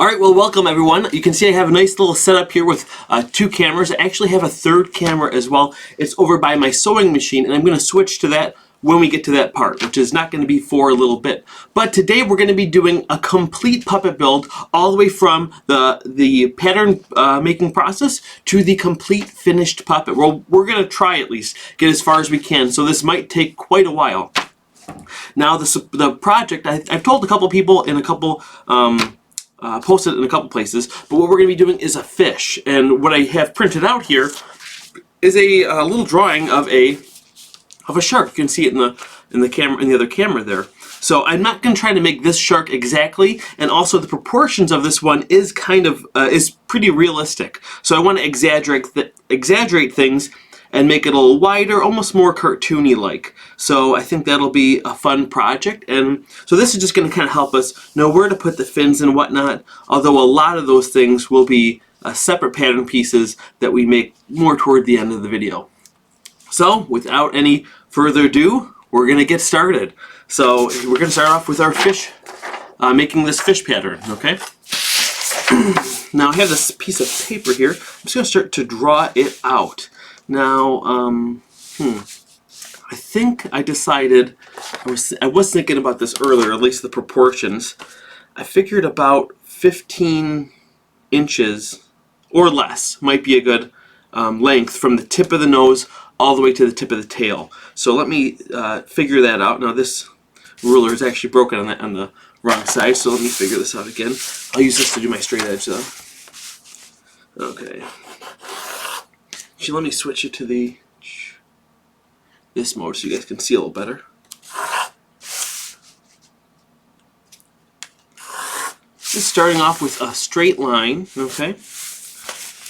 Alright, well, welcome everyone. You can see I have a nice little setup here with two cameras. I actually have a third camera as well. It's over by my sewing machine, and I'm going to switch to that when we get to that part, which is not going to be for a little bit. But today we're going to be doing a complete puppet build, all the way from the pattern making process to the complete finished puppet. Well, we're going to try at least get as far as we can, so this might take quite a while. Now, the project, I've told a couple people in a couple posted in a couple places, but what we're going to be doing is a fish, and what I have printed out here is a little drawing of a shark. You can see it in the camera, in the other camera there. So I'm not going to try to make this shark exactly, and also the proportions of this one is kind of is pretty realistic. So I want to exaggerate things and make it a little wider, almost more cartoony like. So I think that'll be a fun project, and so this is just going to kind of help us know where to put the fins and whatnot, although a lot of those things will be separate pattern pieces that we make more toward the end of the video. So without any further ado, we're going to get started. So we're going to start off with our fish, making this fish pattern, okay? Now I have this piece of paper here. I'm just going to start to draw it out. Now, I think I decided, I was thinking about this earlier, at least the proportions. I figured about 15 inches or less might be a good length from the tip of the nose all the way to the tip of the tail. So let me figure that out. Now this ruler is actually broken on the wrong side, so let me figure this out again. I'll use this to do my straight edge though. Okay. Actually, let me switch it to this mode so you guys can see a little better. Just starting off with a straight line, okay?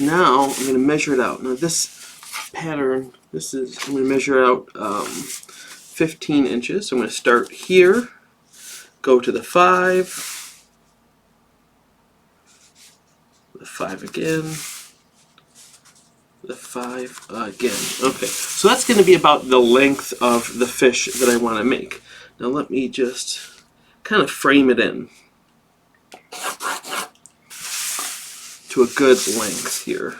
Now I'm going to measure it out. Now this pattern, I'm going to measure out 15 inches. So I'm going to start here, go to the 5, the 5 again, the 5 again. Okay, so that's going to be about the length of the fish that I want to make. Now let me just kind of frame it in to a good length here.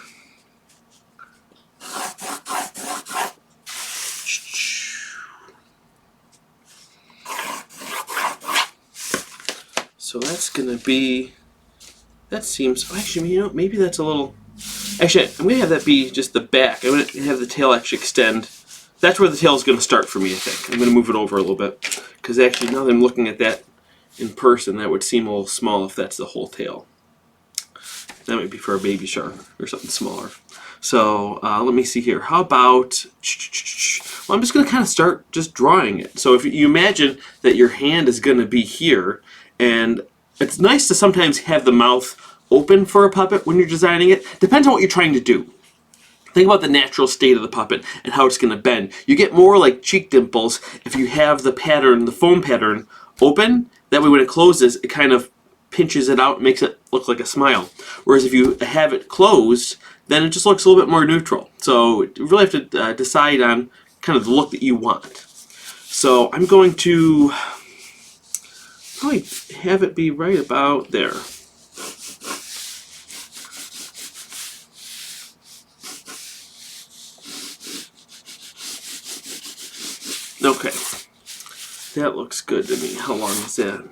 So that's going to be, that seems, actually, you know, maybe that's a little, actually, I'm going to have that be just the back. I'm going to have the tail actually extend. That's where the tail is going to start for me, I think. I'm going to move it over a little bit. Because actually, now that I'm looking at that in person, that would seem a little small if that's the whole tail. That might be for a baby shark or something smaller. So let me see here. How about, well, I'm just going to kind of start just drawing it. So if you imagine that your hand is going to be here, and it's nice to sometimes have the mouth open for a puppet when you're designing it. Depends on what you're trying to do. Think about the natural state of the puppet and how it's going to bend. You get more like cheek dimples if you have the pattern, the foam pattern, open. That way when it closes, it kind of pinches it out and makes it look like a smile. Whereas if you have it closed, then it just looks a little bit more neutral. So you really have to decide on kind of the look that you want. So I'm going to probably have it be right about there. Okay, that looks good to me. How long is that?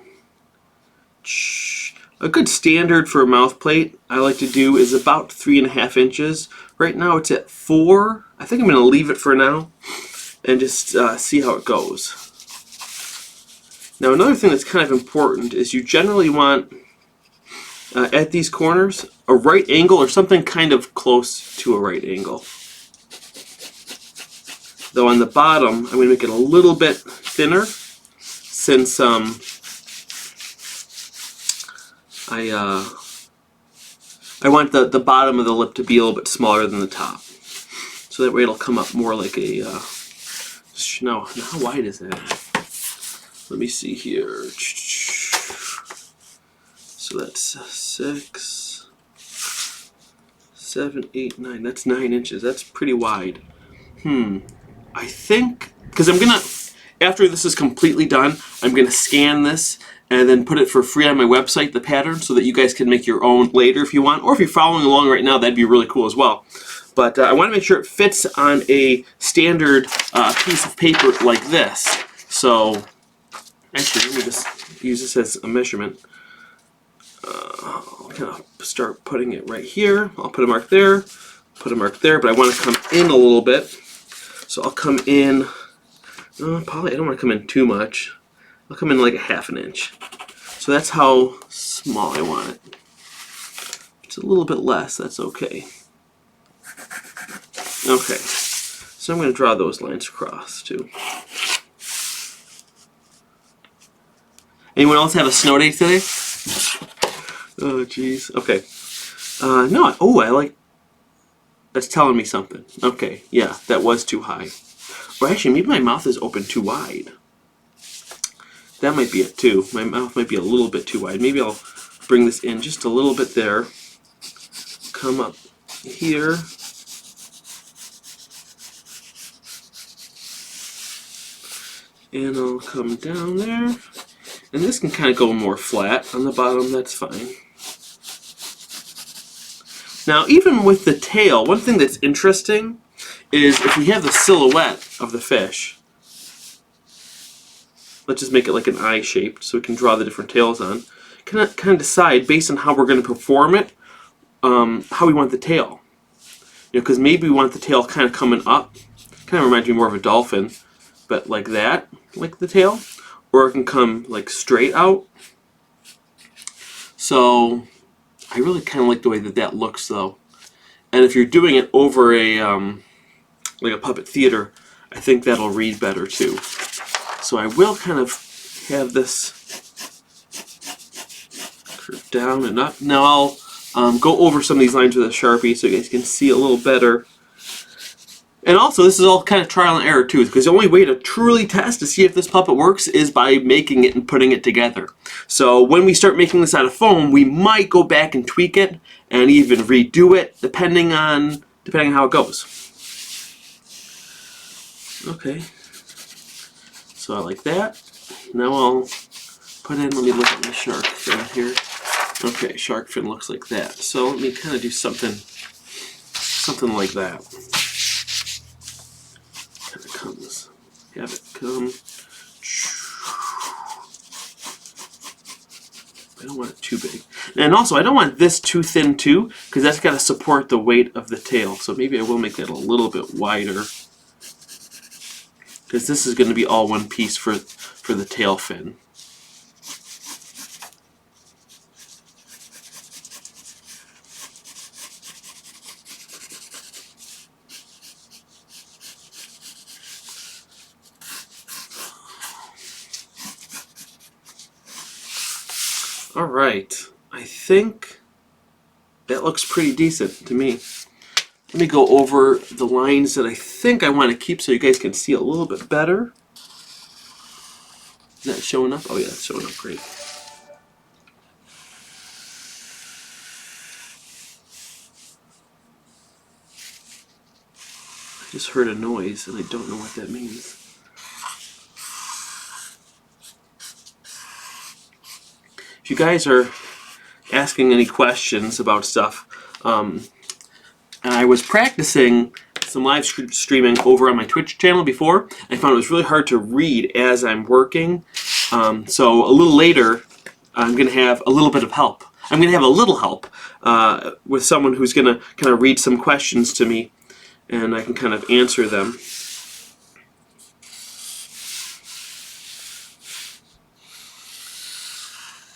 A good standard for a mouth plate I like to do is about 3.5 inches. Right now it's at 4. I think I'm going to leave it for now and just see how it goes. Now another thing that's kind of important is you generally want, at these corners, a right angle or something kind of close to a right angle. Though on the bottom, I'm going to make it a little bit thinner since I want the bottom of the lip to be a little bit smaller than the top. So that way it'll come up more like a, now how wide is that? Let me see here. So that's 6, 7, 8, 9. That's 9 inches. That's pretty wide. I think, because I'm going to, after this is completely done, I'm going to scan this and then put it for free on my website, the pattern, so that you guys can make your own later if you want, or if you're following along right now, that'd be really cool as well. But I want to make sure it fits on a standard piece of paper like this. So actually, let me just use this as a measurement. I'll kind of start putting it right here. I'll put a mark there, put a mark there, but I want to come in a little bit. So I'll come in, probably I don't want to come in too much. I'll come in like a ½ inch. So that's how small I want it. It's a little bit less, that's okay. Okay, so I'm going to draw those lines across too. Anyone else have a snow day today? Oh, jeez. Okay. No. Oh, I like. That's telling me something. Okay. Yeah, that was too high. Or actually, maybe my mouth is open too wide. That might be it too. My mouth might be a little bit too wide. Maybe I'll bring this in just a little bit there. Come up here. And I'll come down there. And this can kind of go more flat on the bottom. That's fine. Now, even with the tail, one thing that's interesting is if we have the silhouette of the fish, let's just make it like an eye shaped so we can draw the different tails on, kind of decide based on how we're going to perform it, how we want the tail. You know, because maybe we want the tail kind of coming up, kind of reminds me more of a dolphin, but like that, like the tail, or it can come like straight out. So I really kind of like the way that that looks, though. And if you're doing it over a like a puppet theater, I think that'll read better too. So I will kind of have this curve down and up. Now I'll go over some of these lines with a Sharpie so you guys can see a little better. And also, this is all kind of trial and error too, because the only way to truly test to see if this puppet works is by making it and putting it together. So when we start making this out of foam, we might go back and tweak it and even redo it, depending on how it goes. Okay. So I like that. Now I'll put in. Let me look at my shark fin here. Okay, shark fin looks like that. So let me kind of do something like that. Comes, have it come. I don't want it too big, and also I don't want this too thin too, because that's got to support the weight of the tail. So maybe I will make that a little bit wider, because this is going to be all one piece for the tail fin. Alright, I think that looks pretty decent to me. Let me go over the lines that I think I want to keep so you guys can see a little bit better. Is that showing up? Oh yeah, it's showing up great. I just heard a noise and I don't know what that means. If you guys are asking any questions about stuff, I was practicing some live streaming over on my Twitch channel before. I found it was really hard to read as I'm working. So a little later, I'm going to have a little bit of help. I'm going to have a little help with someone who's going to kind of read some questions to me, and I can kind of answer them.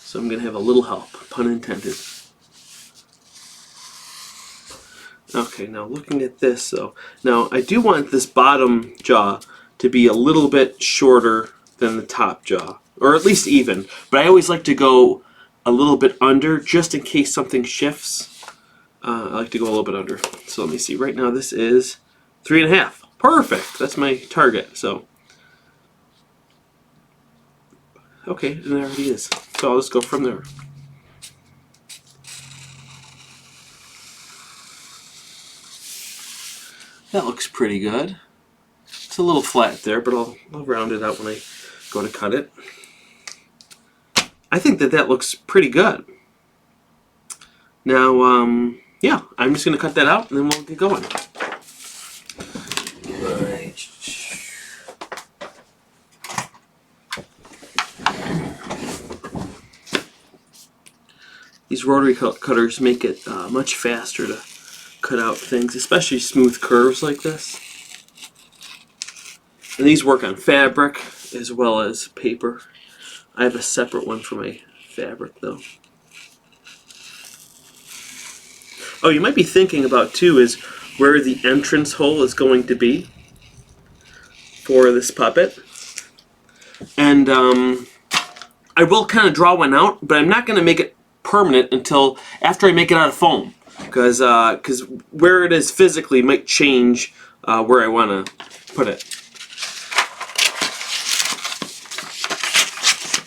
So I'm going to have a little help, pun intended. Okay, now looking at this though. Now I do want this bottom jaw to be a little bit shorter than the top jaw, or at least even. But I always like to go a little bit under just in case something shifts. I like to go a little bit under. So let me see. Right now this is 3.5. Perfect. That's my target. So okay, and there it is. So I'll just go from there. That looks pretty good. It's a little flat there, but I'll round it out when I go to cut it. I think that that looks pretty good. Now, yeah, I'm just going to cut that out and then we'll get going. Right. These rotary cutters make it much faster to cut out things, especially smooth curves like this. And these work on fabric as well as paper. I have a separate one for my fabric though. Oh, you might be thinking about too is where the entrance hole is going to be for this puppet. And I will kind of draw one out, but I'm not going to make it permanent until after I make it out of foam, because where it is physically might change where I want to put it.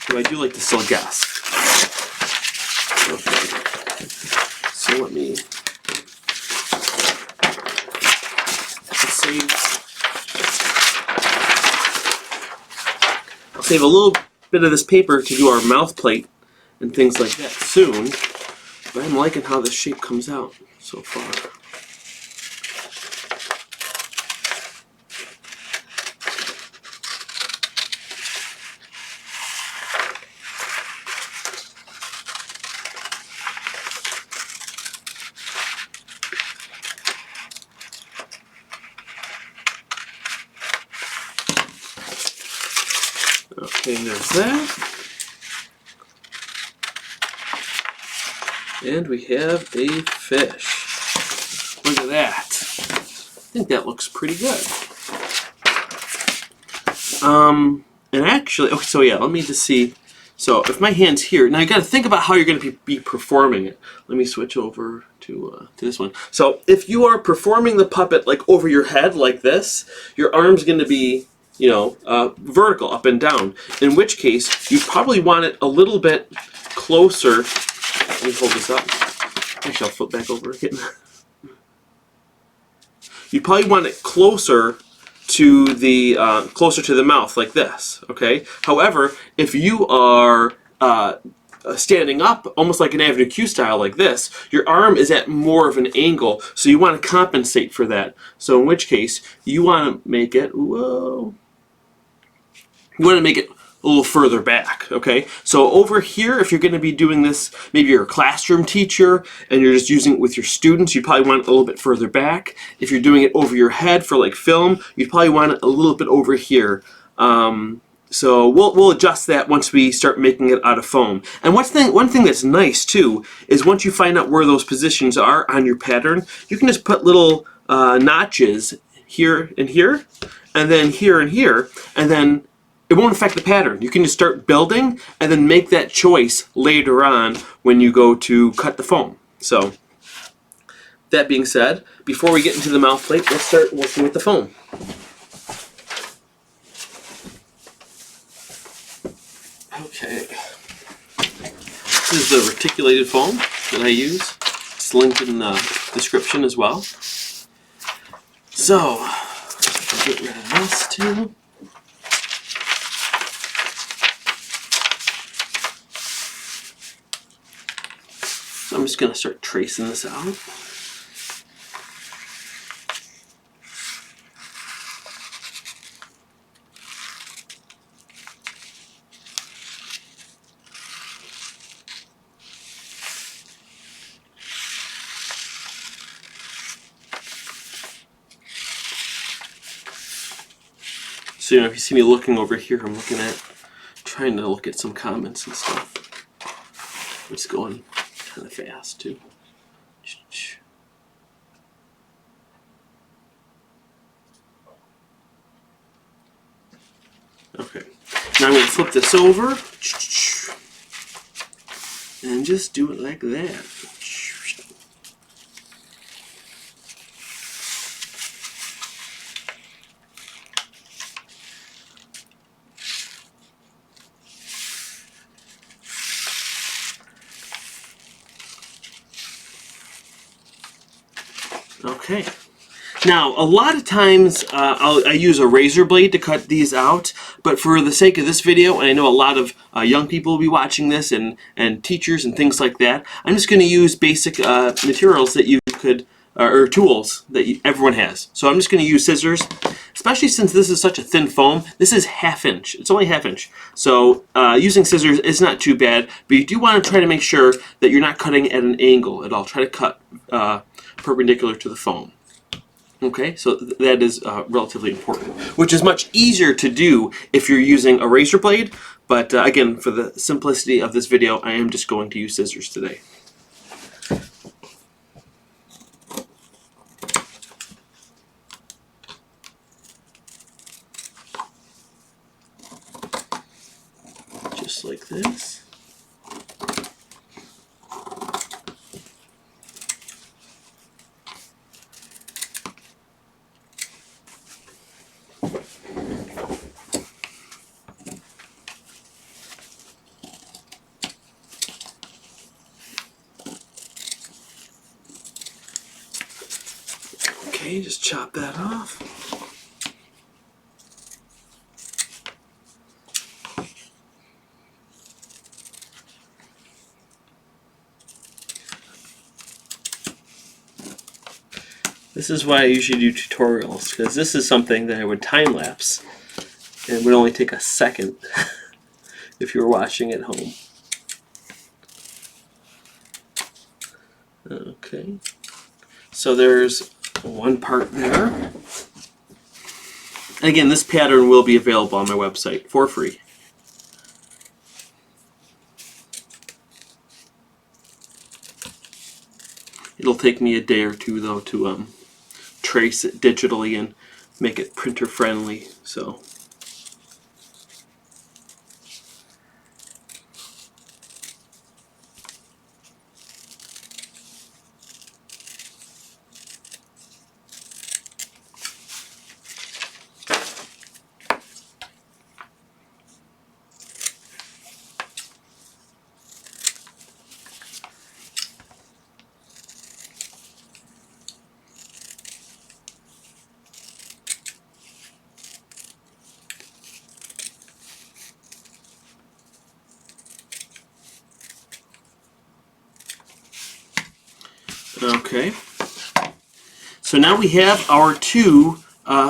So I do like to still guess. Okay. So let me I'll save a little bit of this paper to do our mouth plate and things like that soon, but I'm liking how the shape comes out so far. Okay, there's that. And we have a fish. Look at that. I think that looks pretty good. And actually, okay, so yeah, let me just see. So if my hand's here, now you got to think about how you're going to be performing it. Let me switch over to this one. So if you are performing the puppet like over your head like this, your arm's going to be, you know, vertical up and down. In which case, you probably want it a little bit closer. Let me hold this up. Actually, I'll flip back over again. You probably want it closer to the mouth, like this. Okay. However, if you are standing up, almost like an Avenue Q style, like this, your arm is at more of an angle, so you want to compensate for that. So in which case, you want to make it. Whoa. You want to make it a little further back, okay? So over here, if you're going to be doing this, maybe you're a classroom teacher and you're just using it with your students, you probably want it a little bit further back. If you're doing it over your head for like film, you'd probably want it a little bit over here. So we'll adjust that once we start making it out of foam. And one thing that's nice too is once you find out where those positions are on your pattern, you can just put little notches here and here, and then here and here, and then it won't affect the pattern. You can just start building and then make that choice later on when you go to cut the foam. So that being said, before we get into the mouth plate, let's start working with the foam. Okay. This is the reticulated foam that I use. It's linked in the description as well. So, I'll get rid of this too. I'm just going to start tracing this out. So, you know, if you see me looking over here, I'm trying to look at some comments and stuff. It's going kind of fast too. Okay, now I'm going to flip this over and just do it like that. Okay. Now, a lot of times I use a razor blade to cut these out, But for the sake of this video, and I know a lot of young people will be watching this, and teachers and things like that, I'm just going to use basic materials that you could, or tools that everyone has. So I'm just going to use scissors, especially since this is such a thin foam. This is 1/2 inch. It's only 1/2 inch. So using scissors is not too bad, but you do want to try to make sure that you're not cutting at an angle at all. Try to cut perpendicular to the foam. Okay, so that is relatively important, which is much easier to do if you're using a razor blade. But again, for the simplicity of this video, I am just going to use scissors today. Just like this. Okay, just chop that off. This is why I usually do tutorials, because this is something that I would time-lapse and would only take a second if you were watching at home. Okay, so there's one part there. And again, this pattern will be available on my website for free. It'll take me a day or two though to trace it digitally and make it printer friendly. So okay, so now we have our two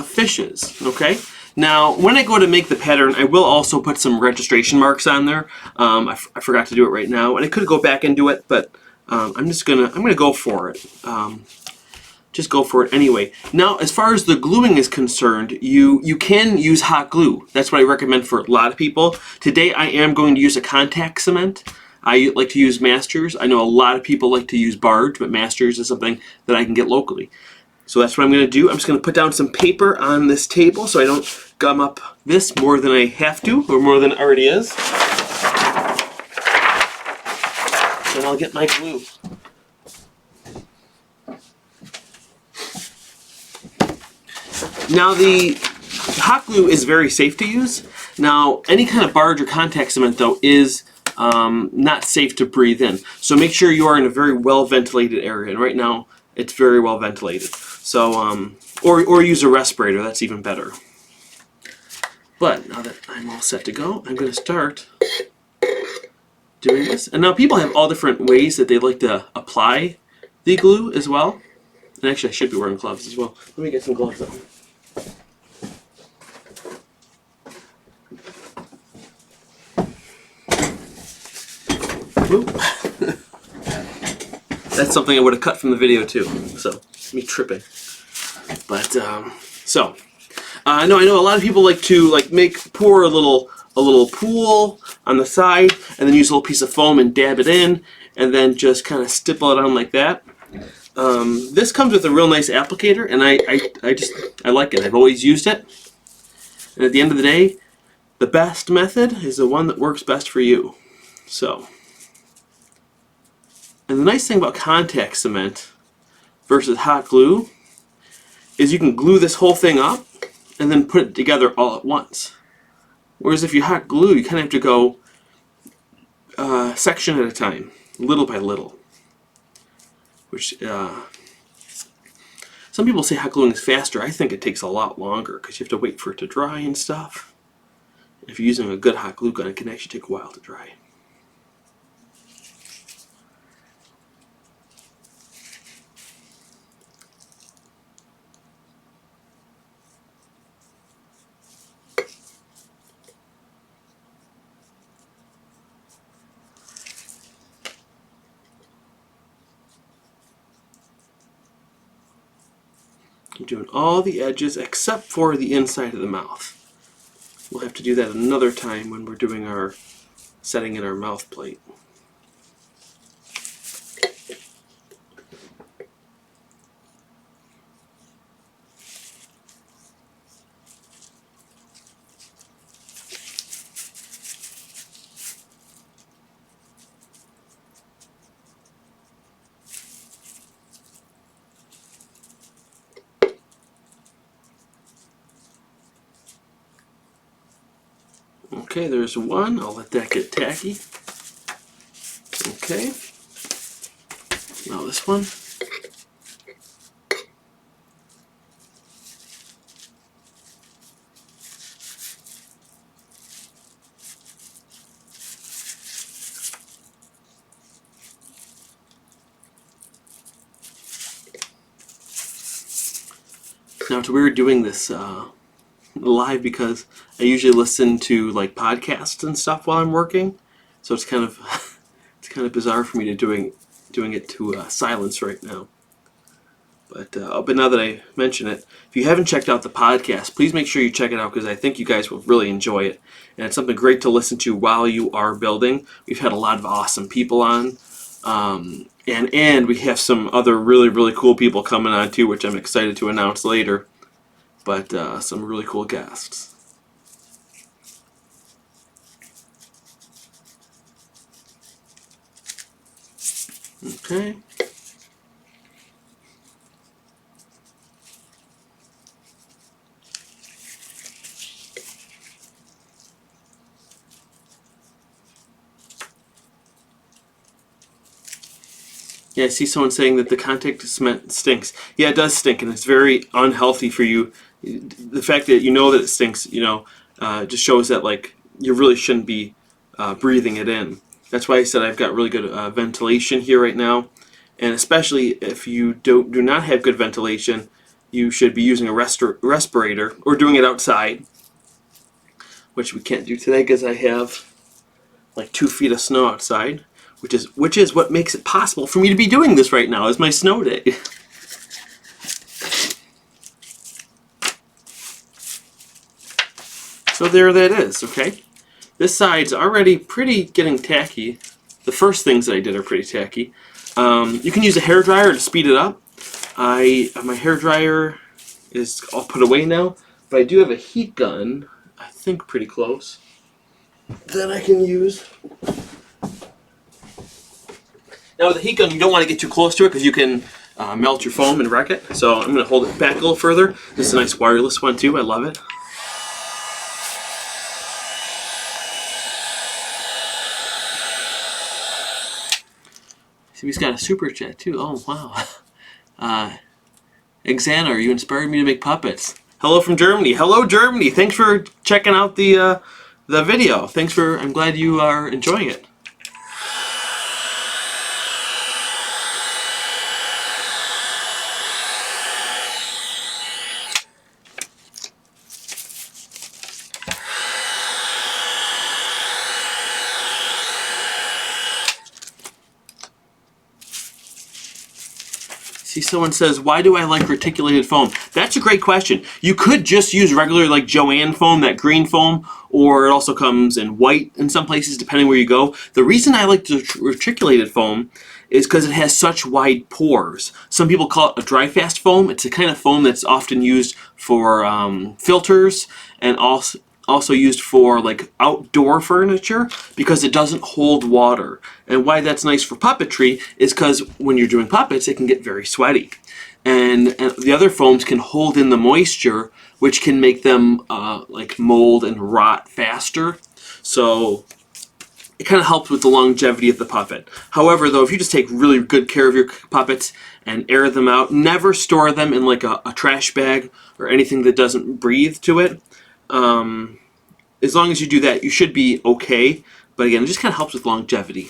fishes. Okay, now when I go to make the pattern, I will also put some registration marks on there. I forgot to do it right now, and I could go back and do it, but I'm gonna go for it. Just go for it anyway. Now, as far as the gluing is concerned, you can use hot glue. That's what I recommend for a lot of people. Today I am going to use a contact cement. I like to use Masters. I know a lot of people like to use Barge, but Masters is something that I can get locally. So that's what I'm going to do. I'm just going to put down some paper on this table so I don't gum up this more than I have to, or more than it already is. Then I'll get my glue. Now the hot glue is very safe to use. Now any kind of Barge or contact cement though is not safe to breathe in. So make sure you are in a very well ventilated area, and right now it's very well ventilated. So or use a respirator, that's even better. But now that I'm all set to go, I'm going to start doing this. And now people have all different ways that they like to apply the glue as well. And actually I should be wearing gloves as well. Let me get some gloves on. That's something I would have cut from the video too, so me tripping. But so I know a lot of people like to pour a little pool on the side, and then use a little piece of foam and dab it in, and then just kind of stipple it on like that. This comes with a real nice applicator, and I like it. I've always used it. And at the end of the day, the best method is the one that works best for you. So. And the nice thing about contact cement versus hot glue is you can glue this whole thing up and then put it together all at once. Whereas if you hot glue, you kind of have to go section at a time, little by little. Which some people say hot gluing is faster. I think it takes a lot longer because you have to wait for it to dry and stuff. If you're using a good hot glue gun, it can actually take a while to dry. I'm doing all the edges except for the inside of the mouth. We'll have to do that another time when we're doing our setting in our mouth plate. Okay, there's one. I'll let that get tacky. Okay. Now this one. Now it's weird doing this live because I usually listen to like podcasts and stuff while I'm working, so it's kind of it's kind of bizarre for me to doing it to silence right now. But now that I mention it, if you haven't checked out the podcast, please make sure you check it out because I think you guys will really enjoy it, and it's something great to listen to while you are building. We've had a lot of awesome people on, and we have some other really cool people coming on too, which I'm excited to announce later. But some really cool guests. Okay. Yeah, I see someone saying that the contact cement stinks. Yeah, it does stink, and it's very unhealthy for you. The fact that you know that it stinks, just shows that like you really shouldn't be breathing it in. That's why I said I've got really good ventilation here right now, and especially if you do not have good ventilation, you should be using a respirator or doing it outside, which we can't do today because I have like 2 feet of snow outside. Which is what makes it possible for me to be doing this right now, is my snow day. So there that is, okay? This side's already pretty getting tacky. The first things that I did are pretty tacky. You can use a hairdryer to speed it up. My hairdryer is all put away now, but I do have a heat gun, I think pretty close, that I can use. Now with the heat gun, you don't want to get too close to it because you can melt your foam and wreck it. So I'm going to hold it back a little further. This is a nice wireless one too. I love it. See, he's got a super chat too. Oh wow. Exana, you inspired me to make puppets. Hello from Germany. Hello Germany. Thanks for checking out the video. I'm glad you are enjoying it. See, someone says, why do I like reticulated foam? That's a great question. You could just use regular like Joanne foam, that green foam, or it also comes in white in some places depending where you go. The reason I like the reticulated foam is because it has such wide pores. Some people call it a dry fast foam. It's a kind of foam that's often used for filters and also used for like outdoor furniture because it doesn't hold water. And why that's nice for puppetry is because when you're doing puppets, it can get very sweaty. And the other foams can hold in the moisture, which can make them like mold and rot faster. So it kind of helps with the longevity of the puppet. However, though, if you just take really good care of your puppets and air them out, never store them in like a trash bag or anything that doesn't breathe to it. as long as you do that, you should be okay. But again, it just kind of helps with longevity.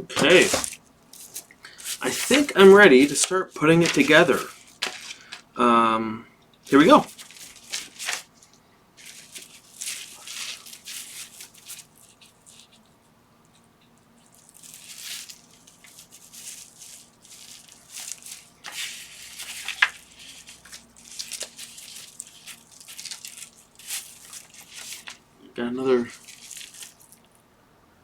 Okay, I think I'm ready to start putting it together. Here we go. Got another.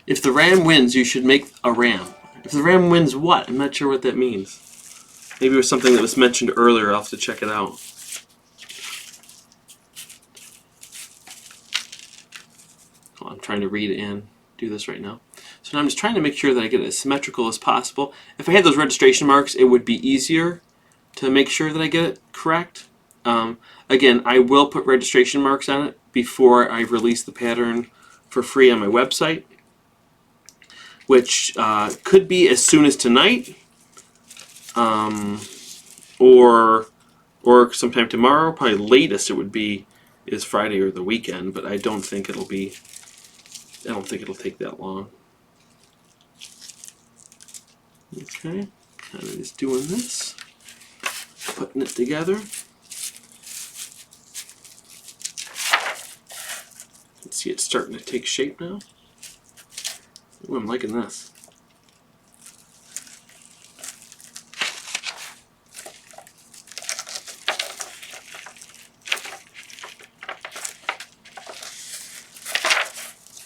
If the ram wins, you should make a ram. If the ram wins what? I'm not sure what that means. Maybe it was something that was mentioned earlier. I'll have to check it out. Well, I'm trying to read and do this right now. So now I'm just trying to make sure that I get it as symmetrical as possible. If I had those registration marks, it would be easier to make sure that I get it correct. Again, I will put registration marks on it before I release the pattern for free on my website, which could be as soon as tonight, or sometime tomorrow. Probably latest it would be is Friday or the weekend, but I don't think it'll be. I don't think it'll take that long. Okay, kind of just doing this, putting it together. Let's see, it's starting to take shape now. Ooh, I'm liking this.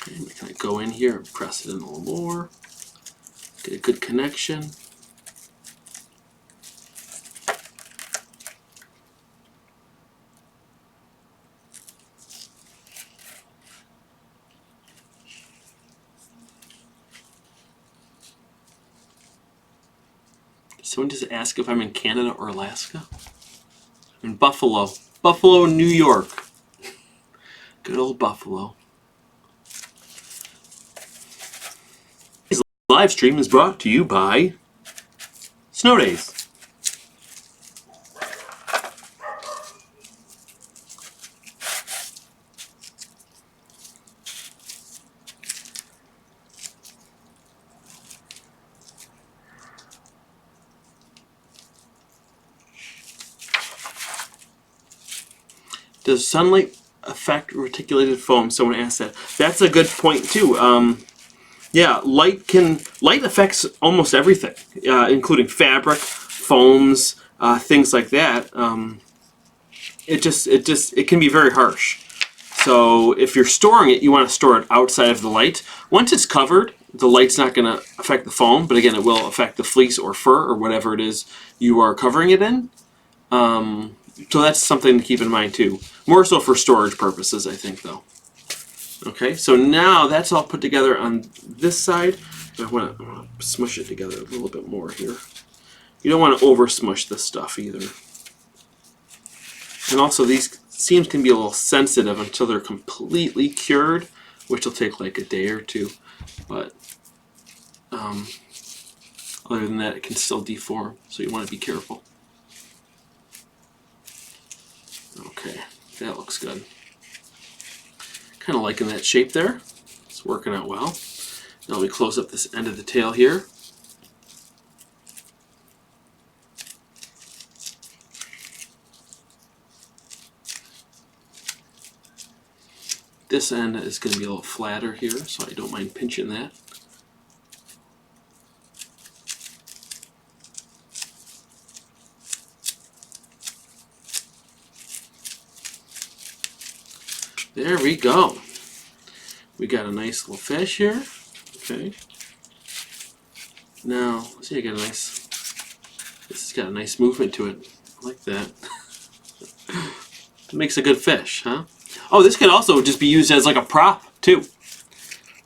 Okay, we kind of go in here and press it in a little more. Get a good connection. Someone just asked if I'm in Canada or Alaska. I'm in Buffalo. Buffalo, New York. Good old Buffalo. This live stream is brought to you by Snow Days. Does sunlight affect reticulated foam? Someone asked that. That's a good point too. Yeah, light affects almost everything, including fabric, foams, things like that. It can be very harsh. So if you're storing it, you want to store it outside of the light. Once it's covered, the light's not going to affect the foam, but again, it will affect the fleece or fur or whatever it is you are covering it in. So that's something to keep in mind too. More so for storage purposes, I think, though. Okay, so now that's all put together on this side. I want to smush it together a little bit more here. You don't want to over smush this stuff either. And also these seams can be a little sensitive until they're completely cured, which will take like a day or two. But other than that, it can still deform, so you want to be careful. Okay, that looks good. Kind of liking that shape there. It's working out well. Now we close up this end of the tail here. This end is going to be a little flatter here, so I don't mind pinching that. There we go. We got a nice little fish here. Okay. Now, see, I got a nice. This has got a nice movement to it. I like that. It makes a good fish, huh? Oh, this could also just be used as like a prop too.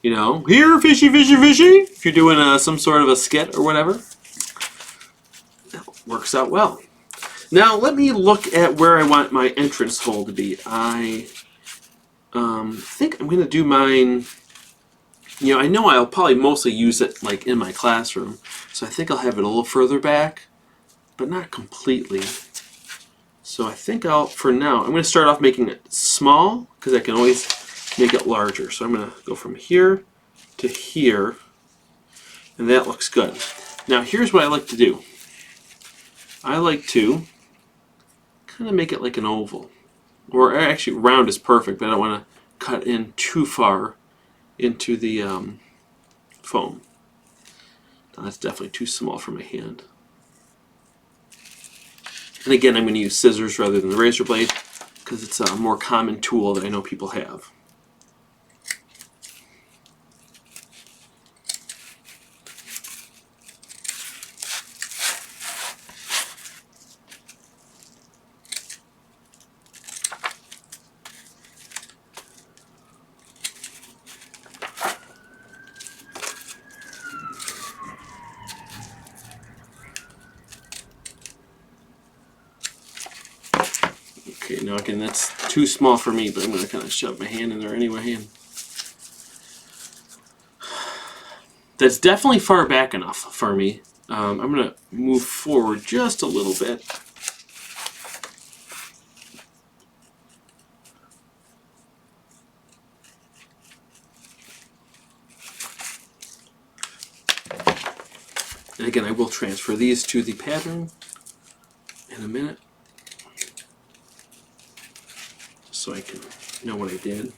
You know, here, fishy, fishy, fishy. If you're doing some sort of a skit or whatever, that works out well. Now, let me look at where I want my entrance hole to be. I think I'm going to do mine You know, I know I'll probably mostly use it like in my classroom, so I think I'll have it a little further back, but not completely. So I think for now, I'm going to start off making it small, because I can always make it larger. So I'm going to go from here to here, and that looks good. Now here's what I like to do. I like to kind of make it like an oval. Or actually round is perfect, but I don't want to cut in too far into the foam. Now that's definitely too small for my hand. And again, I'm going to use scissors rather than the razor blade because it's a more common tool that I know people have. Okay, now again, that's too small for me, but I'm going to kind of shove my hand in there anyway. And that's definitely far back enough for me. I'm going to move forward just a little bit. And again, I will transfer these to the pattern in a minute, so I can know what I did.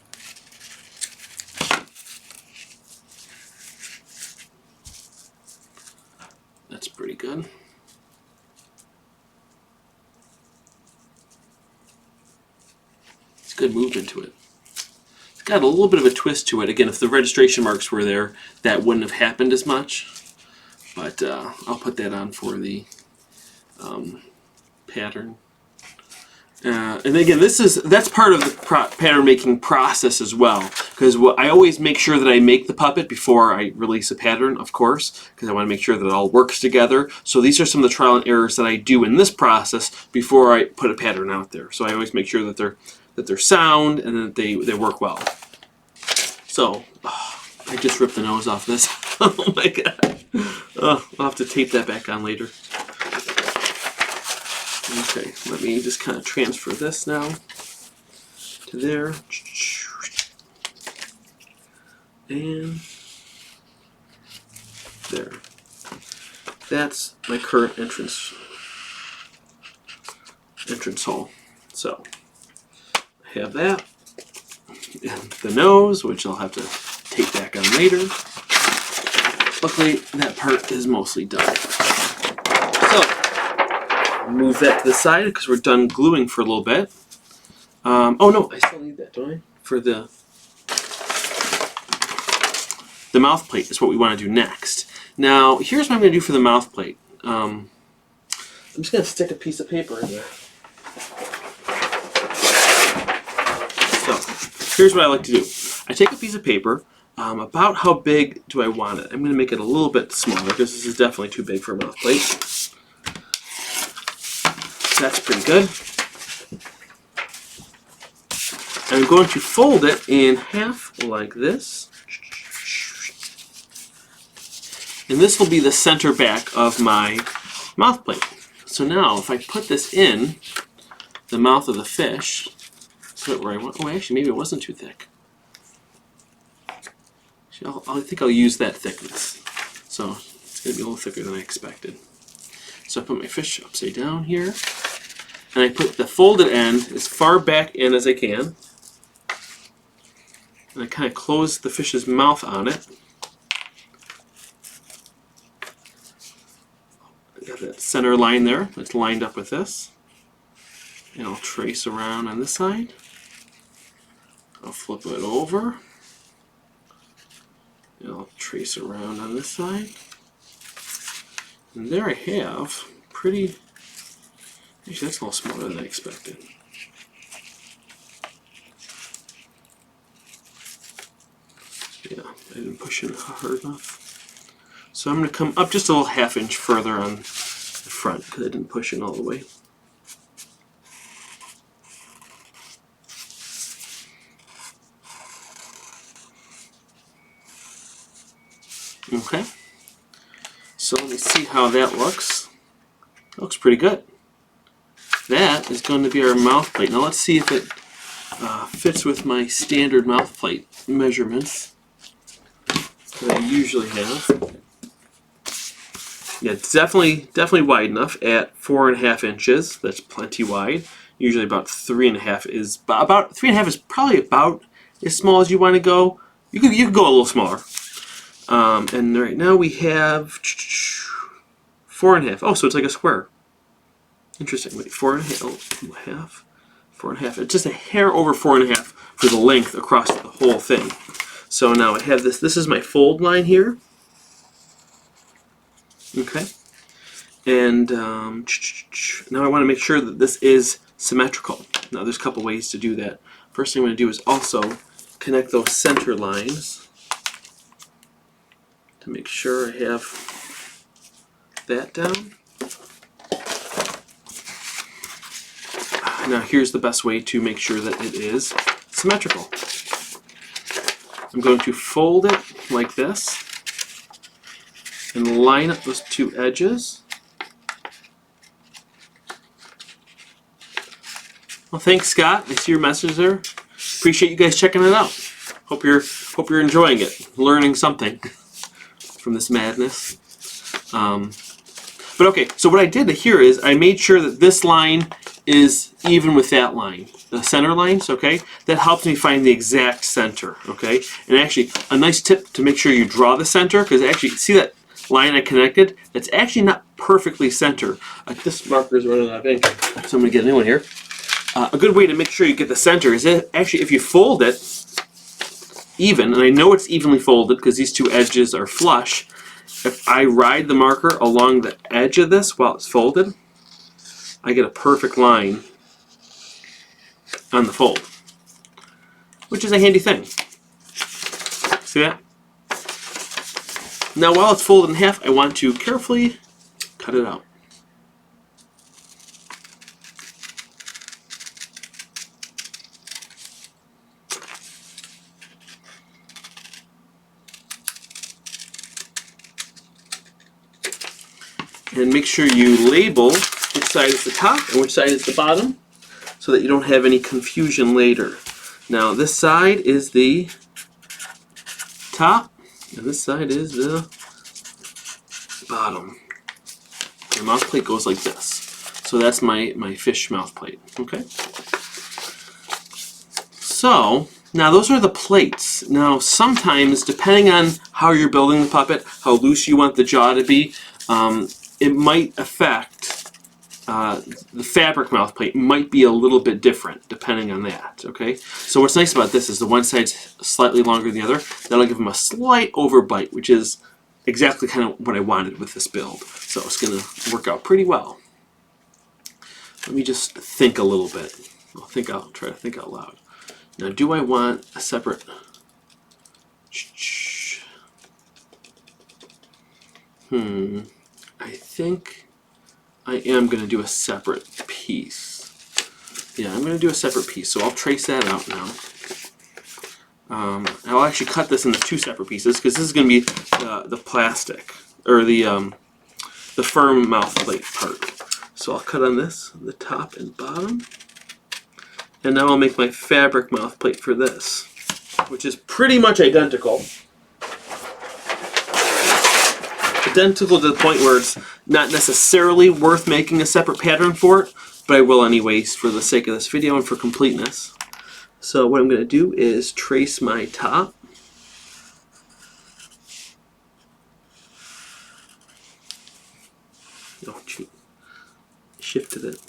That's pretty good. It's good movement to it. It's got a little bit of a twist to it. Again, if the registration marks were there, that wouldn't have happened as much. But I'll put that on for the pattern. And again, that's part of the pattern making process as well, because I always make sure that I make the puppet before I release a pattern, of course, because I want to make sure that it all works together. So these are some of the trial and errors that I do in this process before I put a pattern out there. So I always make sure that they're sound and that they work well. So I just ripped the nose off this. Oh my god! I'll have to tape that back on later. Okay, let me just kind of transfer this now to there. And there. That's my current entrance hole. So I have that. And the nose, which I'll have to tape back on later. Luckily, that part is mostly done. So move that to the side because we're done gluing for a little bit. Oh no, I still need that, don't I? For the mouth plate is what we want to do next. Now, here's what I'm going to do for the mouth plate. I'm just going to stick a piece of paper in there. So, here's what I like to do. I take a piece of paper. About how big do I want it? I'm going to make it a little bit smaller because this is definitely too big for a mouth plate. That's pretty good. I'm going to fold it in half like this. And this will be the center back of my mouth plate. So now if I put this in the mouth of the fish, put it where I want. Oh, actually, maybe it wasn't too thick. I think I'll use that thickness. So it's going to be a little thicker than I expected. So I put my fish upside down here. And I put the folded end as far back in as I can. And I kind of close the fish's mouth on it. I got that center line there. It's lined up with this. And I'll trace around on this side. I'll flip it over. And I'll trace around on this side. And there I have pretty... Actually, that's a little smaller than I expected. Yeah, I didn't push it hard enough. So I'm going to come up just a little half-inch further on the front because I didn't push it all the way. So let me see how that looks. Looks pretty good. That is going to be our mouth plate. Now let's see if it fits with my standard mouth plate measurements that I usually have. Yeah, it's definitely wide enough at 4.5 inches. That's plenty wide. Usually about 3.5 is about 3.5 is probably about as small as you want to go. You could go a little smaller. And right now we have 4.5. Oh, so it's like a square. Interesting. Wait, 4.5. 4.5. It's just a hair over 4.5 for the length across the whole thing. So now I have this. This is my fold line here. Okay. And now I want to make sure that this is symmetrical. Now there's a couple ways to do that. First thing I'm going to do is also connect those center lines to make sure I have that down. Now here's the best way to make sure that it is symmetrical. I'm going to fold it like this and line up those two edges. Well, thanks, Scott. I see your message there. Appreciate you guys checking it out. Hope you're enjoying it, learning something from this madness. But okay, so what I did here is I made sure that this line is even with that line, the center lines. Okay, that helps me find the exact center. Okay, and actually a nice tip to make sure you draw the center, because actually see that line I connected, that's actually not perfectly center. This marker is running out of ink, so I'm going to get a new one here. A good way to make sure you get the center is actually if you fold it even, and I know it's evenly folded because these two edges are flush, if I ride the marker along the edge of this while it's folded, I get a perfect line on the fold, which is a handy thing. See that? Now while it's folded in half, I want to carefully cut it out. And make sure you label which side is the top and which side is the bottom so that you don't have any confusion later. Now this side is the top and this side is the bottom. The mouth plate goes like this. So that's my fish mouth plate. Okay. So now those are the plates. Now sometimes, depending on how you're building the puppet, how loose you want the jaw to be, it might affect the fabric mouth plate might be a little bit different depending on that. Okay, so what's nice about this is the one side's slightly longer than the other. That'll give them a slight overbite, which is exactly kind of what I wanted with this build. So it's going to work out pretty well. Let me just think a little bit. I'll try to think out loud. Now, do I want a separate? I think I am going to do a separate piece. Yeah, I'm going to do a separate piece, so I'll trace that out now. I'll actually cut this into two separate pieces because this is going to be the plastic, or the firm mouth plate part. So I'll cut on this, the top and bottom. And now I'll make my fabric mouth plate for this, which is pretty much identical. Identical to the point where it's not necessarily worth making a separate pattern for it, but I will anyways for the sake of this video and for completeness. So what I'm going to do is trace my top. Oh, shoot. Shifted it.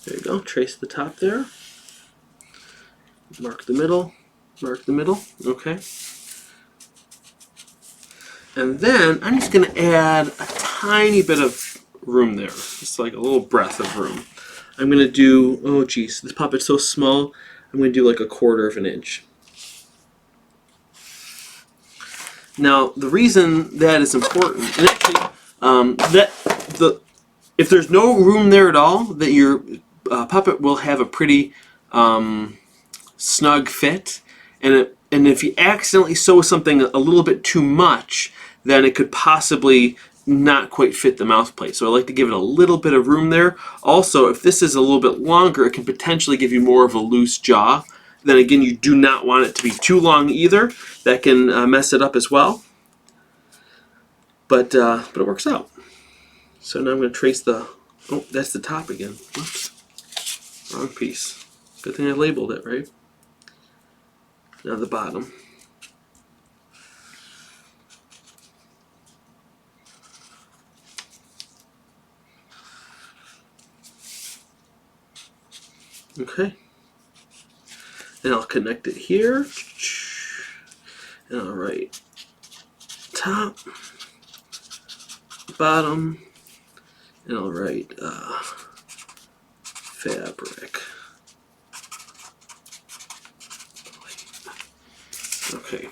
There you go. Trace the top there. Mark the middle. Mark the middle. Okay. And then I'm just going to add a tiny bit of room there. Just like a little breath of room. I'm going to do, oh geez, this puppet's so small, I'm going to do like 1/4 inch. Now, the reason that is important, and actually, if there's no room there at all, that your puppet will have a pretty snug fit, and if you accidentally sew something a little bit too much, then it could possibly not quite fit the mouth plate. So I like to give it a little bit of room there. Also, if this is a little bit longer, it can potentially give you more of a loose jaw. Then again, you do not want it to be too long either. That can mess it up as well. But it works out. So now I'm going to trace the, oh, that's the top again. Whoops. Wrong piece. Good thing I labeled it, right? Now the bottom. Okay. And I'll connect it here. And I'll write top, bottom, and I'll write fabric. Okay.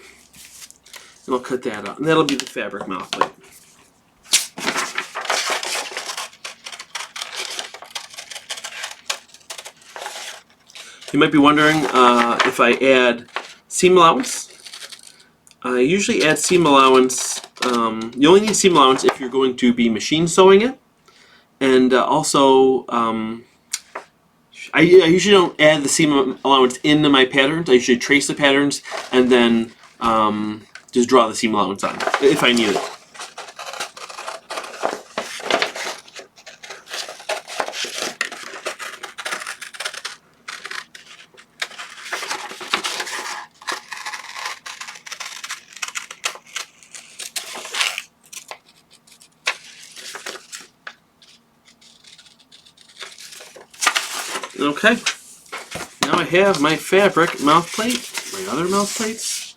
And I'll cut that out. And that'll be the fabric mouth plate. You might be wondering if I add seam allowance. I usually add seam allowance. You only need seam allowance if you're going to be machine sewing it. And also, I usually don't add the seam allowance into my patterns. I usually trace the patterns and then just draw the seam allowance on if I need it. Okay, now I have my fabric mouth plate, my other mouth plates.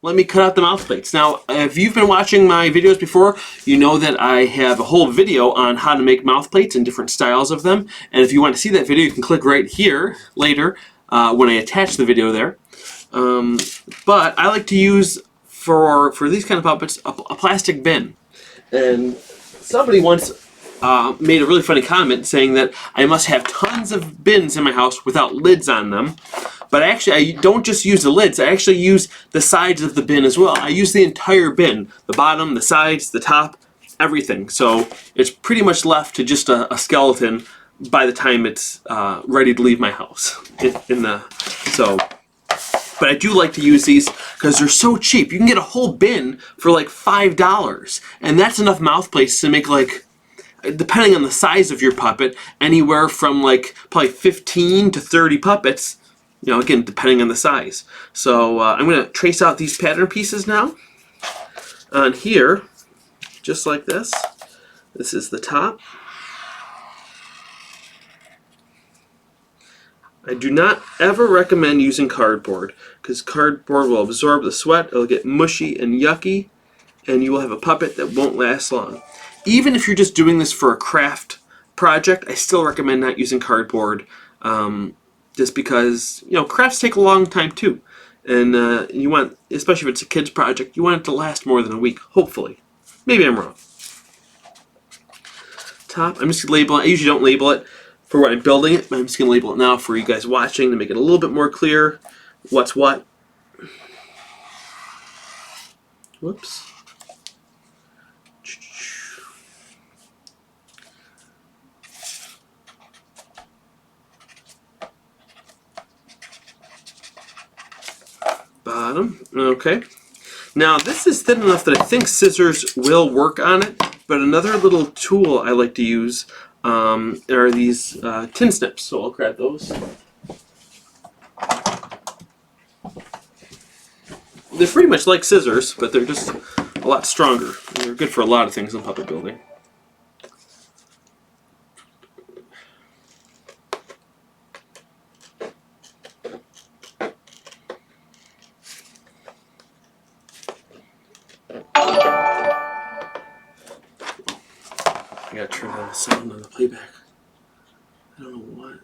Let me cut out the mouth plates. Now, if you've been watching my videos before, you know that I have a whole video on how to make mouth plates and different styles of them. And if you want to see that video, you can click right here later when I attach the video there. But I like to use, for these kind of puppets, a plastic bin. And somebody once made a really funny comment saying that I must have tons of bins in my house without lids on them. But actually, I don't just use the lids. I actually use the sides of the bin as well. I use the entire bin. The bottom, the sides, the top, everything. So it's pretty much left to just a skeleton by the time it's ready to leave my house. But I do like to use these because they're so cheap. You can get a whole bin for like $5. And that's enough mouth plates to make, like, depending on the size of your puppet, anywhere from like probably 15 to 30 puppets, you know, again, depending on the size. So I'm going to trace out these pattern pieces now. On here, just like this. This is the top. I do not ever recommend using cardboard because cardboard will absorb the sweat, it'll get mushy and yucky, and you will have a puppet that won't last long. Even if you're just doing this for a craft project, I still recommend not using cardboard, just because, you know, crafts take a long time too. And you want, especially if it's a kid's project, you want it to last more than a week, hopefully. Maybe I'm wrong. Top, I'm just going to label it. I usually don't label it for when I'm building it, but I'm just going to label it now for you guys watching to make it a little bit more clear what's what. Whoops. Bottom. Okay. Now this is thin enough that I think scissors will work on it, but another little tool I like to use are these tin snips. So I'll grab those. They're pretty much like scissors, but they're just a lot stronger. And they're good for a lot of things in puppet building. I gotta turn down the sound on the playback. I don't know what.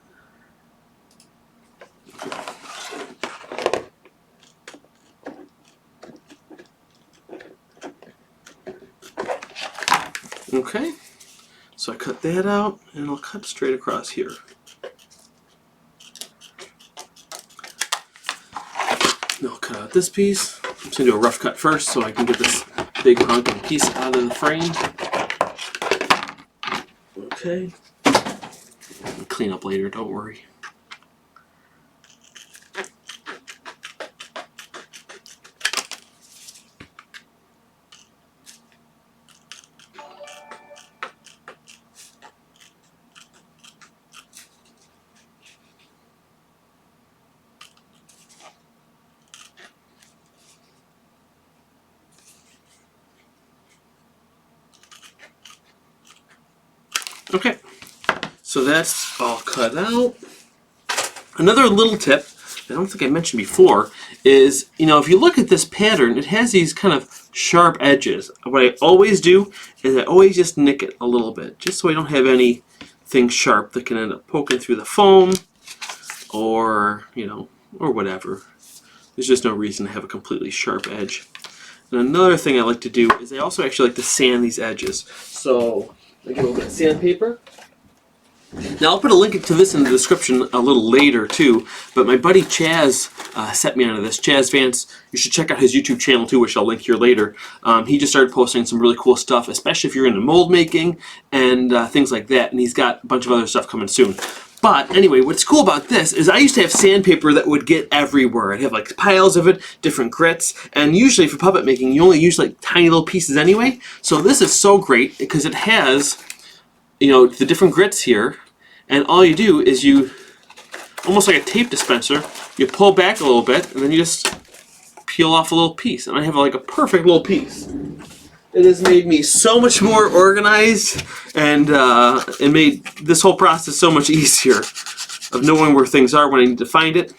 Okay, so I cut that out and I'll cut straight across here. Now I'll cut out this piece. I'm just gonna do a rough cut first so I can get this big hunk and piece out of the frame. Okay. Clean up later, don't worry. Okay, so that's all cut out. Another little tip, I don't think I mentioned before, is, you know, if you look at this pattern, it has these kind of sharp edges. What I always do is I always just nick it a little bit, just so I don't have anything sharp that can end up poking through the foam or, you know, or whatever. There's just no reason to have a completely sharp edge. And another thing I like to do is I also actually like to sand these edges. So I get a little bit of sandpaper. Now I'll put a link to this in the description a little later too, but my buddy Chaz set me onto this. Chaz Vance, you should check out his YouTube channel too, which I'll link here later. He just started posting some really cool stuff, especially if you're into mold making and things like that, and he's got a bunch of other stuff coming soon. But anyway, what's cool about this is I used to have sandpaper that would get everywhere. I'd have like piles of it, different grits, and usually for puppet making you only use like tiny little pieces anyway. So this is so great because it has, you know, the different grits here, and all you do is you, almost like a tape dispenser, you pull back a little bit and then you just peel off a little piece, and I have like a perfect little piece. It has made me so much more organized, and it made this whole process so much easier of knowing where things are when I need to find it.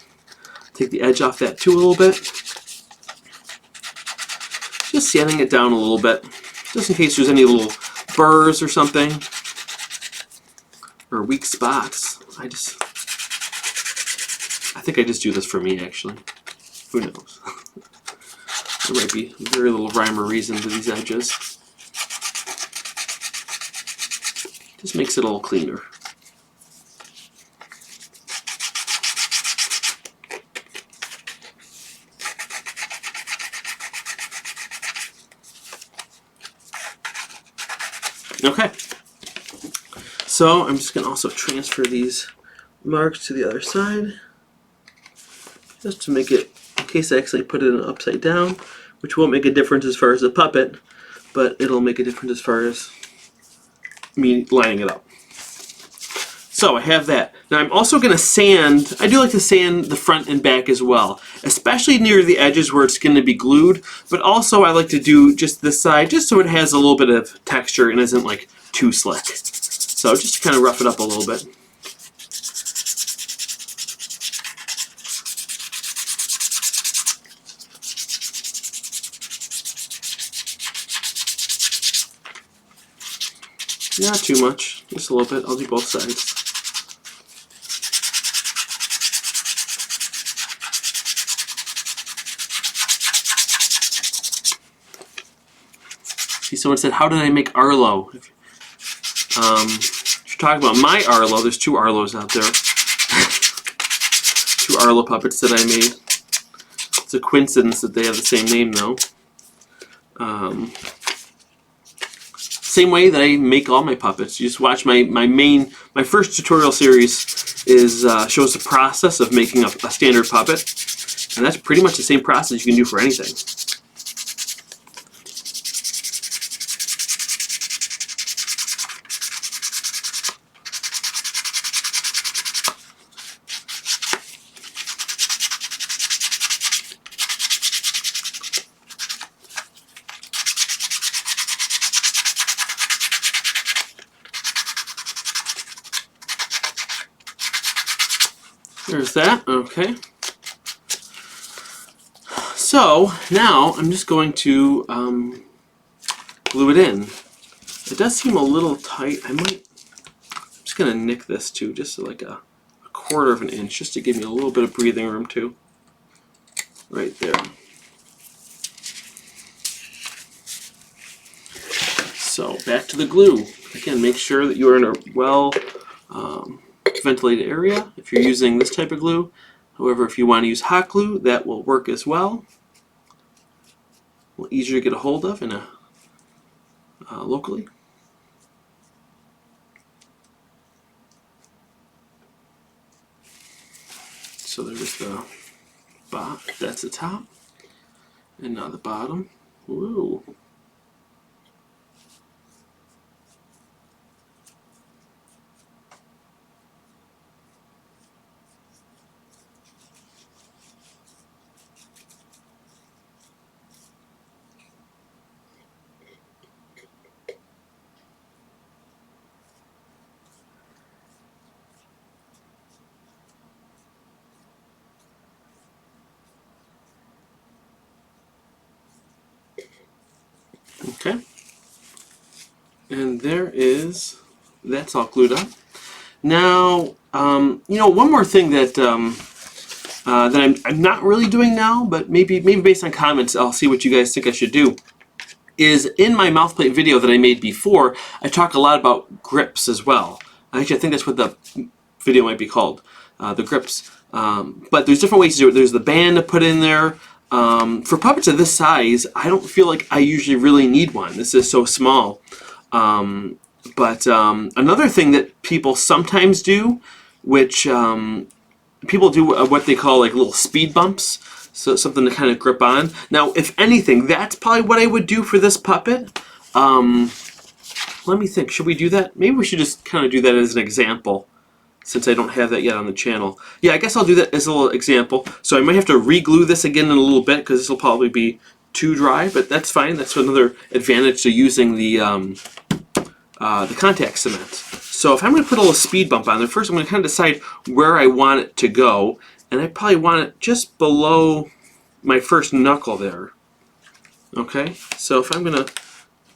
Take the edge off that too a little bit. Just sanding it down a little bit, just in case there's any little burrs or something, or weak spots. I think I just do this for me, actually. Who knows? There might be very little rhyme or reason to these edges. Just makes it a little cleaner. Okay. So I'm just going to also transfer these marks to the other side, just to make it, in case I actually put it upside down, which won't make a difference as far as the puppet, but it'll make a difference as far as me lining it up. So I have that. Now I'm also going to sand, I do like to sand the front and back as well, especially near the edges where it's going to be glued, but also I like to do just this side, just so it has a little bit of texture and isn't like too slick. So just to kind of rough it up a little bit. Not too much, just a little bit. I'll do both sides. See, someone said, how did I make Arlo? If you're talking about my Arlo, there's two Arlos out there. Two Arlo puppets that I made. It's a coincidence that they have the same name, though. Same way that I make all my puppets. You just watch my first tutorial series is shows the process of making a standard puppet, and that's pretty much the same process you can do for anything. There's that, okay. So now I'm just going to glue it in. It does seem a little tight. I'm just going to nick this too, just like a 1/4 of an inch, just to give me a little bit of breathing room too. Right there. So back to the glue. Again, make sure that you are in a well ventilated area if you're using this type of glue. However, if you want to use hot glue, that will work as well. A little easier to get a hold of in a locally. So there's the bottom, that's the top, and now the bottom. Whoa. Okay, and that's all glued up. Now, you know, one more thing that that I'm not really doing now, but maybe based on comments, I'll see what you guys think I should do. Is in my mouthplate video that I made before, I talk a lot about grips as well. Actually, I think that's what the video might be called, the grips. But there's different ways to do it. There's the band to put in there. For puppets of this size, I don't feel like I usually really need one. This is so small. But another thing that people sometimes do, which people do what they call like little speed bumps, so something to kind of grip on. Now, if anything, that's probably what I would do for this puppet. Let me think, should we do that? Maybe we should just kind of do that as an example, since I don't have that yet on the channel. Yeah, I guess I'll do that as a little example. So I might have to re-glue this again in a little bit, because this will probably be too dry, but that's fine. That's another advantage to using the contact cement. So if I'm going to put a little speed bump on there, first I'm going to kind of decide where I want it to go, and I probably want it just below my first knuckle there. Okay, so if I'm going to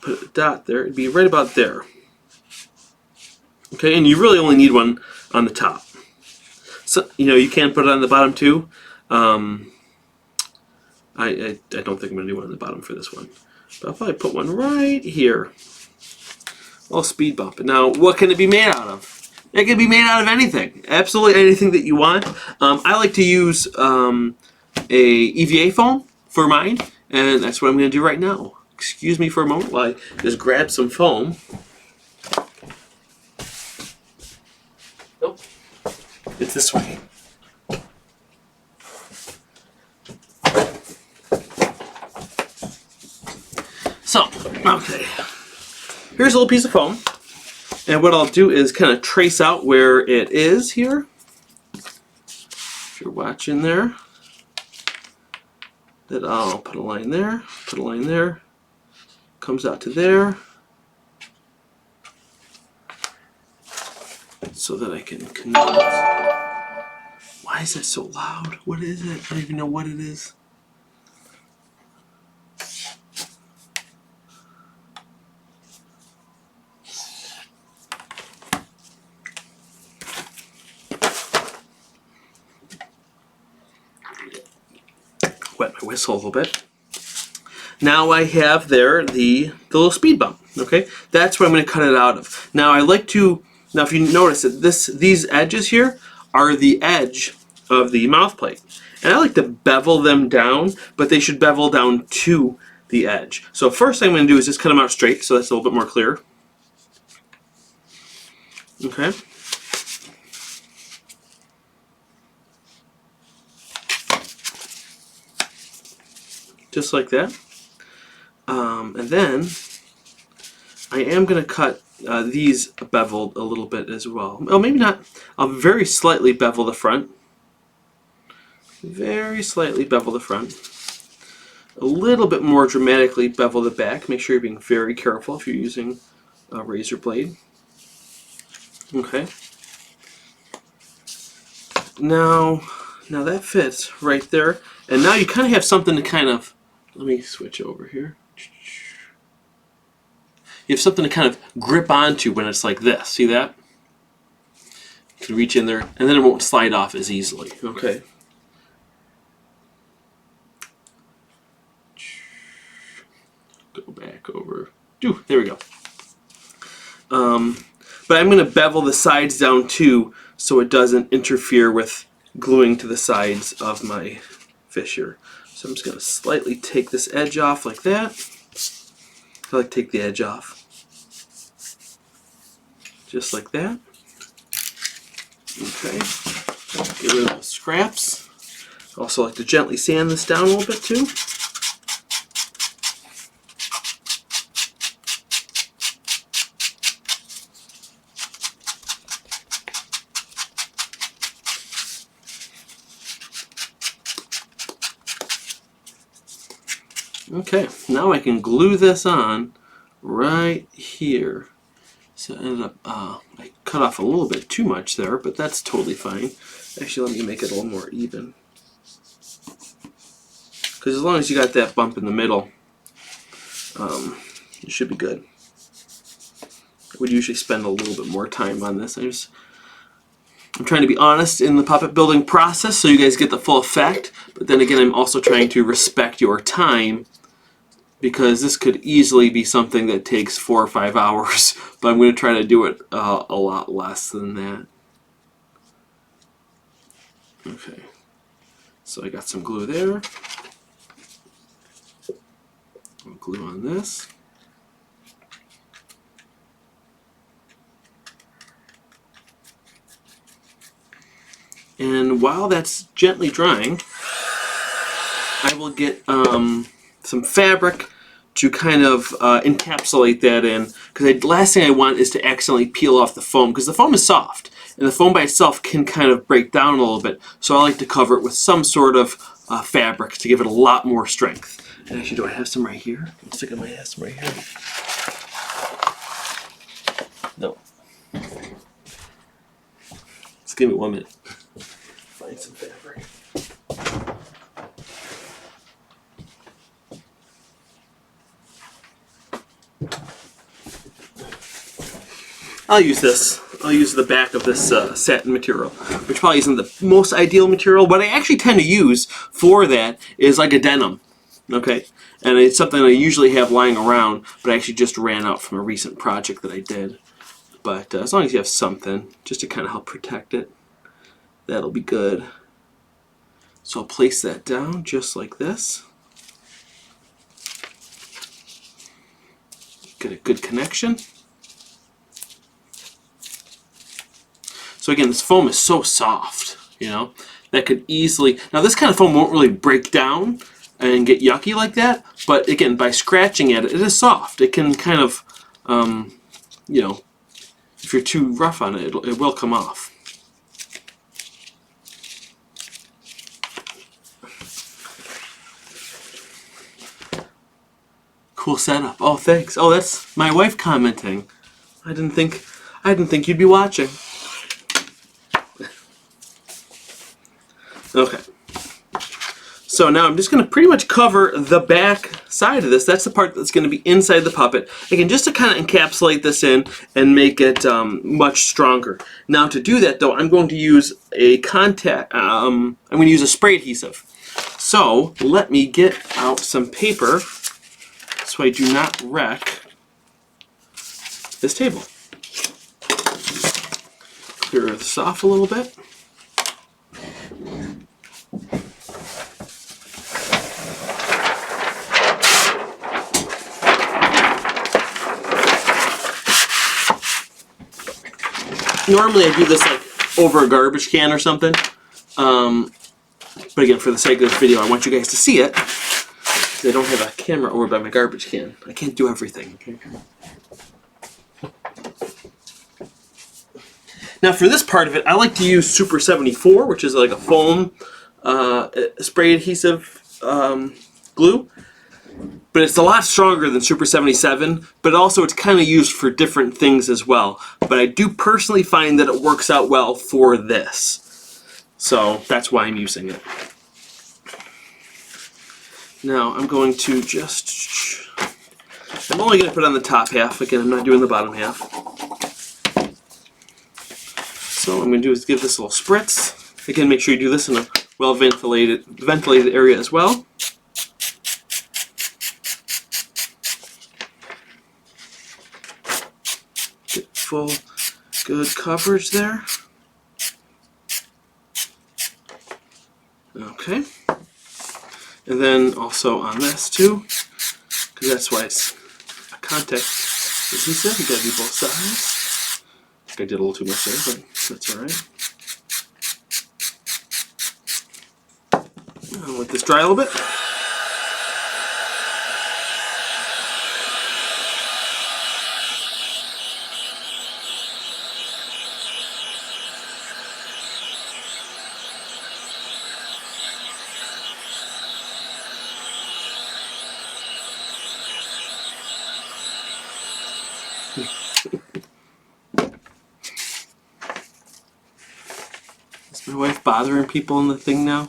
put a dot there, it'd be right about there. Okay, and you really only need one on the top. So, you know, you can put it on the bottom too. I don't think I'm going to do one on the bottom for this one. But I'll probably put one right here. Oh, speed bump. Now, what can it be made out of? It can be made out of anything. Absolutely anything that you want. I like to use a EVA foam for mine, and that's what I'm going to do right now. Excuse me for a moment while I just grab some foam. Nope. It's this way. So, okay. Here's a little piece of foam, and what I'll do is kind of trace out where it is here. If you're watching there, that I'll put a line there, put a line there, comes out to there, so that I can connect. Why is that so loud? What is it? I don't even know what it is. Wet my whistle a little bit. Now I have there the little speed bump. Okay, that's what I'm going to cut it out of. Now I like to. Now if you notice that these edges here are the edge of the mouth plate, and I like to bevel them down, but they should bevel down to the edge. So first thing I'm going to do is just cut them out straight, so that's a little bit more clear. Okay. Just like that. And then I am going to cut these beveled a little bit as well. Oh, maybe not. I'll very slightly bevel the front. Very slightly bevel the front. A little bit more dramatically bevel the back. Make sure you're being very careful if you're using a razor blade. Okay. Now that fits right there. And now you kind of have something to kind of, let me switch over here. You have something to kind of grip onto when it's like this. See that? You can reach in there, and then it won't slide off as easily. Okay. Go back over. There we go. But I'm going to bevel the sides down too, so it doesn't interfere with gluing to the sides of my fish here. So I'm just going to slightly take this edge off like that. I like to take the edge off. Just like that. Okay. Get rid of those scraps. I also like to gently sand this down a little bit too. Okay, now I can glue this on right here. So I ended up, I cut off a little bit too much there, but that's totally fine. Actually, let me make it a little more even. Because as long as you got that bump in the middle, you should be good. I would usually spend a little bit more time on this. I'm trying to be honest in the puppet building process so you guys get the full effect, but then again I'm also trying to respect your time, because this could easily be something that takes 4 or 5 hours, but I'm going to try to do it a lot less than that. Okay, so I got some glue there. I'll glue on this. And while that's gently drying, I will get some fabric to kind of encapsulate that in, because the last thing I want is to accidentally peel off the foam, because the foam is soft and the foam by itself can kind of break down a little bit, so I like to cover it with some sort of fabric to give it a lot more strength. And actually, do I have some right here? Let's stick I might have some right here. No. Just give me 1 minute. Find some fabric. I'll use this. I'll use the back of this satin material, which probably isn't the most ideal material. What I actually tend to use for that is like a denim, okay? And it's something I usually have lying around, but I actually just ran out from a recent project that I did. But as long as you have something, just to kind of help protect it, that'll be good. So I'll place that down just like this. Get a good connection. So again, this foam is so soft, you know, that could easily, now this kind of foam won't really break down and get yucky like that, but again, by scratching at it, it is soft. It can kind of, you know, if you're too rough on it, it will come off. Cool setup. Oh, thanks. Oh, that's my wife commenting. I didn't think you'd be watching. Okay. So now I'm just going to pretty much cover the back side of this. That's the part that's going to be inside the puppet. Again, just to kind of encapsulate this in and make it much stronger. Now to do that though, I'm going to use a contact, I'm going to use a spray adhesive. So let me get out some paper so I do not wreck this table. Clear this off a little bit. Normally I do this like over a garbage can or something, but again, for the sake of this video, I want you guys to see it. I don't have a camera over by my garbage can. I can't do everything. Okay? Now for this part of it, I like to use Super 74, which is like a foam spray adhesive glue. But it's a lot stronger than Super 77, but also it's kind of used for different things as well. But I do personally find that it works out well for this. So that's why I'm using it. Now I'm going to just, I'm only going to put on the top half. Again, I'm not doing the bottom half. So what I'm going to do is give this a little spritz. Again, make sure you do this in a well ventilated area as well. Get full good coverage there. Okay. And then also on this too, because that's why it's contact adhesive. You gotta do both sides. I think I did a little too much there, but that's alright. I'll let this dry a little bit. Is my wife bothering people in the thing now?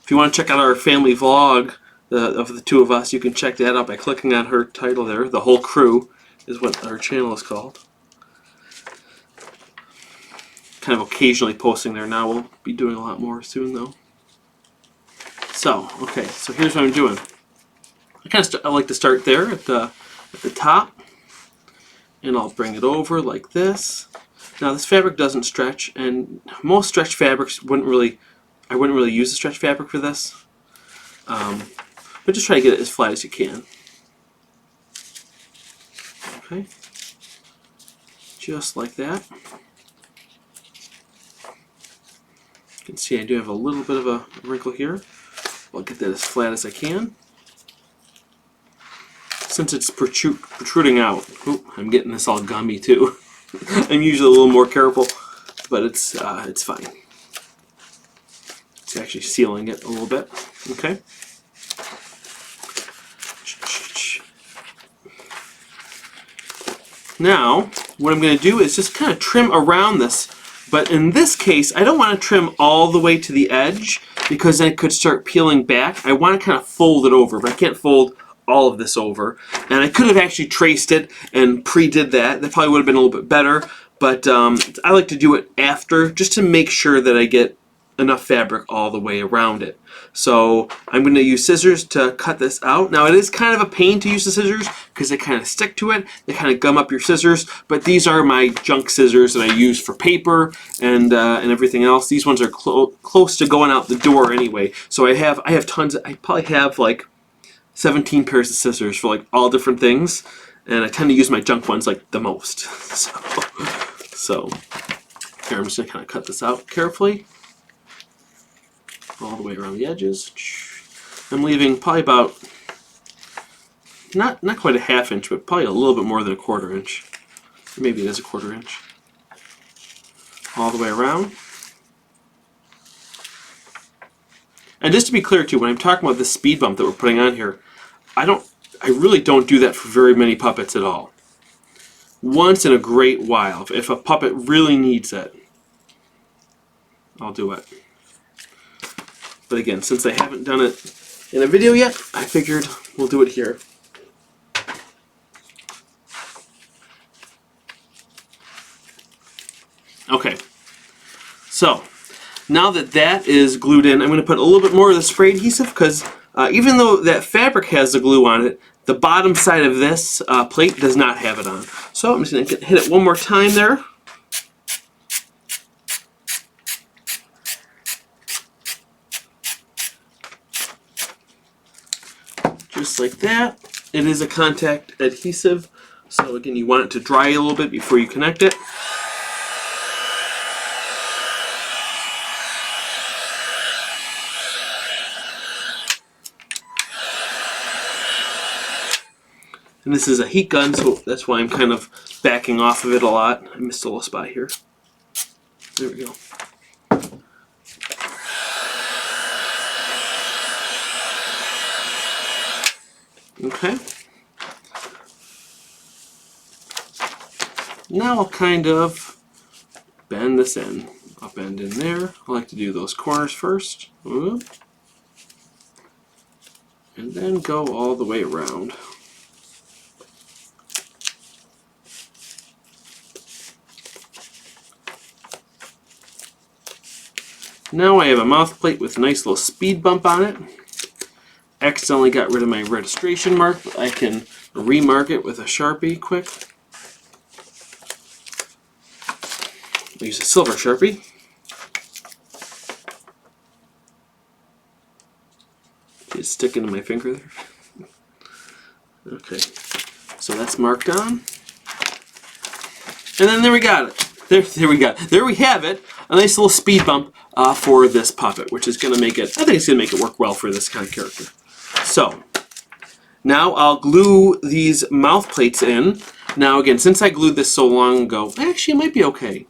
If you want to check out our family vlog of the two of us, you can check that out by clicking on her title there. The Whole Crew is what our channel is called. Kind of occasionally posting there now. We'll be doing a lot more soon though. So, okay, so here's what I'm doing. I like to start there at the top, and I'll bring it over like this. Now this fabric doesn't stretch, and most stretch fabrics I wouldn't really use the stretch fabric for this. But just try to get it as flat as you can. Okay, just like that. You can see I do have a little bit of a wrinkle here. I'll get that as flat as I can. Since it's protruding out, I'm getting this all gummy too. I'm usually a little more careful, but it's fine. It's actually sealing it a little bit. Okay. Now, what I'm going to do is just kind of trim around this. But in this case, I don't want to trim all the way to the edge because then it could start peeling back. I want to kind of fold it over, but I can't fold all of this over. And I could have actually traced it and pre-did that. That probably would have been a little bit better. But I like to do it after just to make sure that I get enough fabric all the way around it. So I'm going to use scissors to cut this out. Now it is kind of a pain to use the scissors because they kind of stick to it. They kind of gum up your scissors, but these are my junk scissors that I use for paper and everything else. These ones are close to going out the door anyway. So I have tons. I probably have like 17 pairs of scissors for like all different things, and I tend to use my junk ones like the most. So here I'm just going to kind of cut this out carefully. All the way around the edges. I'm leaving probably about, not quite a ½ inch, but probably a little bit more than a ¼ inch. Or maybe it is a ¼ inch. All the way around. And just to be clear too, when I'm talking about this speed bump that we're putting on here, I really don't do that for very many puppets at all. Once in a great while, if a puppet really needs it, I'll do it. But again, since I haven't done it in a video yet, I figured we'll do it here. Okay, so now that that is glued in, I'm going to put a little bit more of the spray adhesive because even though that fabric has the glue on it, the bottom side of this plate does not have it on. So I'm just going to hit it one more time there. Just like that. It is a contact adhesive, so again you want it to dry a little bit before you connect it. And this is a heat gun, so that's why I'm kind of backing off of it a lot. I missed a little spot here. There we go. Okay. Now I'll kind of bend this in. I'll bend in there. I like to do those corners first. And then go all the way around. Now I have a mouth plate with a nice little speed bump on it. Accidentally got rid of my registration mark, but I can remark it with a Sharpie quick. I'll use a silver Sharpie. It's sticking to my finger there. Okay. So that's marked on. And then there we got it. There we have it. A nice little speed bump for this puppet, which is going to make it, I think it's going to make it work well for this kind of character. So, now I'll glue these mouth plates in. Now again, since I glued this so long ago, actually it might be okay.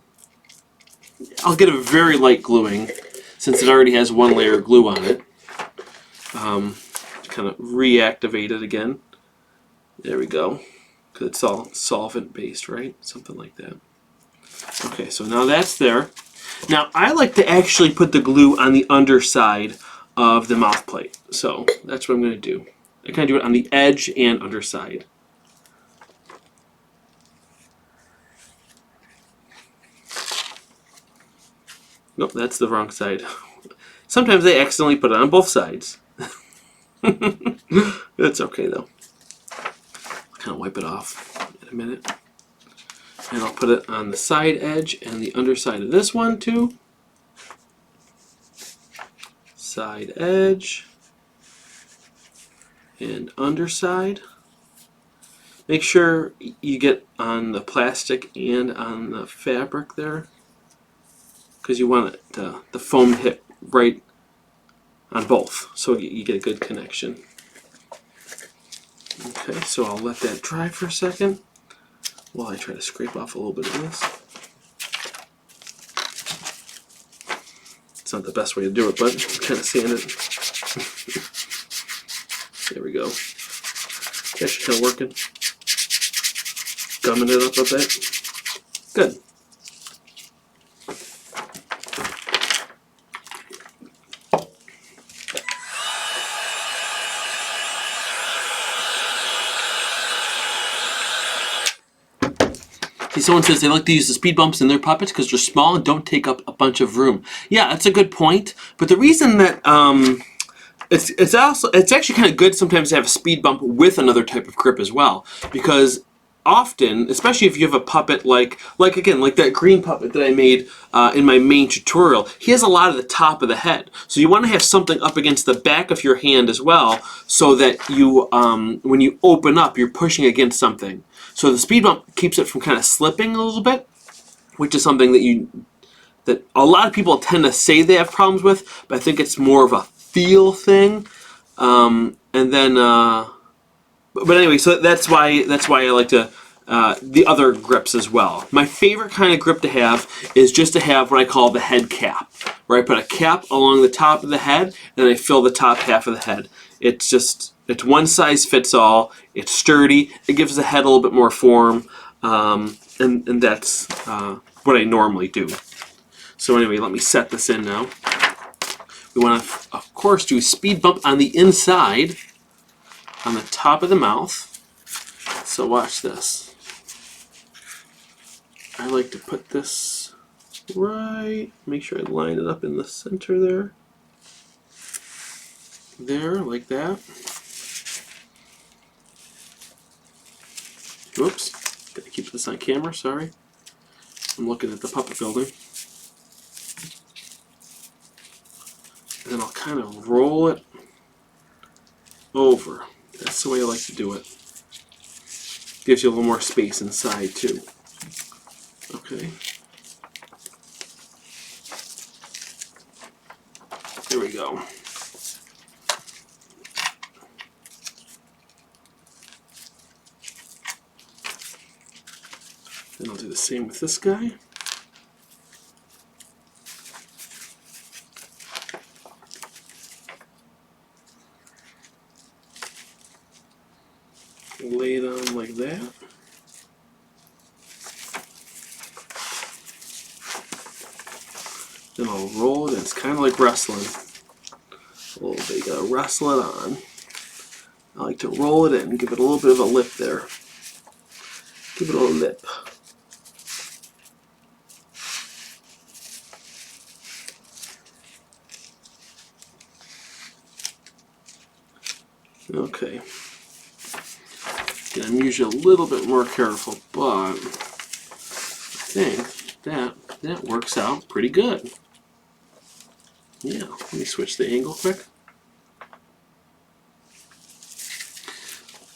I'll get a very light gluing, since it already has one layer of glue on it. Kind of reactivate it again. There we go. Because it's all solvent based, right? Something like that. Okay, so now that's there. Now I like to actually put the glue on the underside of the mouth plate. So that's what I'm going to do. I kind of do it on the edge and underside. Nope, that's the wrong side. Sometimes I accidentally put it on both sides. That's okay though. I'll kind of wipe it off in a minute. And I'll put it on the side edge and the underside of this one too. Side edge and underside. Make sure you get on the plastic and on the fabric there, because you want it the foam to hit right on both, so you get a good connection. Okay, so I'll let that dry for a second while I try to scrape off a little bit of this. It's not the best way to do it, but kind of sand it. There we go. Actually kind of working. Gumming it up a bit. Good. Someone says they like to use the speed bumps in their puppets because they're small and don't take up a bunch of room. Yeah, that's a good point. But the reason that it's actually kind of good sometimes to have a speed bump with another type of grip as well, because often, especially if you have a puppet like that green puppet that I made in my main tutorial, he has a lot of the top of the head. So you want to have something up against the back of your hand as well, so that you when you open up, you're pushing against something. So the speed bump keeps it from kind of slipping a little bit, which is something that a lot of people tend to say they have problems with, but I think it's more of a feel thing. But anyway, so that's why I like to the other grips as well. My favorite kind of grip to have is just to have what I call the head cap, where I put a cap along the top of the head and I fill the top half of the head. It's one size fits all. It's sturdy. It gives the head a little bit more form, and that's what I normally do. So anyway, let me set this in now. We want to, of course, do a speed bump on the inside, on the top of the mouth. So watch this. I like to put this right, make sure I line it up in the center there. There, like that. Oops, gotta keep this on camera, sorry. I'm looking at the puppet building. And then I'll kind of roll it over. That's the way I like to do it. Gives you a little more space inside too. Okay. There we go. Then I'll do the same with this guy. Lay it on like that. Then I'll roll it. It's kind of like wrestling. A little bit. You gotta wrestle it on. I like to roll it in, give it a little bit of a lip there. Give it a little lip. Okay. Again, I'm usually a little bit more careful, but I think that works out pretty good. Yeah, let me switch the angle quick.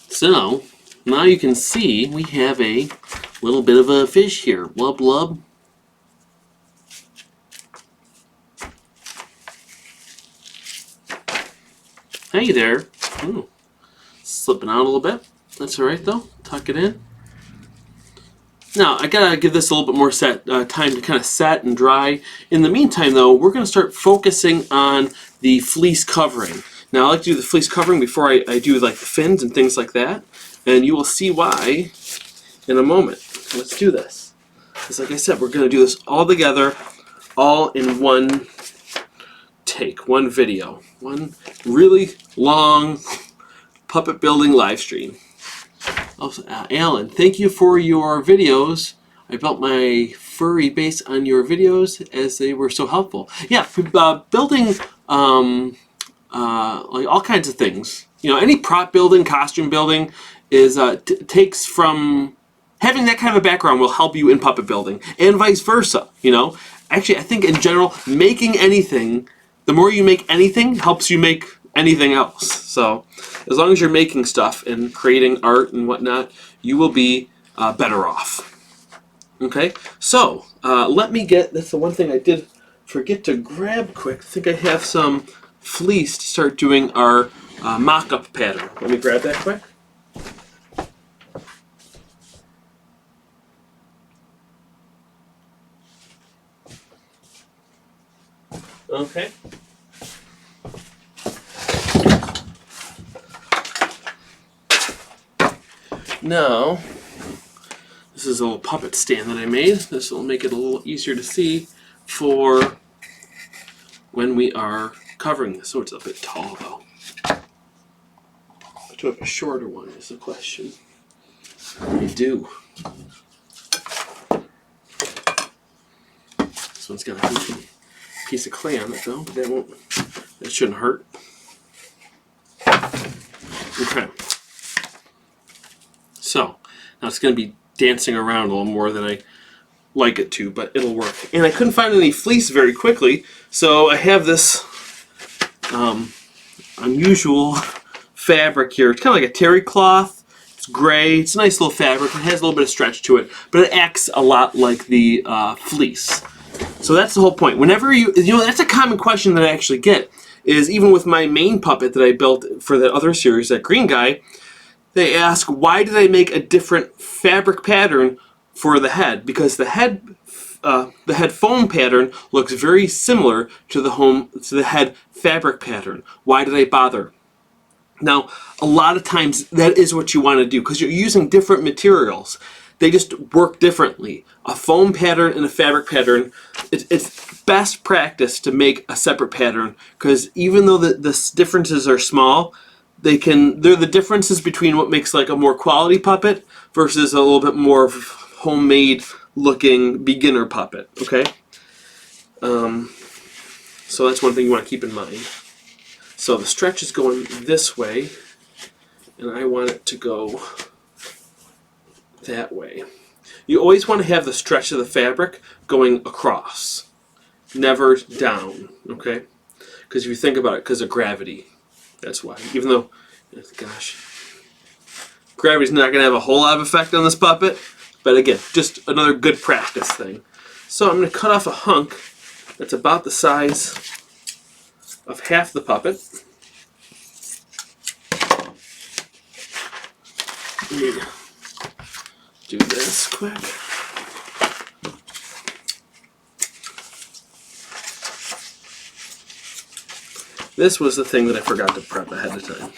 So, Now you can see we have a little bit of a fish here. Blub blub. Hey there. Ooh. Slipping out a little bit. That's alright though. Tuck it in. Now, I gotta give this a little bit more time to kind of set and dry. In the meantime though, we're gonna start focusing on the fleece covering. Now, I like to do the fleece covering before I do like the fins and things like that. And you will see why in a moment. Let's do this. Because like I said, we're gonna do this all together, all in one take, one video. One really long puppet building live stream. Oh, Alan, thank you for your videos. I built my furry base on your videos as they were so helpful. Yeah, building like all kinds of things. You know, any prop building, costume building is takes from having that kind of a background will help you in puppet building, and vice versa. You know, actually, I think in general, making anything, the more you make anything, helps you make anything else. So as long as you're making stuff and creating art and whatnot, you will be better off. Okay, so let me get, that's the one thing I did forget to grab quick. I think I have some fleece to start doing our mock-up pattern. Let me grab that quick. Okay. Now, this is a little puppet stand that I made. This will make it a little easier to see for when we are covering this. So it's a bit tall though. Do I have a shorter one is the question. I do. This one's got a goofy piece of clay on it though, but that shouldn't hurt. Okay. So, now it's going to be dancing around a little more than I like it to, but it'll work. And I couldn't find any fleece very quickly, so I have this unusual fabric here. It's kind of like a terry cloth. It's gray. It's a nice little fabric. It has a little bit of stretch to it, but it acts a lot like the fleece. So that's the whole point. Whenever you know, that's a common question that I actually get, is even with my main puppet that I built for that other series, that green guy, they ask, why did I make a different fabric pattern for the head? Because the head foam pattern looks very similar to the head fabric pattern. Why did I bother? Now, a lot of times that is what you want to do because you're using different materials. They just work differently. A foam pattern and a fabric pattern, it's best practice to make a separate pattern because even though the differences are small, they're the differences between what makes like a more quality puppet versus a little bit more homemade looking beginner puppet, okay? So that's one thing you want to keep in mind. So the stretch is going this way, and I want it to go that way. You always want to have the stretch of the fabric going across, never down, okay? Because if you think about it, because of gravity. That's why. Even though, gosh, gravity's not going to have a whole lot of effect on this puppet. But again, just another good practice thing. So I'm going to cut off a hunk that's about the size of half the puppet. Let me do this quick. This was the thing that I forgot to prep ahead of time,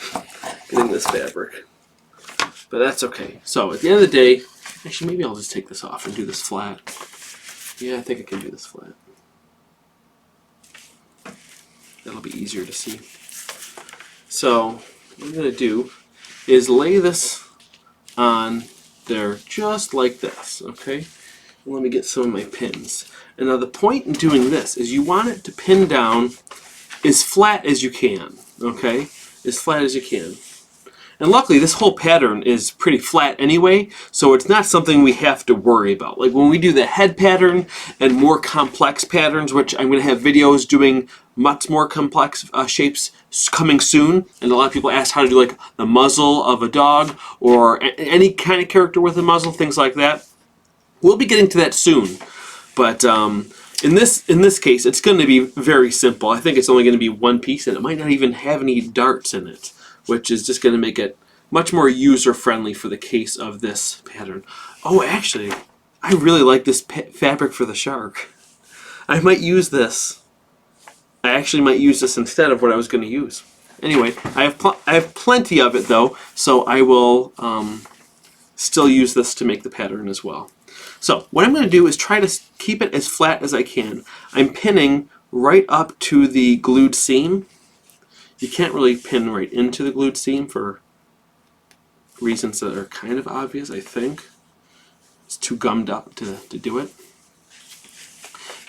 getting this fabric. But that's okay. So at the end of the day, actually maybe I'll just take this off and do this flat. Yeah, I think I can do this flat. That'll be easier to see. So what I'm going to do is lay this on there just like this, okay? Let me get some of my pins. And now the point in doing this is you want it to pin down as flat as you can, okay? As flat as you can. And luckily, this whole pattern is pretty flat anyway, so it's not something we have to worry about. Like when we do the head pattern and more complex patterns, which I'm going to have videos doing much more complex shapes coming soon. And a lot of people ask how to do like the muzzle of a dog or any kind of character with a muzzle, things like that. We'll be getting to that soon. But in this case, it's going to be very simple. I think it's only going to be one piece, and it might not even have any darts in it, which is just going to make it much more user-friendly for the case of this pattern. Oh, actually, I really like this fabric for the shark. I might use this. I actually might use this instead of what I was going to use. Anyway, I have plenty of it, though, so I will still use this to make the pattern as well. So what I'm going to do is try to keep it as flat as I can. I'm pinning right up to the glued seam. You can't really pin right into the glued seam for reasons that are kind of obvious, I think. It's too gummed up to do it.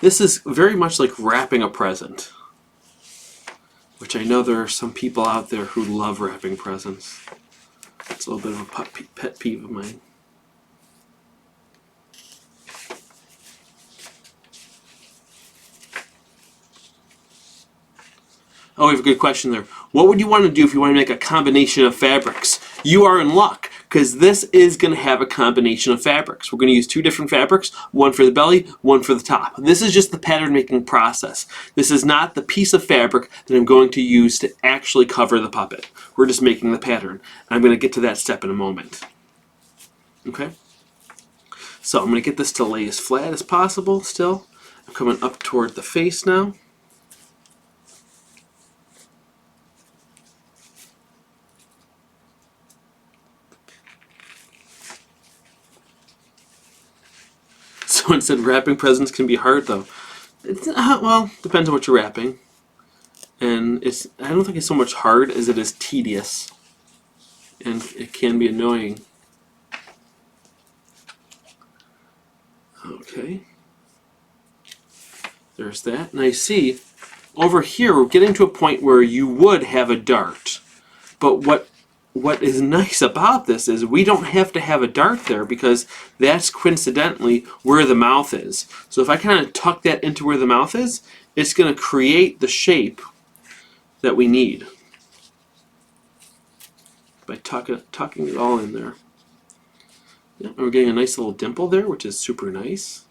This is very much like wrapping a present, which I know there are some people out there who love wrapping presents. It's a little bit of a pet peeve of mine. Oh, we have a good question there. What would you want to do if you want to make a combination of fabrics? You are in luck, because this is going to have a combination of fabrics. We're going to use two different fabrics, one for the belly, one for the top. This is just the pattern making process. This is not the piece of fabric that I'm going to use to actually cover the puppet. We're just making the pattern. I'm going to get to that step in a moment. Okay? So I'm going to get this to lay as flat as possible still. I'm coming up toward the face now. Someone said wrapping presents can be hard, though. It's, well, depends on what you're wrapping. And I don't think it's so much hard as it is tedious. And it can be annoying. Okay. There's that. And I see, over here, we're getting to a point where you would have a dart. But what is nice about this is we don't have to have a dart there because that's coincidentally where the mouth is. So if I kind of tuck that into where the mouth is, it's going to create the shape that we need by tucking it all in there. Yeah, and we're getting a nice little dimple there, which is super nice.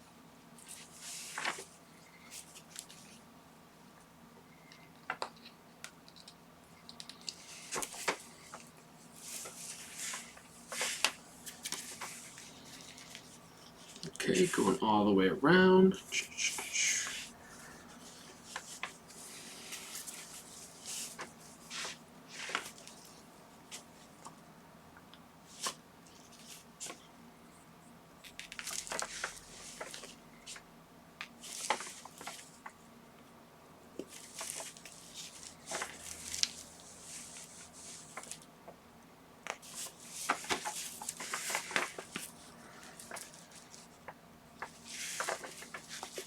Okay, going all the way around.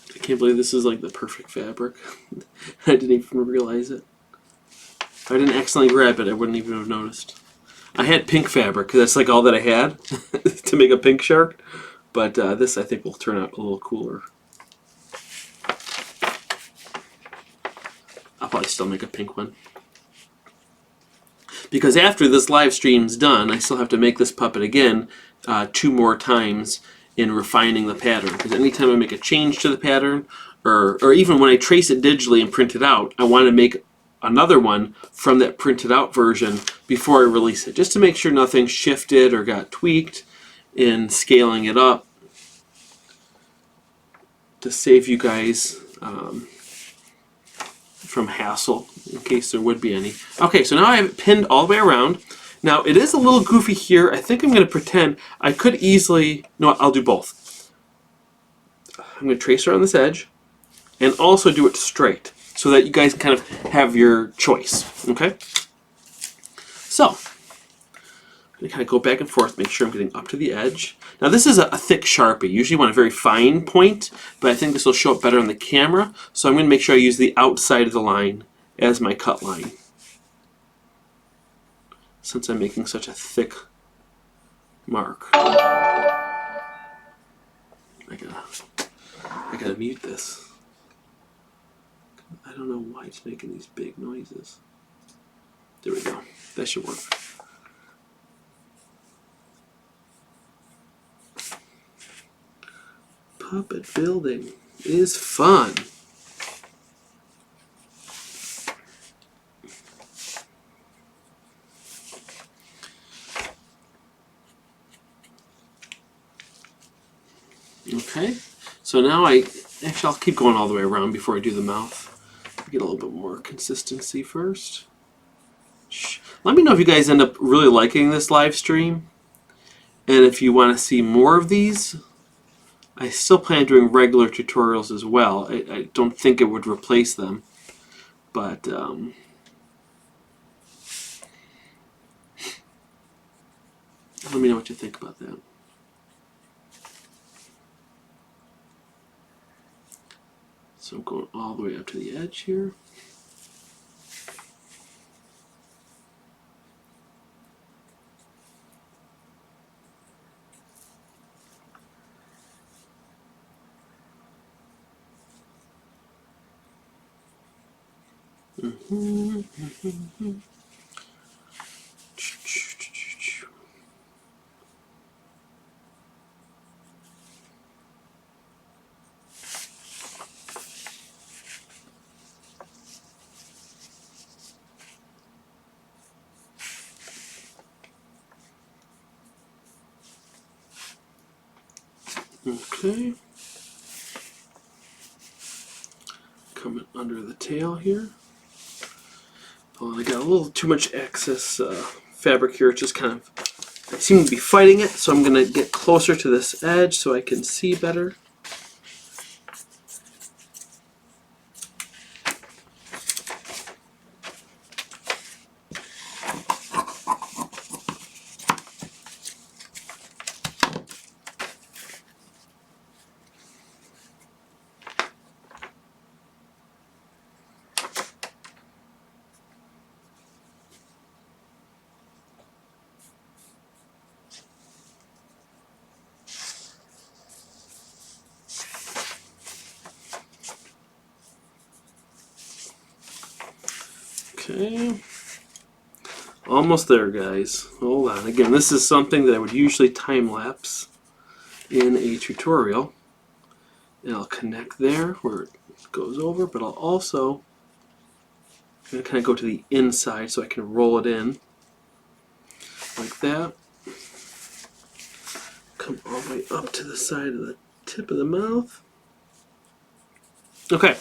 I can't believe this is like the perfect fabric. I didn't even realize it. If I didn't accidentally grab it, I wouldn't even have noticed. I had pink fabric, because that's like all that I had to make a pink shark. But this, I think, will turn out a little cooler. I'll probably still make a pink one. Because after this live stream's done, I still have to make this puppet again 2 more times in refining the pattern. Because anytime I make a change to the pattern, or even when I trace it digitally and print it out, I want to make another one from that printed out version before I release it, just to make sure nothing shifted or got tweaked in scaling it up, to save you guys from hassle, in case there would be any. Okay, so now I have it pinned all the way around. Now, it is a little goofy here. I think I'm going to pretend I could easily... No, I'll do both. I'm going to trace around this edge and also do it straight so that you guys kind of have your choice. Okay? So, I'm going to kind of go back and forth, make sure I'm getting up to the edge. Now, this is a thick Sharpie. Usually you want a very fine point, but I think this will show up better on the camera. So I'm going to make sure I use the outside of the line as my cut line. since I'm making such a thick mark. I gotta mute this. I don't know why it's making these big noises. There we go. That should work. Puppet building is fun. Okay, so now I'll keep going all the way around before I do the mouth. Get a little bit more consistency first. Let me know if you guys end up really liking this live stream, and if you want to see more of these. I still plan on doing regular tutorials as well. I don't think it would replace them, but let me know what you think about that. So I'm going all the way up to the edge here. Okay. Coming under the tail here. Oh, I got a little too much excess fabric here. It's just kind of, I seem to be fighting it, so I'm going to get closer to this edge so I can see better. Okay, almost there, guys. Hold on. Again, this is something that I would usually time-lapse in a tutorial. And I'll connect there where it goes over, but I'll also kind of go to the inside so I can roll it in like that. Come all the way up to the side of the tip of the mouth. Okay,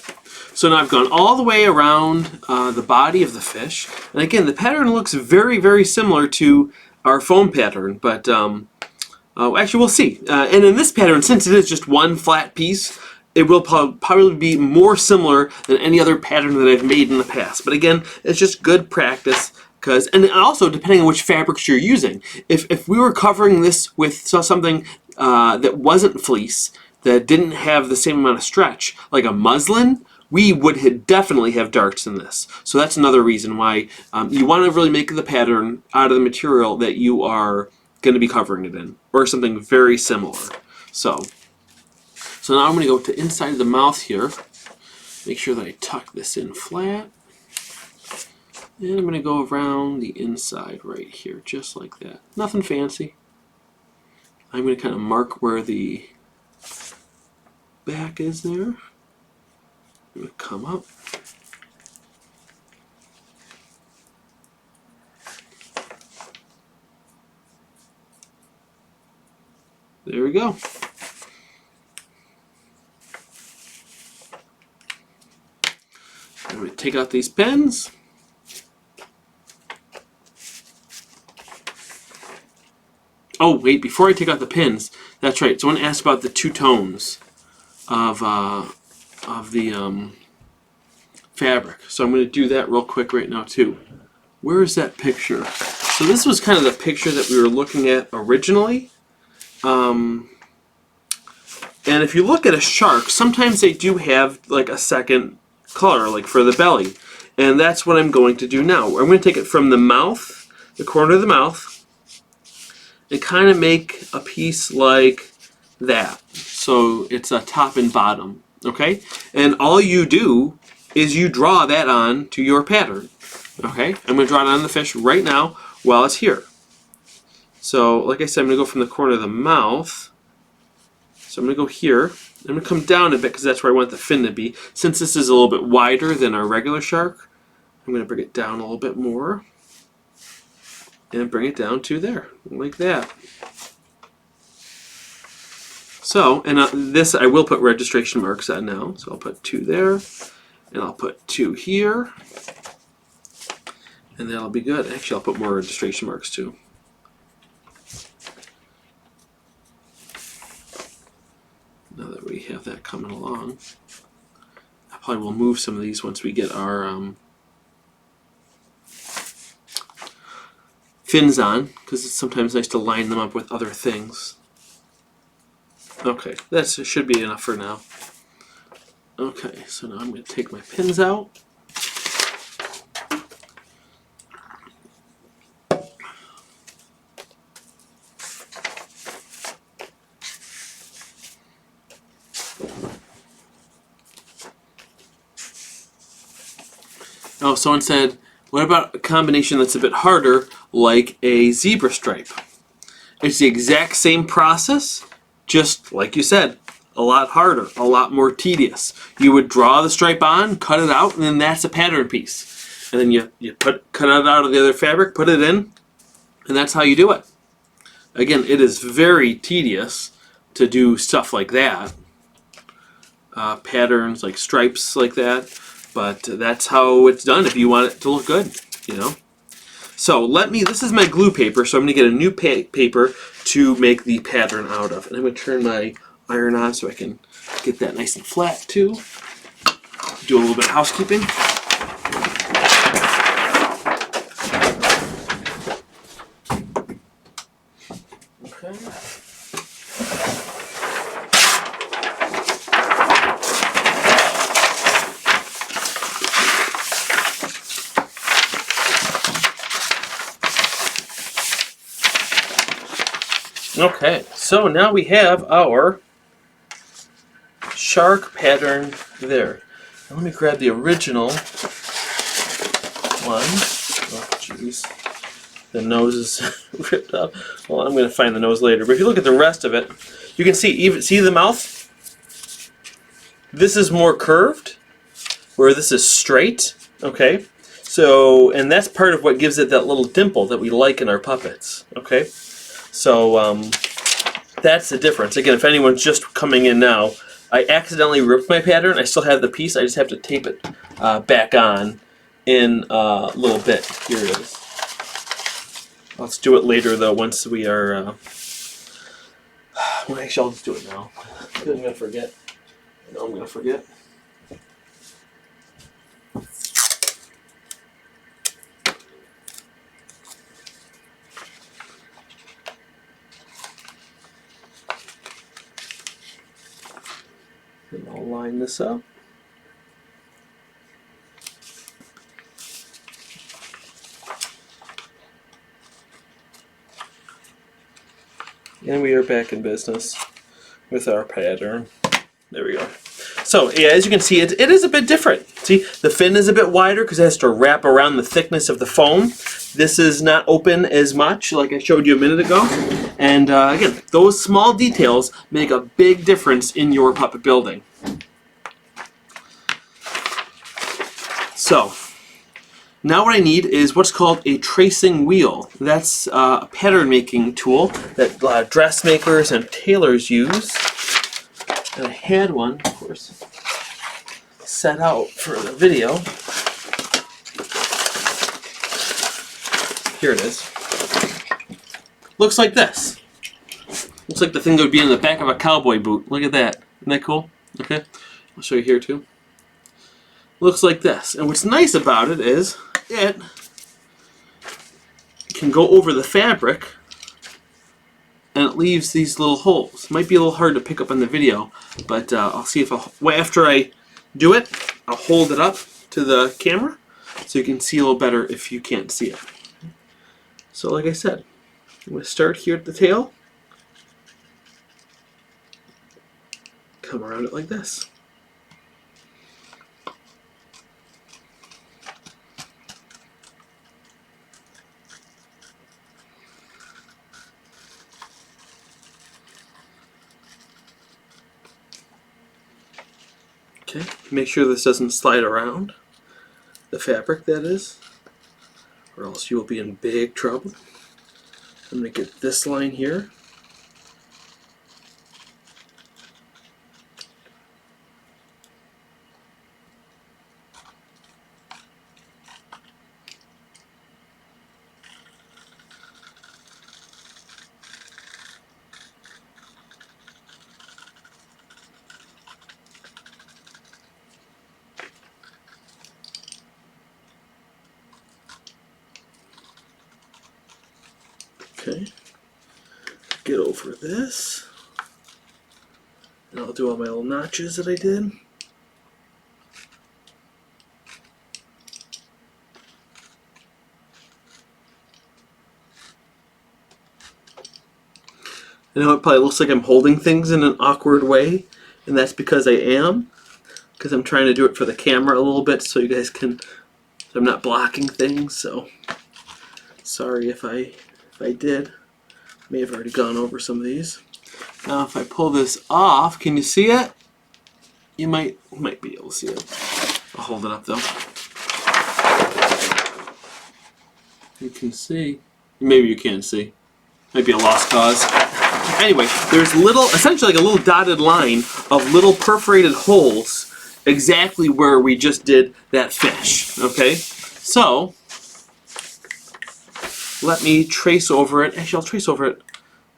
so now I've gone all the way around the body of the fish. And again, the pattern looks very, very similar to our foam pattern, but actually we'll see. And in this pattern, since it is just one flat piece, it will probably be more similar than any other pattern that I've made in the past. But again, it's just good practice. And also, depending on which fabrics you're using. If we were covering this with something that wasn't fleece, that didn't have the same amount of stretch, like a muslin, we would definitely have darts in this. So that's another reason why you want to really make the pattern out of the material that you are going to be covering it in, or something very similar. So now I'm going to go to inside of the mouth here, make sure that I tuck this in flat, and I'm going to go around the inside right here, just like that. Nothing fancy. I'm going to kind of mark where the back is there. I'm going to come up. There we go. I'm going to take out these pins. Oh, wait, before I take out the pins, that's right, someone asked about the two tones of the fabric. So I'm going to do that real quick right now, too. Where is that picture? So this was kind of the picture that we were looking at originally. And if you look at a shark, sometimes they do have like a second color, like for the belly. And that's what I'm going to do now. I'm going to take it from the mouth the corner of the mouth and kind of make a piece like that. So it's a top and bottom, okay? And all you do is you draw that on to your pattern, okay? I'm going to draw it on the fish right now while it's here. So, like I said, I'm going to go from the corner of the mouth. So I'm going to go here. I'm going to come down a bit because that's where I want the fin to be. Since this is a little bit wider than our regular shark, I'm going to bring it down a little bit more. And bring it down to there, like that. So, and this I will put registration marks on now. So I'll put 2 there, and I'll put 2 here. And that'll be good. Actually, I'll put more registration marks too. Now that we have that coming along, I probably will move some of these once we get our fins on, because it's sometimes nice to line them up with other things. Okay, that should be enough for now. Okay, so now I'm going to take my pins out. Oh, someone said, what about a combination that's a bit harder, like a zebra stripe? It's the exact same process, just like you said, a lot harder, a lot more tedious. You would draw the stripe on, cut it out, and then that's a pattern piece. And then you cut it out of the other fabric, put it in, and that's how you do it. Again, it is very tedious to do stuff like that. Patterns like stripes like that. But that's how it's done if you want it to look good, you know. So this is my glue paper, so I'm going to get a new paper to make the pattern out of. And I'm going to turn my iron on so I can get that nice and flat too. Do a little bit of housekeeping. Okay. Okay, so now we have our shark pattern there. Now let me grab the original one. Oh, jeez. The nose is ripped up. Well, I'm going to find the nose later. But if you look at the rest of it, you can see the mouth? This is more curved, where this is straight. Okay? So, and that's part of what gives it that little dimple that we like in our puppets. Okay? So that's the difference. Again, if anyone's just coming in now, I accidentally ripped my pattern. I still have the piece. I just have to tape it back on in a little bit. Here it is. Let's do it later, though, once we are... well, actually, I'll just do it now. I'm going to forget. I know I'm going to forget. And I'll line this up. And we are back in business with our pattern. There we go. So, yeah, as you can see, it is a bit different. See, the fin is a bit wider because it has to wrap around the thickness of the foam. This is not open as much, like I showed you a minute ago. And again, those small details make a big difference in your puppet building. So, now what I need is what's called a tracing wheel. That's a pattern making tool that dressmakers and tailors use. And I had one, of course, set out for the video. Here it is. Looks like this. Looks like the thing that would be in the back of a cowboy boot. Look at that. Isn't that cool? Okay. I'll show you here too. Looks like this. And what's nice about it is it can go over the fabric and it leaves these little holes. Might be a little hard to pick up on the video, but I'll see if after I do it, I'll hold it up to the camera so you can see a little better if you can't see it. So like I said, I'm going to start here at the tail, come around it like this. Okay, make sure this doesn't slide around the fabric, that is, or else you will be in big trouble. I'm going to get this line here. Okay, get over this, and I'll do all my little notches that I did. I know it probably looks like I'm holding things in an awkward way, and that's because I am, because I'm trying to do it for the camera a little bit so you guys can, so I'm not blocking things, so sorry if I did. May have already gone over some of these. Now if I pull this off, can you see it? You might be able to see it. I'll hold it up though. You can see. Maybe you can't see. Might be a lost cause. Anyway, there's essentially like a little dotted line of little perforated holes exactly where we just did that fish. Okay? So, let me trace over it. Actually, I'll trace over it.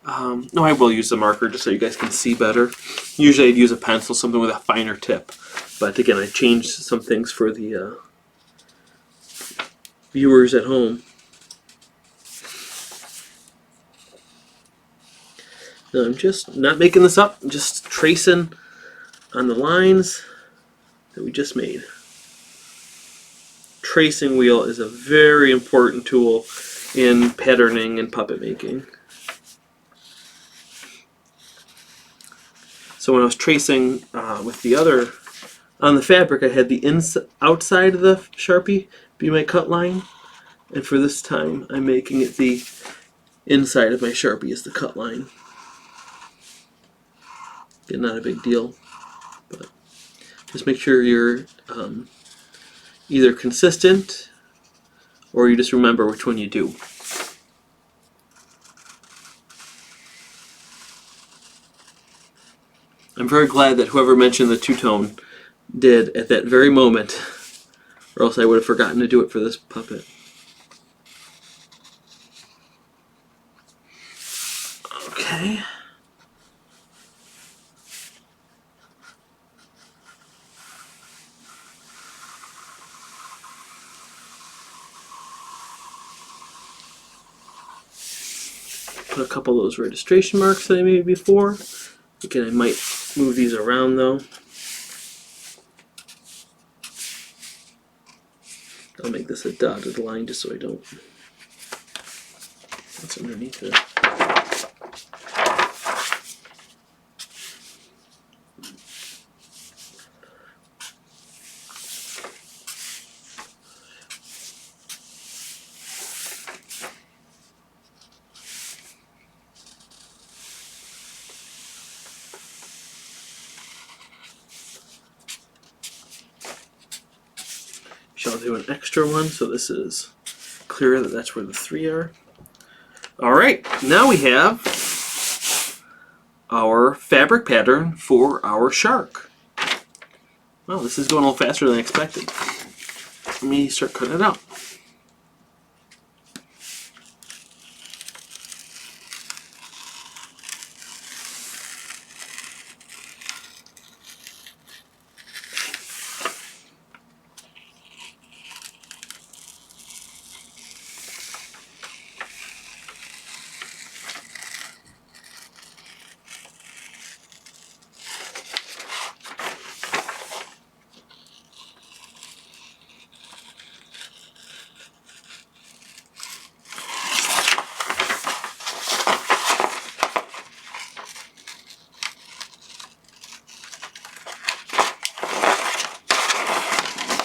No, I will use the marker just so you guys can see better. Usually I'd use a pencil, something with a finer tip. But again, I changed some things for the viewers at home. Now I'm just not making this up, I'm just tracing on the lines that we just made. Tracing wheel is a very important tool in patterning and puppet making. So when I was tracing with the other, on the fabric I had the outside of the Sharpie be my cut line, and for this time I'm making it the inside of my Sharpie is the cut line. Again, not a big deal, but just make sure you're either consistent or you just remember which one you do. I'm very glad that whoever mentioned the two-tone did at that very moment, or else I would have forgotten to do it for this puppet. Okay. Put a couple of those registration marks that I made before. Again, I might move these around though. I'll make this a dotted line just so I don't. What's underneath it? I'll do an extra one so this is clear that that's where the 3 are. Alright, now we have our fabric pattern for our shark. Well, this is going a little faster than I expected. Let me start cutting it out.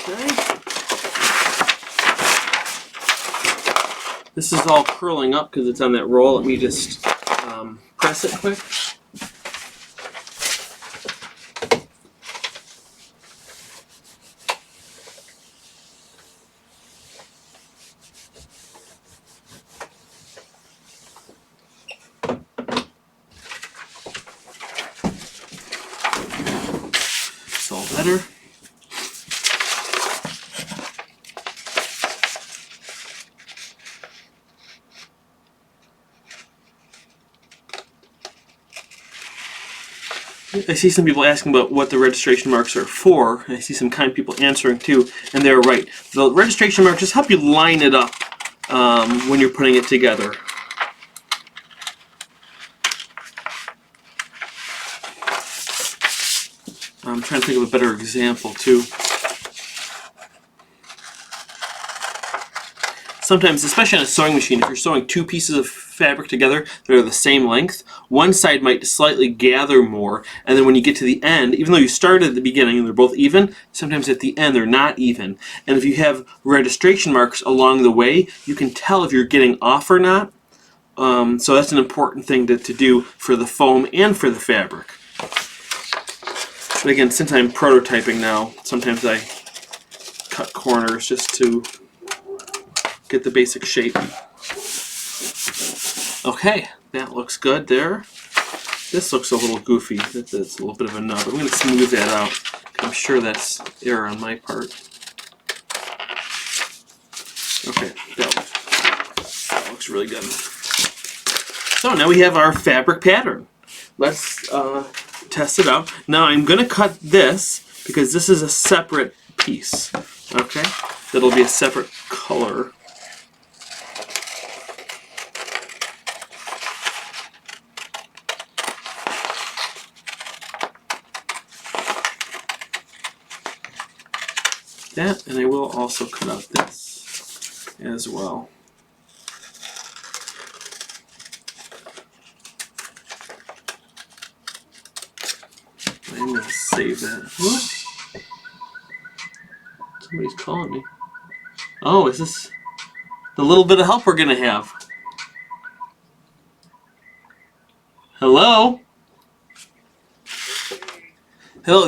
Okay. This is all curling up because it's on that roll. Let me just press it quick. It's all better. I see some people asking about what the registration marks are for. I see some kind people answering too, and they're right. The registration marks just help you line it up when you're putting it together. I'm trying to think of a better example too. Sometimes, especially on a sewing machine, if you're sewing two pieces of fabric together that are the same length, one side might slightly gather more, and then when you get to the end, even though you started at the beginning and they're both even, sometimes at the end they're not even. And if you have registration marks along the way, you can tell if you're getting off or not. So that's an important thing to do for the foam and for the fabric. But again, since I'm prototyping now, sometimes I cut corners just to get the basic shape. Okay, that looks good there. This looks a little goofy. That's a little bit of a nub. I'm going to smooth that out. I'm sure that's error on my part. Okay, that looks really good. So now we have our fabric pattern. Let's test it out. Now I'm going to cut this because this is a separate piece. Okay, that'll be a separate color. That, and I will also cut out this as well. I'm going to save that. What? Somebody's calling me. Oh, is this the little bit of help we're going to have? Hello? Hello,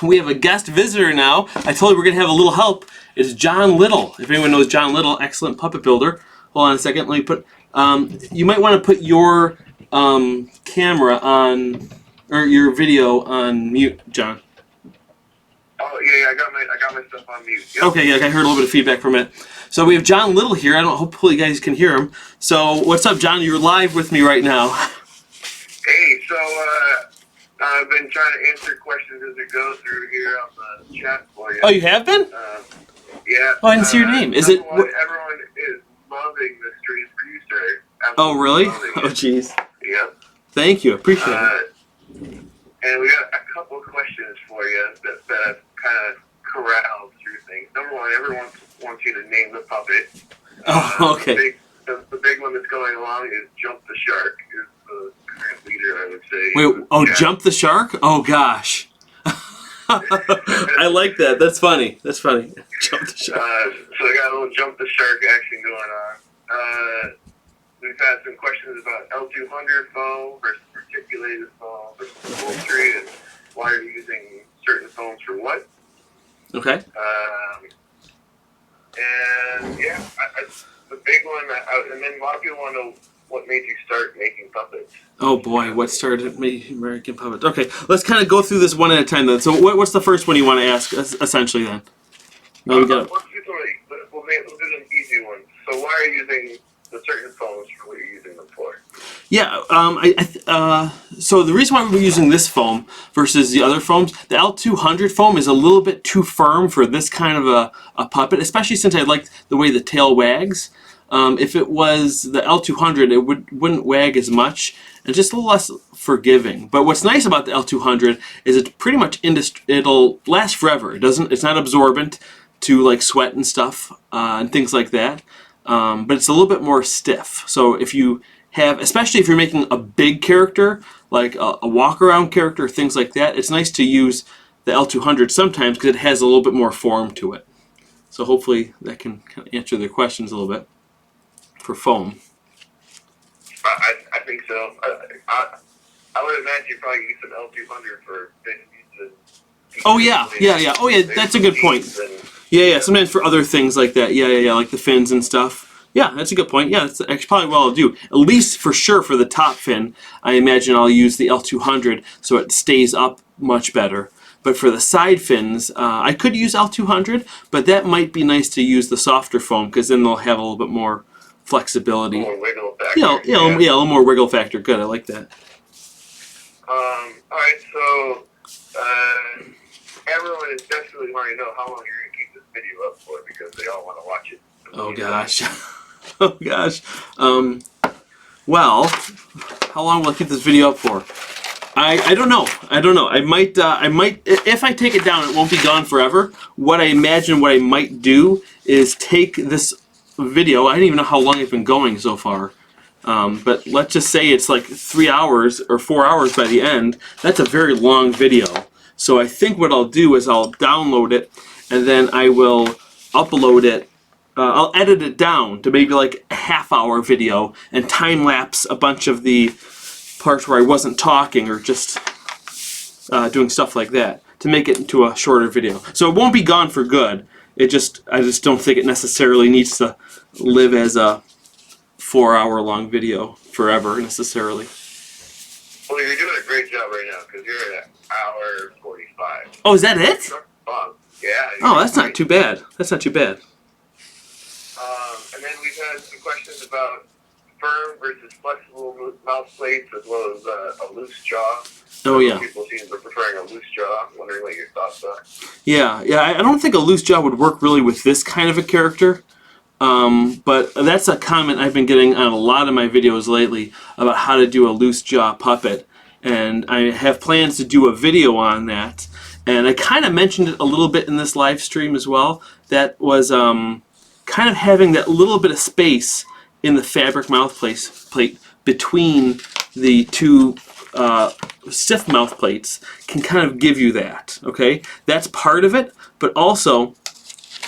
we have a guest visitor now. I told you we're going to have a little help. It's John Little. If anyone knows John Little, excellent puppet builder. Hold on a second. Let me put, you might want to put your camera on, or your video on mute, John. Oh, yeah, I got my stuff on mute. Yep. Okay, yeah, I heard a little bit of feedback from it. So we have John Little here. Hopefully you guys can hear him. So what's up, John? You're live with me right now. Hey, so, I've been trying to answer questions as we go through here on the chat for you. Oh, you have been? Yeah. Oh, I didn't see your name. Is it? Everyone is loving the stream for you, sir. Absolutely. Oh, really? Oh, jeez. Yeah. Thank you. Appreciate it. And we got a couple of questions for you that kind of corralled through things. Number one, everyone wants you to name the puppet. Oh, okay. The big one that's going along is Jump the Shark. Is the current leader, I would say. Wait, yeah. Jump the Shark? Oh, gosh. I like that. That's funny. That's funny. Jump the Shark. So we got a little Jump the Shark action going on. We've had some questions about L200 foam versus articulated foam versus Puppetry, and why are you using certain foams for what? Okay. And yeah, the big one, and then a lot of people want to know what made you start making puppets. Oh boy, what started making American puppets? Okay, let's kind of go through this one at a time then. So what's the first one you want to ask, essentially then? No, we got. We'll do an easy one. So why are you using the certain foams for what you're using them for? Yeah, so the reason why we're using this foam versus the other foams, the L200 foam is a little bit too firm for this kind of a puppet, especially since I like the way the tail wags. If it was the L200, it wouldn't wag as much and just a little less forgiving. But what's nice about the L200 is it's pretty much it'll last forever. It's not absorbent to like sweat and stuff and things like that. But it's a little bit more stiff. So if you have, especially if you're making a big character, like a walk-around character, things like that, it's nice to use the L200 sometimes because it has a little bit more form to it. So hopefully that can kind of answer their questions a little bit for foam. I think so. I would imagine you probably use some L200 for fins and... Oh yeah. Oh yeah, that's a good point. Yeah, sometimes for other things like that. Yeah, like the fins and stuff. Yeah, that's a good point. Yeah, that's actually probably what I'll do. At least for sure for the top fin, I imagine I'll use the L200 so it stays up much better. But for the side fins, I could use L200, but that might be nice to use the softer foam because then they'll have a little bit more flexibility. A little more wiggle factor. Yeah, a little more wiggle factor. Good, I like that. Alright, so everyone is desperately wanting to know how long you're going to keep this video up for because they all want to watch it. Oh gosh. Oh gosh. Well, how long will I keep this video up for? I don't know. I might if I take it down, it won't be gone forever. What I imagine what I might do is take this video. I don't even know how long it's been going so far. But let's just say it's like 3 hours or 4 hours by the end. That's a very long video. So I think what I'll do is I'll download it and then I will upload it. I'll edit it down to maybe like a half-hour video and time-lapse a bunch of the parts where I wasn't talking or just doing stuff like that to make it into a shorter video. So it won't be gone for good. I just don't think it necessarily needs to live as a 4-hour long video forever necessarily. Well, you're doing a great job right now because you're at an hour 45. Oh, is that it? Yeah. Oh, that's not too bad. That's not too bad. And then we've had some questions about firm versus flexible mouth plates as well as a loose jaw. Oh yeah. People seem to be preferring a loose jaw. I'm wondering what your thoughts are. Yeah. I don't think a loose jaw would work really with this kind of a character. But that's a comment I've been getting on a lot of my videos lately about how to do a loose jaw puppet. And I have plans to do a video on that. And I kind of mentioned it a little bit in this live stream as well. That was kind of having that little bit of space in the fabric mouth plate between the two stiff mouth plates can kind of give you that. Okay, that's part of it. But also,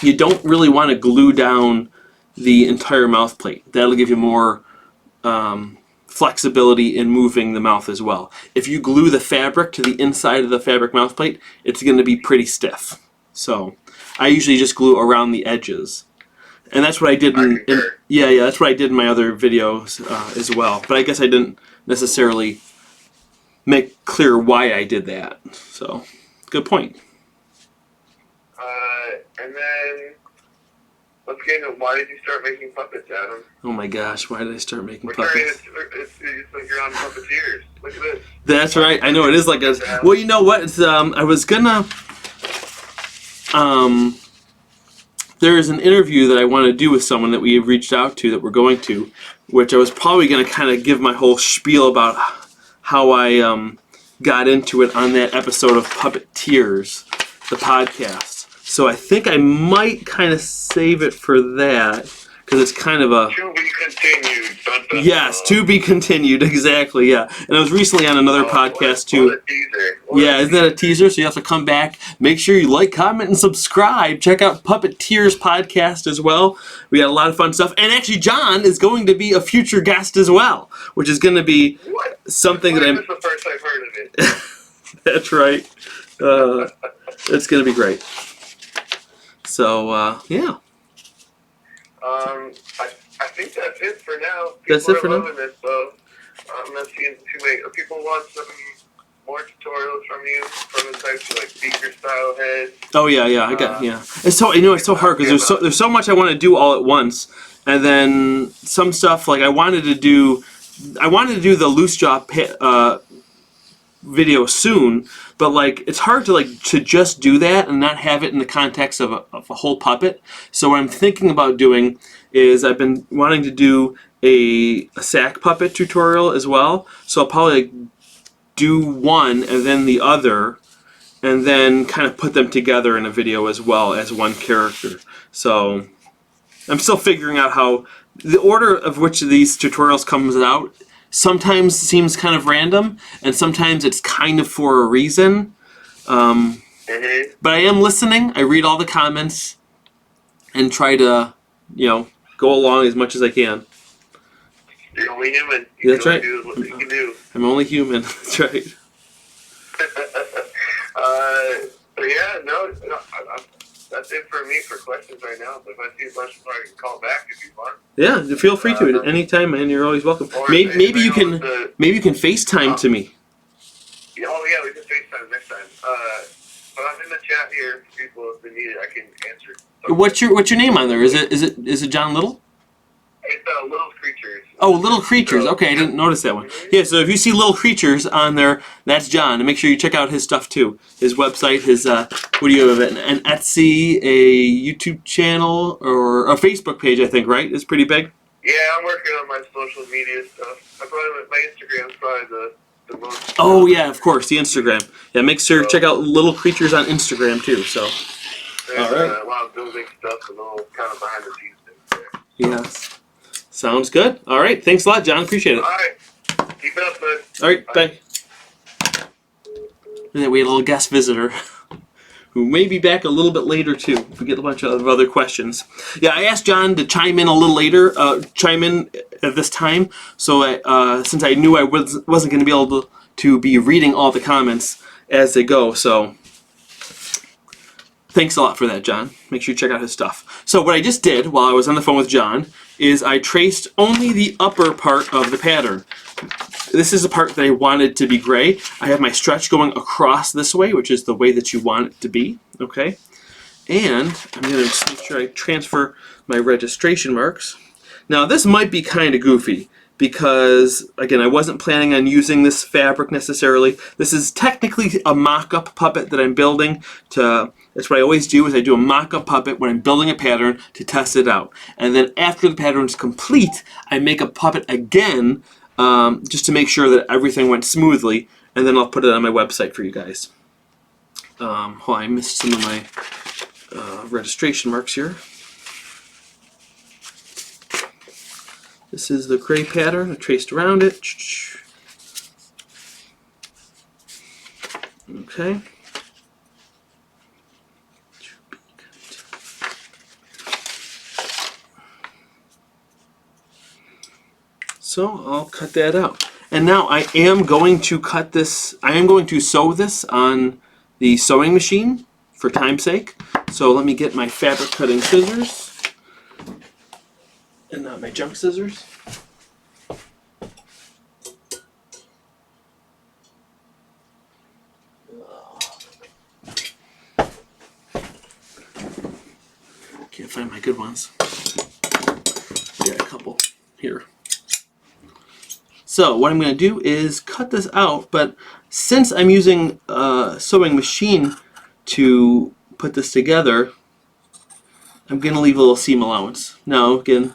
you don't really want to glue down the entire mouth plate. That'll give you more flexibility in moving the mouth as well. If you glue the fabric to the inside of the fabric mouth plate, it's going to be pretty stiff. So I usually just glue around the edges. And that's what I did that's what I did in my other videos as well. But I guess I didn't necessarily make clear why I did that. So, good point. And then let's get into why did you start making puppets, Adam? Oh my gosh, why did I start making We're puppets? it's like you're on Puppeteers. Look at this. That's right. I know it is like a. Well, you know what? It's, I was gonna. There is an interview that I want to do with someone that we have reached out to that we're going to, which I was probably going to kind of give my whole spiel about how I got into it on that episode of Puppeteers, the podcast. So I think I might kind of save it for that because it's kind of a... To be continued. Dun, dun, yes, to be continued, exactly, yeah. And I was recently on another podcast too. What a teaser. Yeah, isn't that a teaser? So you have to come back. Make sure you like, comment, and subscribe. Check out Puppeteers podcast as well. We got a lot of fun stuff. And actually, John is going to be a future guest as well, which is going to be something that I'm... This is the first I've heard of it. That's right. It's going to be great. So, yeah. I think that's it for now. That's it for now? This, so I'm not seeing too many. People want some more tutorials from you, from the types of like speaker style heads. Oh yeah, I got It's so it's so hard because there's so much I want to do all at once, and then some stuff like I wanted to do the loose jaw video soon, but like it's hard to just do that and not have it in the context of a whole puppet. So what I'm thinking about doing is I've been wanting to do a sack puppet tutorial as well. So I'll probably do one and then the other, and then kind of put them together in a video as well as one character. So I'm still figuring out how the order of which of these tutorials comes out. Sometimes seems kind of random, and sometimes it's kind of for a reason. Mm-hmm. But I am listening. I read all the comments and try to, go along as much as I can. You're only human. Yeah, that's right. Do what you can do. I'm only human. That's right. But yeah, no, that's it for me for questions right now. But if I see a bunch more, I can call back if you want. Yeah, feel free to at any time, man. You're always welcome. Or Maybe you can the, FaceTime to me. Oh yeah, we can FaceTime next time. But I'm in the chat here for people if they need it. I can answer. What's your name on there? Is it John Little? It's Little Creatures. Oh, Little Creatures. Okay, I didn't notice that one. Yeah, so if you see Little Creatures on there, that's John. And make sure you check out his stuff too. His website, his what do you have? An Etsy, a YouTube channel, or a Facebook page, I think, right? It's pretty big. Yeah, I'm working on my social media stuff. My Instagram's probably the most. Oh yeah, of course, the Instagram. Yeah, make sure to check out Little Creatures on Instagram too. So. There's All right. a lot of building stuff, a little kind of behind the scenes things there. Yes. Sounds good. All right. Thanks a lot, John. Appreciate it. All right. Keep it up, bud. All right. Bye. And then we had a little guest visitor who may be back a little bit later too if we get a bunch of other questions. Yeah, I asked John to chime in a little later, chime in at this time, so since I knew I wasn't going to be able to be reading all the comments as they go, so thanks a lot for that, John. Make sure you check out his stuff. So what I just did while I was on the phone with John is I traced only the upper part of the pattern. This is the part that I wanted to be gray. I have my stretch going across this way, which is the way that you want it to be, okay? And I'm going to just make sure I transfer my registration marks. Now this might be kind of goofy because, again, I wasn't planning on using this fabric necessarily. This is technically a mock-up puppet that I'm building to... That's what I always do, is I do a mock-up puppet when I'm building a pattern to test it out. And then after the pattern is complete, I make a puppet again just to make sure that everything went smoothly, and then I'll put it on my website for you guys. Hold on, I missed some of my registration marks here. This is the gray pattern. I traced around it. Okay. So I'll cut that out. And now I am going to cut this, I am going to sew this on the sewing machine for time's sake. So let me get my fabric cutting scissors. And not my junk scissors. Can't find my good ones. I got a couple here. So what I'm going to do is cut this out, but since I'm using a sewing machine to put this together, I'm going to leave a little seam allowance. Now again,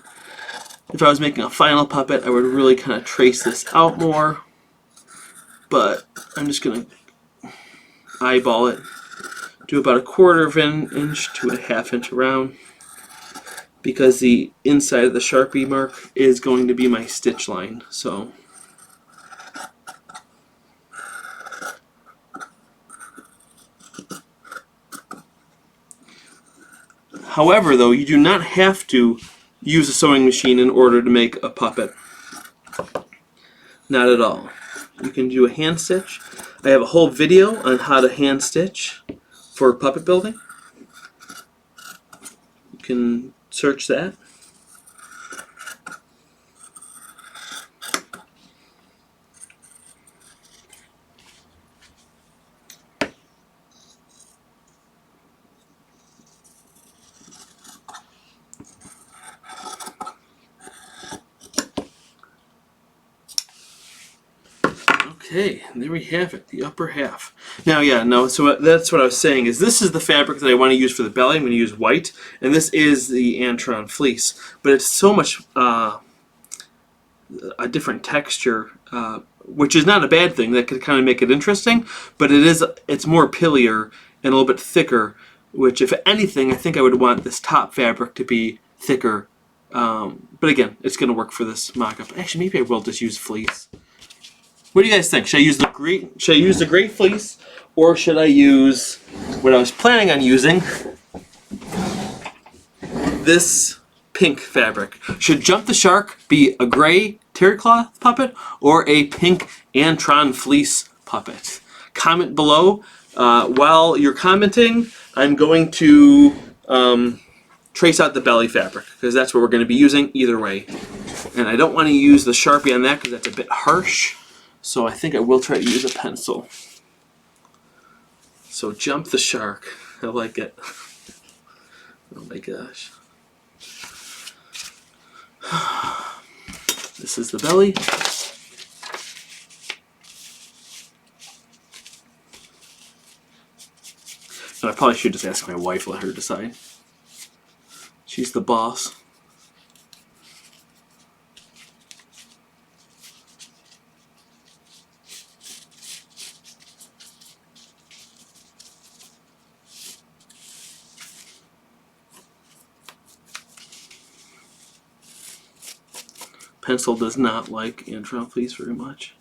if I was making a final puppet, I would really kind of trace this out more, but I'm just going to eyeball it, do about 1/4 of an inch to a 1/2 inch around, because the inside of the Sharpie mark is going to be my stitch line. So however, though, you do not have to use a sewing machine in order to make a puppet. Not at all. You can do a hand stitch. I have a whole video on how to hand stitch for puppet building. You can search that. Okay, and there we have it, the upper half. Now, yeah, no, so that's what I was saying, is this is the fabric that I want to use for the belly. I'm going to use white, and this is the Antron fleece. But it's so much a different texture, which is not a bad thing. That could kind of make it interesting, but it's more pillier and a little bit thicker, which, if anything, I think I would want this top fabric to be thicker. But again, it's going to work for this mock-up. Actually, maybe I will just use fleece. What do you guys think? Should I use the gray fleece, or should I use what I was planning on using? This pink fabric. Should Jump the Shark be a gray terry cloth puppet or a pink Antron fleece puppet? Comment below. While you're commenting, I'm going to trace out the belly fabric because that's what we're going to be using either way. And I don't want to use the Sharpie on that because that's a bit harsh. So I think I will try to use a pencil. So Jump the Shark. I like it. Oh my gosh. This is the belly. And I probably should just ask my wife, let her decide. She's the boss. Pencil does not like Antron fleece very much.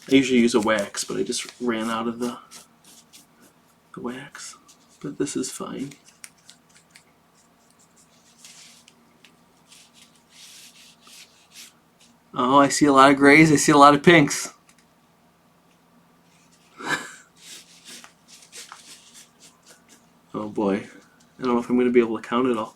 I usually use a wax, but I just ran out of the wax. But this is fine. Oh, I see a lot of grays, I see a lot of pinks. Oh boy. I don't know if I'm going to be able to count it all.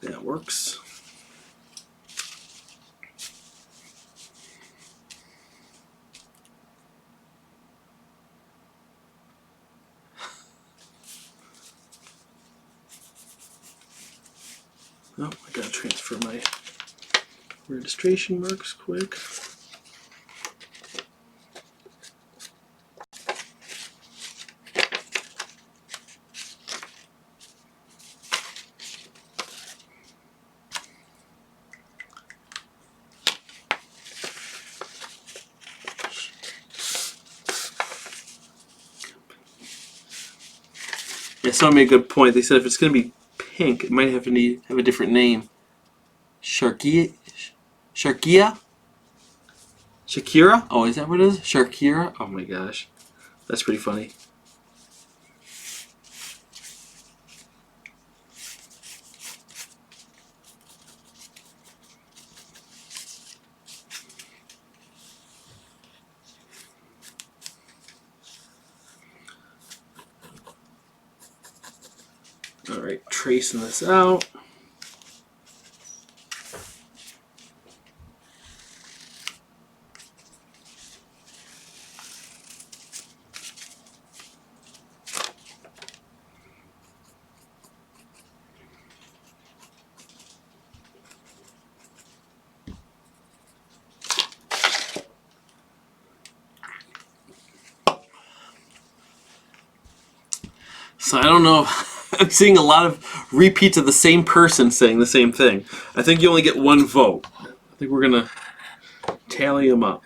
That works. Oh, I gotta transfer my registration marks quick. Yeah, someone made a good point. They said if it's going to be pink, it might have to have a different name. Sharkia? Sharkia? Shakira? Oh, is that what it is? Sharkira? Oh my gosh. That's pretty funny. Alright, tracing this out. So I don't know. I'm seeing a lot of repeats of the same person saying the same thing. I think you only get one vote. I think we're going to tally them up.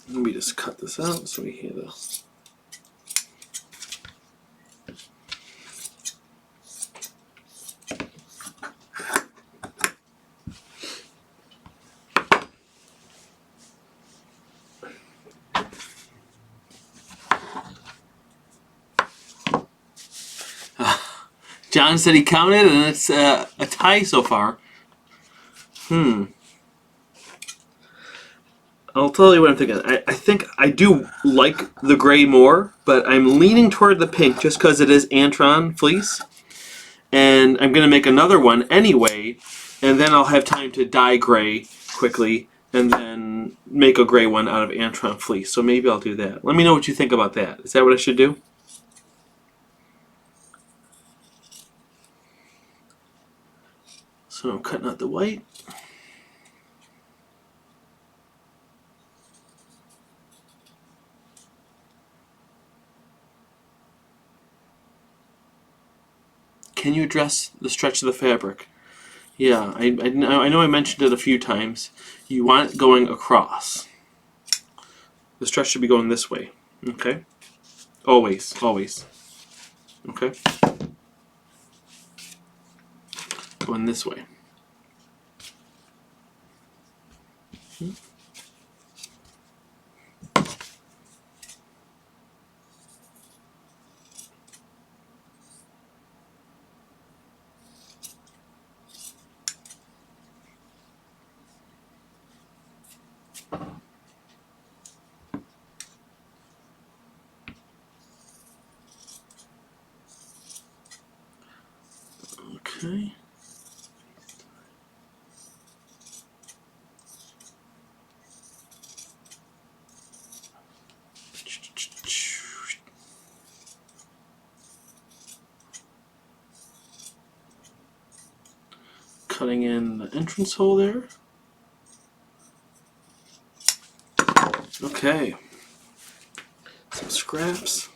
Let me just cut this out so we hear this. John said he counted, and it's a tie so far. I'll tell you what I'm thinking. I think I do like the gray more, but I'm leaning toward the pink just because it is Antron fleece. And I'm going to make another one anyway, and then I'll have time to dye gray quickly and then make a gray one out of Antron fleece. So maybe I'll do that. Let me know what you think about that. Is that what I should do? So I'm cutting out the white. Can you address the stretch of the fabric? Yeah, I know I mentioned it a few times. You want it going across. The stretch should be going this way. Okay? Always, always. Okay. Going this way. Okay. Cutting in the entrance hole there. Okay. Some scraps.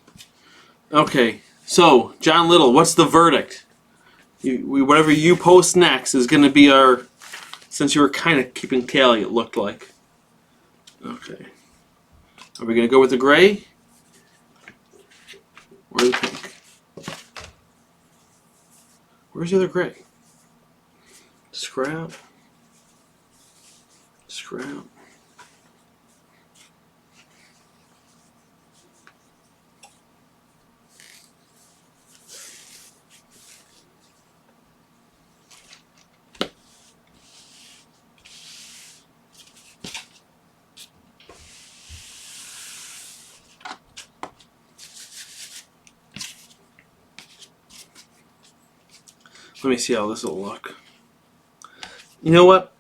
Okay, so John Little, what's the verdict? Whatever you post next is going to be our, since you were kind of keeping tally, it looked like. Okay. Are we going to go with the gray? Or the pink? Where's the other gray? Scrap. Scrap. Let me see how this will look. You know what?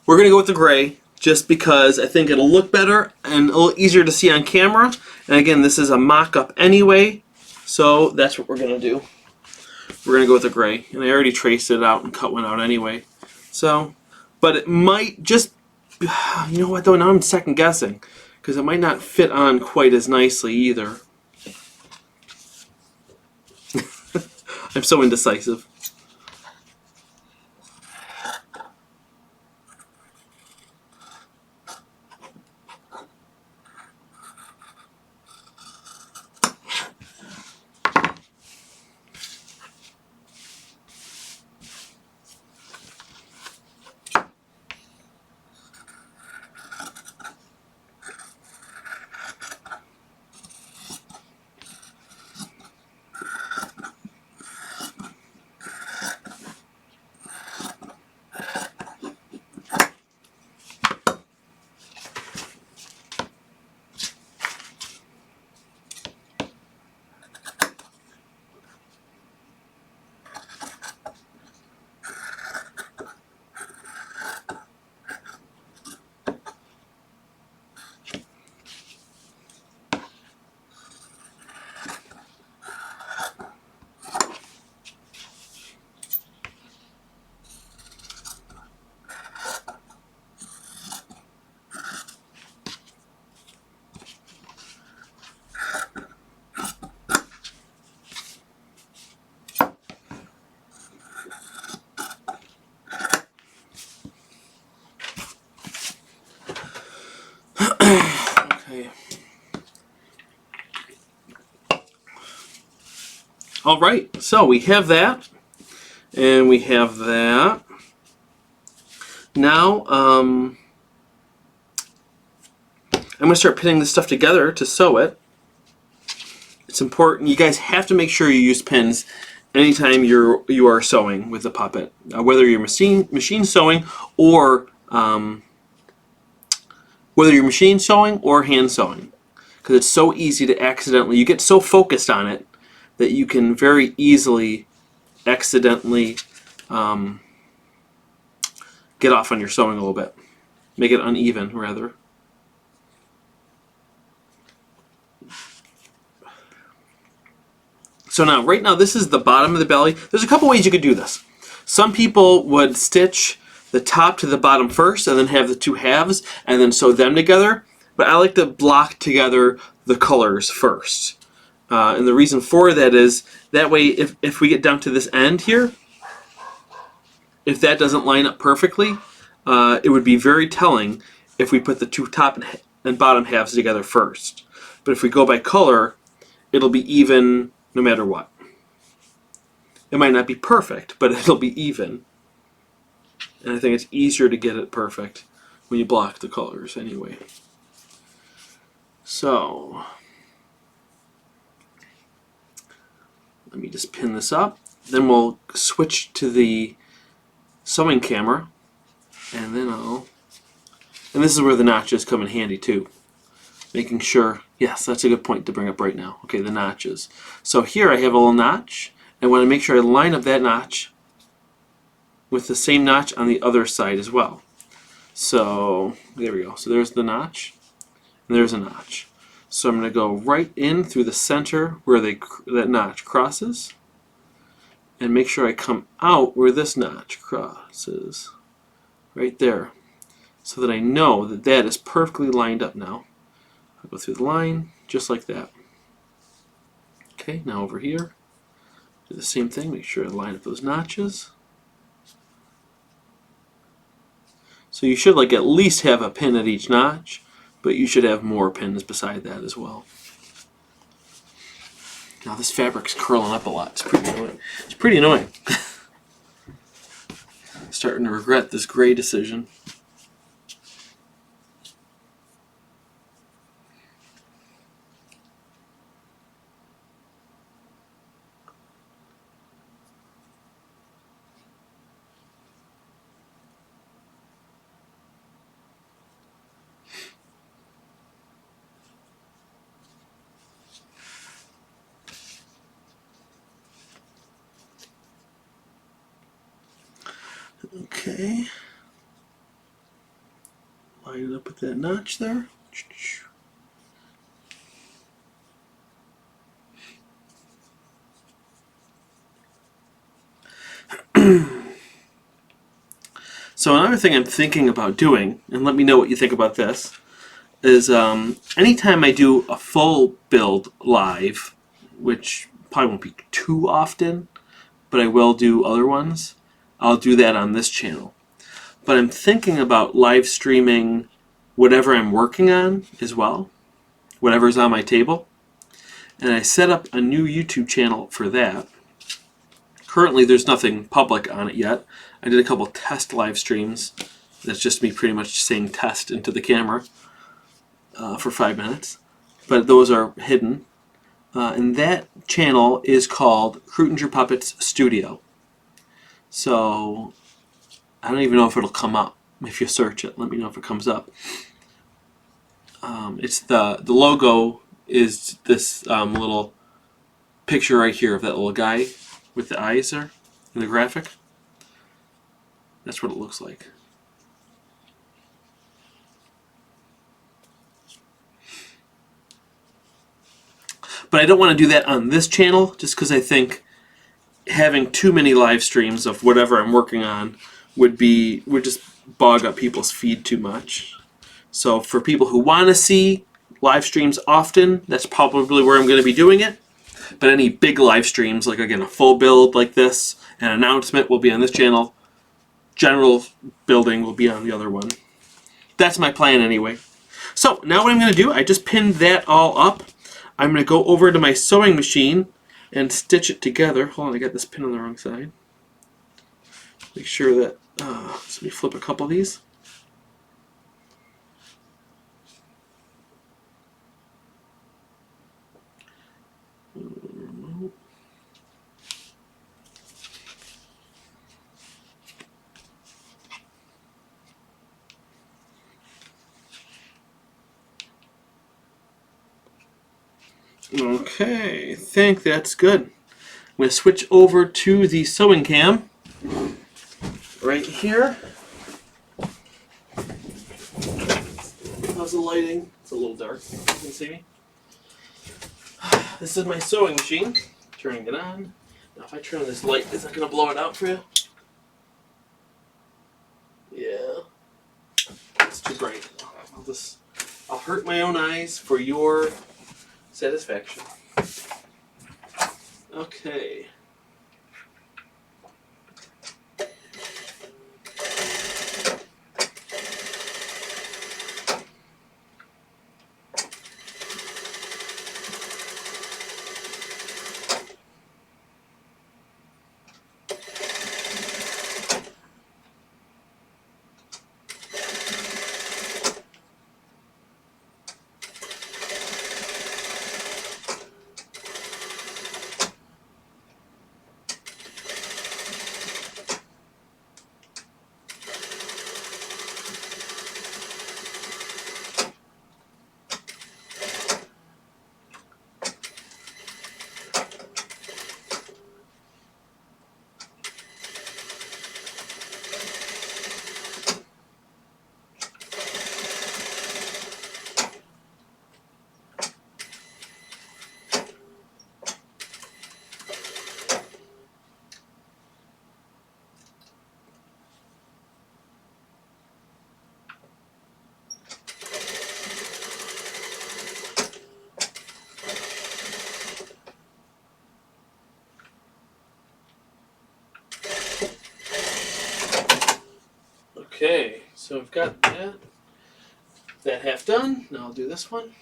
We're going to go with the gray just because I think it'll look better and a little easier to see on camera. And again, this is a mock-up anyway, so that's what we're going to do. We're going to go with the gray. And I already traced it out and cut one out anyway. So, but it might just, you know what though, now I'm second guessing because it might not fit on quite as nicely either. I'm so indecisive. Okay. All right, so we have that, and we have that. Now, I'm going to start pinning this stuff together to sew it. It's important. You guys have to make sure you use pins anytime you are sewing with the puppet, whether you're machine sewing or hand sewing, because it's so easy to accidentally. You get so focused on it that you can very easily accidentally get off on your sewing a little bit, make it uneven rather. So now, right now, this is the bottom of the belly. There's a couple ways you could do this. Some people would stitch the top to the bottom first and then have the two halves and then sew them together. But I like to block together the colors first. And the reason for that is, that way if we get down to this end here, if that doesn't line up perfectly, it would be very telling if we put the two top and bottom halves together first. But if we go by color, it'll be even no matter what. It might not be perfect, but it'll be even. And I think it's easier to get it perfect when you block the colors anyway. So, let me just pin this up. Then we'll switch to the sewing camera. And then and this is where the notches come in handy too. Making sure, yes, that's a good point to bring up right now. Okay, the notches. So here I have a little notch. I want to make sure I line up that notch with the same notch on the other side as well. So there we go. So there's the notch, and there's a notch. So I'm going to go right in through the center where that notch crosses, and make sure I come out where this notch crosses, right there, so that I know that that is perfectly lined up now. I'll go through the line just like that. Okay, now over here, do the same thing. Make sure I line up those notches. So you should like at least have a pin at each notch, but you should have more pins beside that as well. Now this fabric's curling up a lot. It's pretty annoying. It's pretty annoying. Starting to regret this gray decision. Okay. Line it up with that notch there. So another thing I'm thinking about doing, and let me know what you think about this, is anytime I do a full build live, which probably won't be too often, but I will do other ones, I'll do that on this channel. But I'm thinking about live streaming whatever I'm working on as well, whatever's on my table. And I set up a new YouTube channel for that. Currently there's nothing public on it yet. I did a couple test live streams. That's just me pretty much saying test into the camera for 5 minutes. But those are hidden. And that channel is called Krutinger Puppets Studio. So I don't even know if it'll come up. If you search it, let me know if it comes up. It's the logo is this little picture right here of that little guy with the eyes there in the graphic. That's what it looks like. But I don't want to do that on this channel just because I think having too many live streams of whatever I'm working on would just bog up people's feed too much. So for people who want to see live streams often, that's probably where I'm going to be doing it. But any big live streams, like again a full build like this, an announcement will be on this channel. General building will be on the other one. That's my plan anyway. So now what I'm going to do, I just pinned that all up. I'm going to go over to my sewing machine and stitch it together. Hold on, I got this pin on the wrong side. Make sure that, let me flip a couple of these. Okay, I think that's good. I'm going to switch over to the sewing cam right here. How's the lighting? It's a little dark. You can see me. This is my sewing machine. Turning it on. Now if I turn on this light, is that going to blow it out for you? Yeah. It's too bright. I'll hurt my own eyes for your satisfaction. Okay. Okay, so I've got that half done. Now I'll do this one.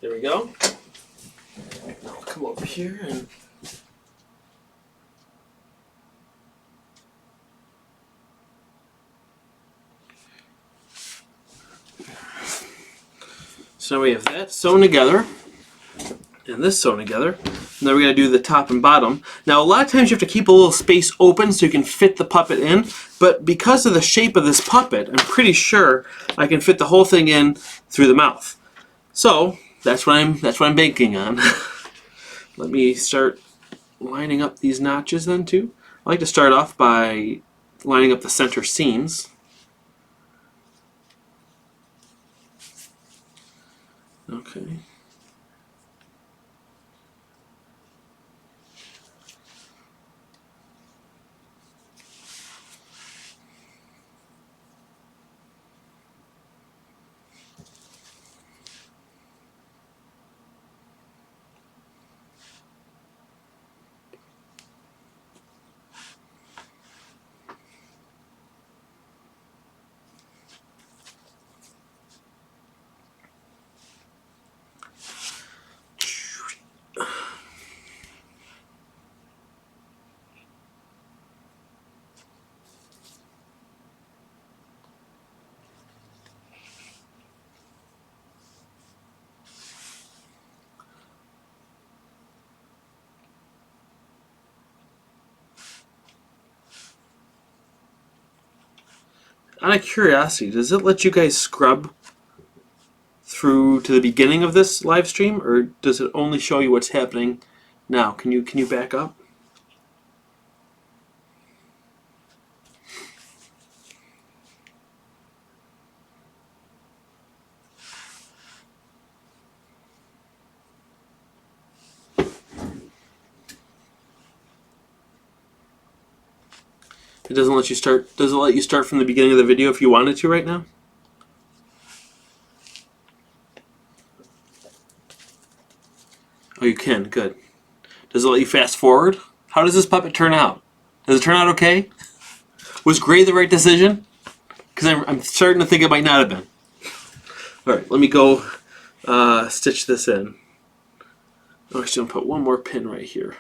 There we go. Now I'll come over here and so we have that sewn together and this sewn together. Now we're going to do the top and bottom. Now a lot of times you have to keep a little space open so you can fit the puppet in, but because of the shape of this puppet, I'm pretty sure I can fit the whole thing in through the mouth. So that's what I'm banking on. Let me start lining up these notches then too. I like to start off by lining up the center seams. Okay. Out of curiosity, does it let you guys scrub through to the beginning of this live stream, or does it only show you what's happening now? Can you back up? It doesn't let you start. Does it let you start from the beginning of the video if you wanted to right now? Oh, you can. Good. Does it let you fast forward? How does this puppet turn out? Does it turn out okay? Was gray the right decision? Because I'm starting to think it might not have been. All right, let me go stitch this in. Oh, I'm just going to put one more pin right here.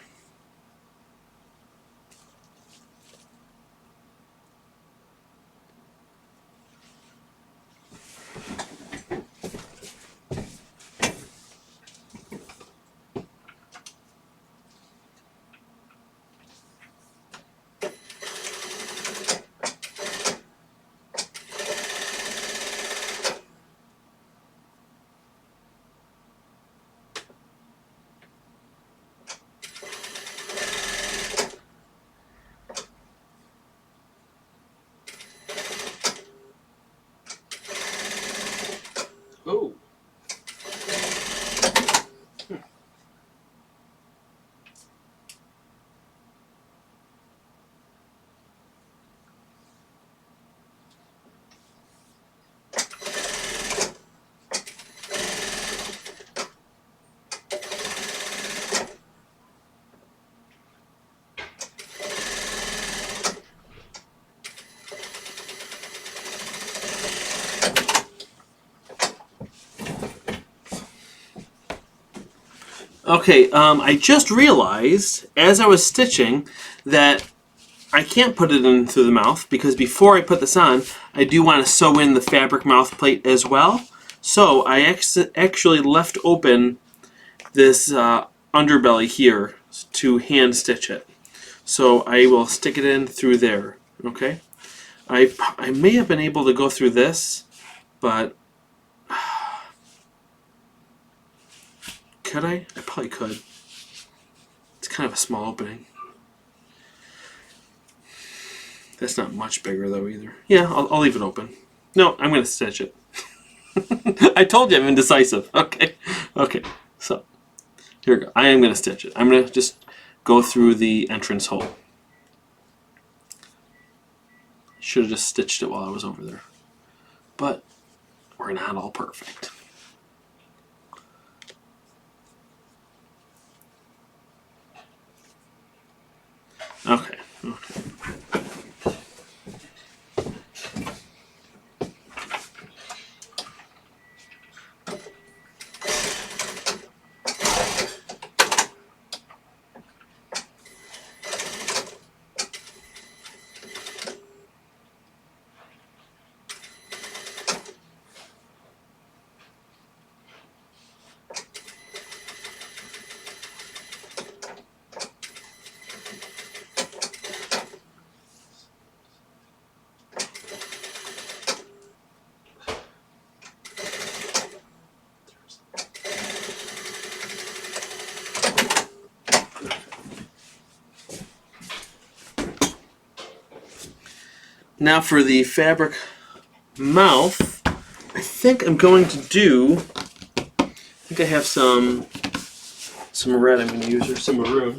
Oh. Okay, I just realized as I was stitching that I can't put it in through the mouth because before I put this on, I do want to sew in the fabric mouth plate as well. So I actually left open this underbelly here to hand stitch it. So I will stick it in through there. Okay, I may have been able to go through this, but could I? I probably could. It's kind of a small opening. That's not much bigger though either. Yeah, I'll leave it open. No, I'm going to stitch it. I told you I'm indecisive. Okay. Okay. So here we go. I am going to stitch it. I'm going to just go through the entrance hole. Should have just stitched it while I was over there. But we're not all perfect. Okay. Okay. Now for the fabric mouth, I think I'm going to do, I think I have some red I'm going to use, or some maroon.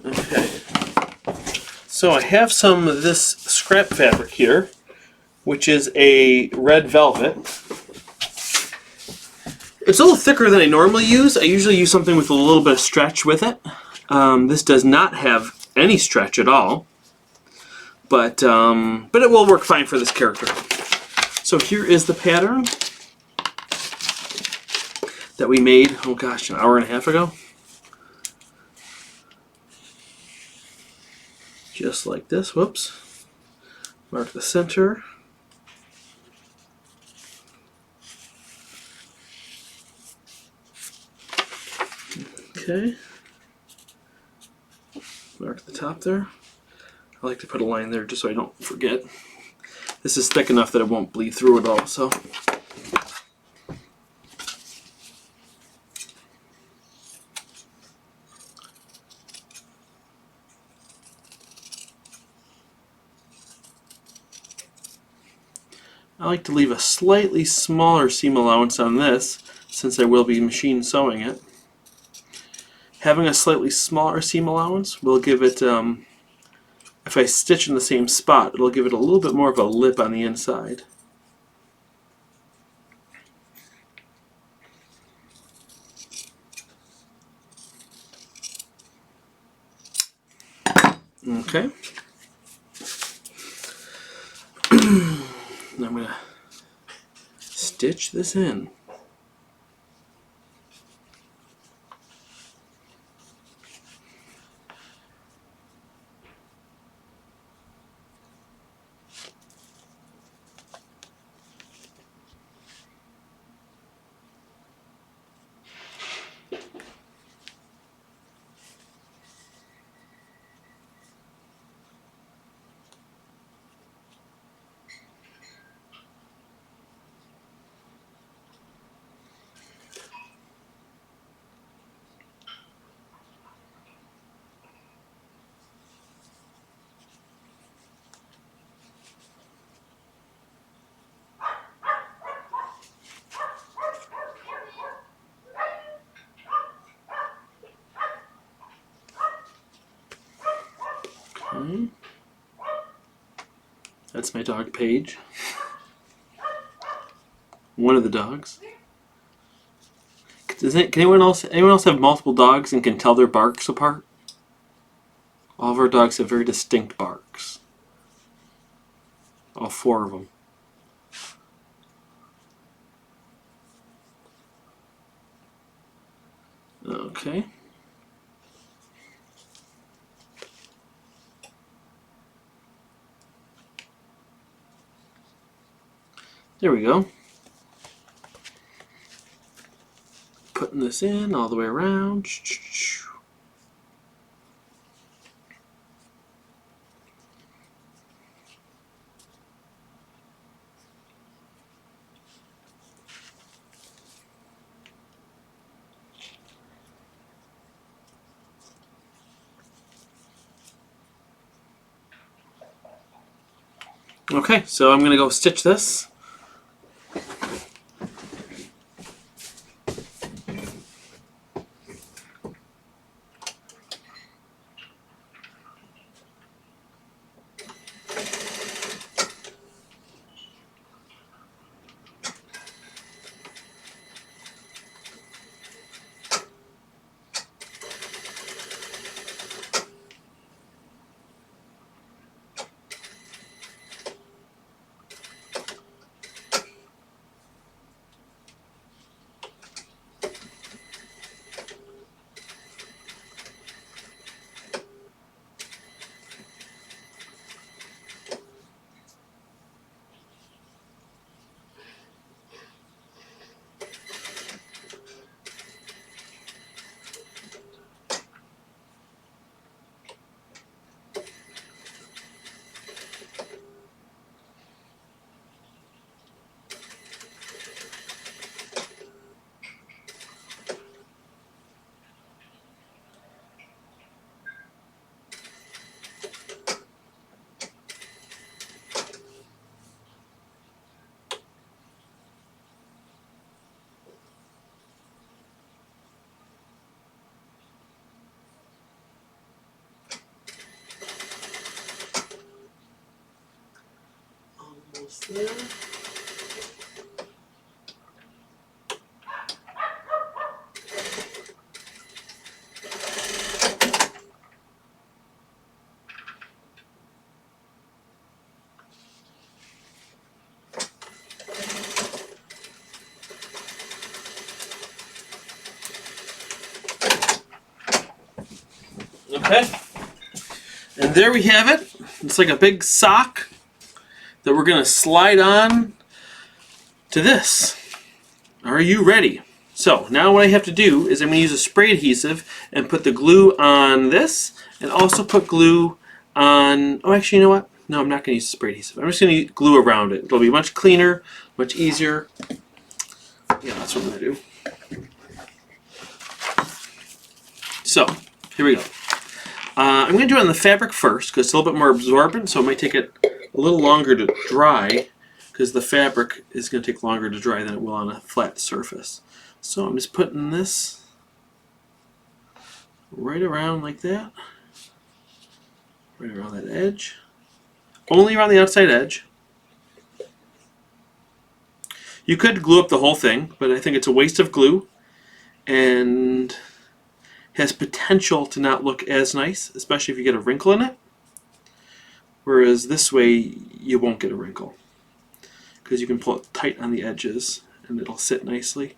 Okay. So I have some of this scrap fabric here, which is a red velvet. It's a little thicker than I normally use. I usually use something with a little bit of stretch with it. This does not have any stretch at all, but it will work fine for this character. So here is the pattern that we made, oh gosh, an hour and a half ago. Just like this. Whoops. Mark the center. Okay. Mark the top there. I like to put a line there just so I don't forget. This is thick enough that it won't bleed through at all, so. I like to leave a slightly smaller seam allowance on this since I will be machine sewing it. Having a slightly smaller seam allowance will give it, if I stitch in the same spot, it'll give it a little bit more of a lip on the inside. Okay. Now I'm going to stitch this in. Okay. That's my dog Paige. One of the dogs. Can anyone else have multiple dogs and can tell their barks apart? All of our dogs have very distinct barks. All four of them. Okay. There we go. Putting this in all the way around. Okay, so I'm going to go stitch this. Almost there. Okay, and there we have it. It's like a big sock that we're going to slide on to this. Are you ready? So now what I have to do is I'm going to use a spray adhesive and put the glue on this, and also put glue on, oh actually you know what? No, I'm not going to use spray adhesive. I'm just going to glue around it. It'll be much cleaner, much easier. Yeah, that's what I'm going to do. So, here we go. I'm going to do it on the fabric first because it's a little bit more absorbent, so it might take it a little longer to dry because the fabric is going to take longer to dry than it will on a flat surface. So I'm just putting this right around like that, right around that edge, only around the outside edge. You could glue up the whole thing, but I think it's a waste of glue and has potential to not look as nice, especially if you get a wrinkle in it. Whereas this way you won't get a wrinkle because you can pull it tight on the edges and it'll sit nicely.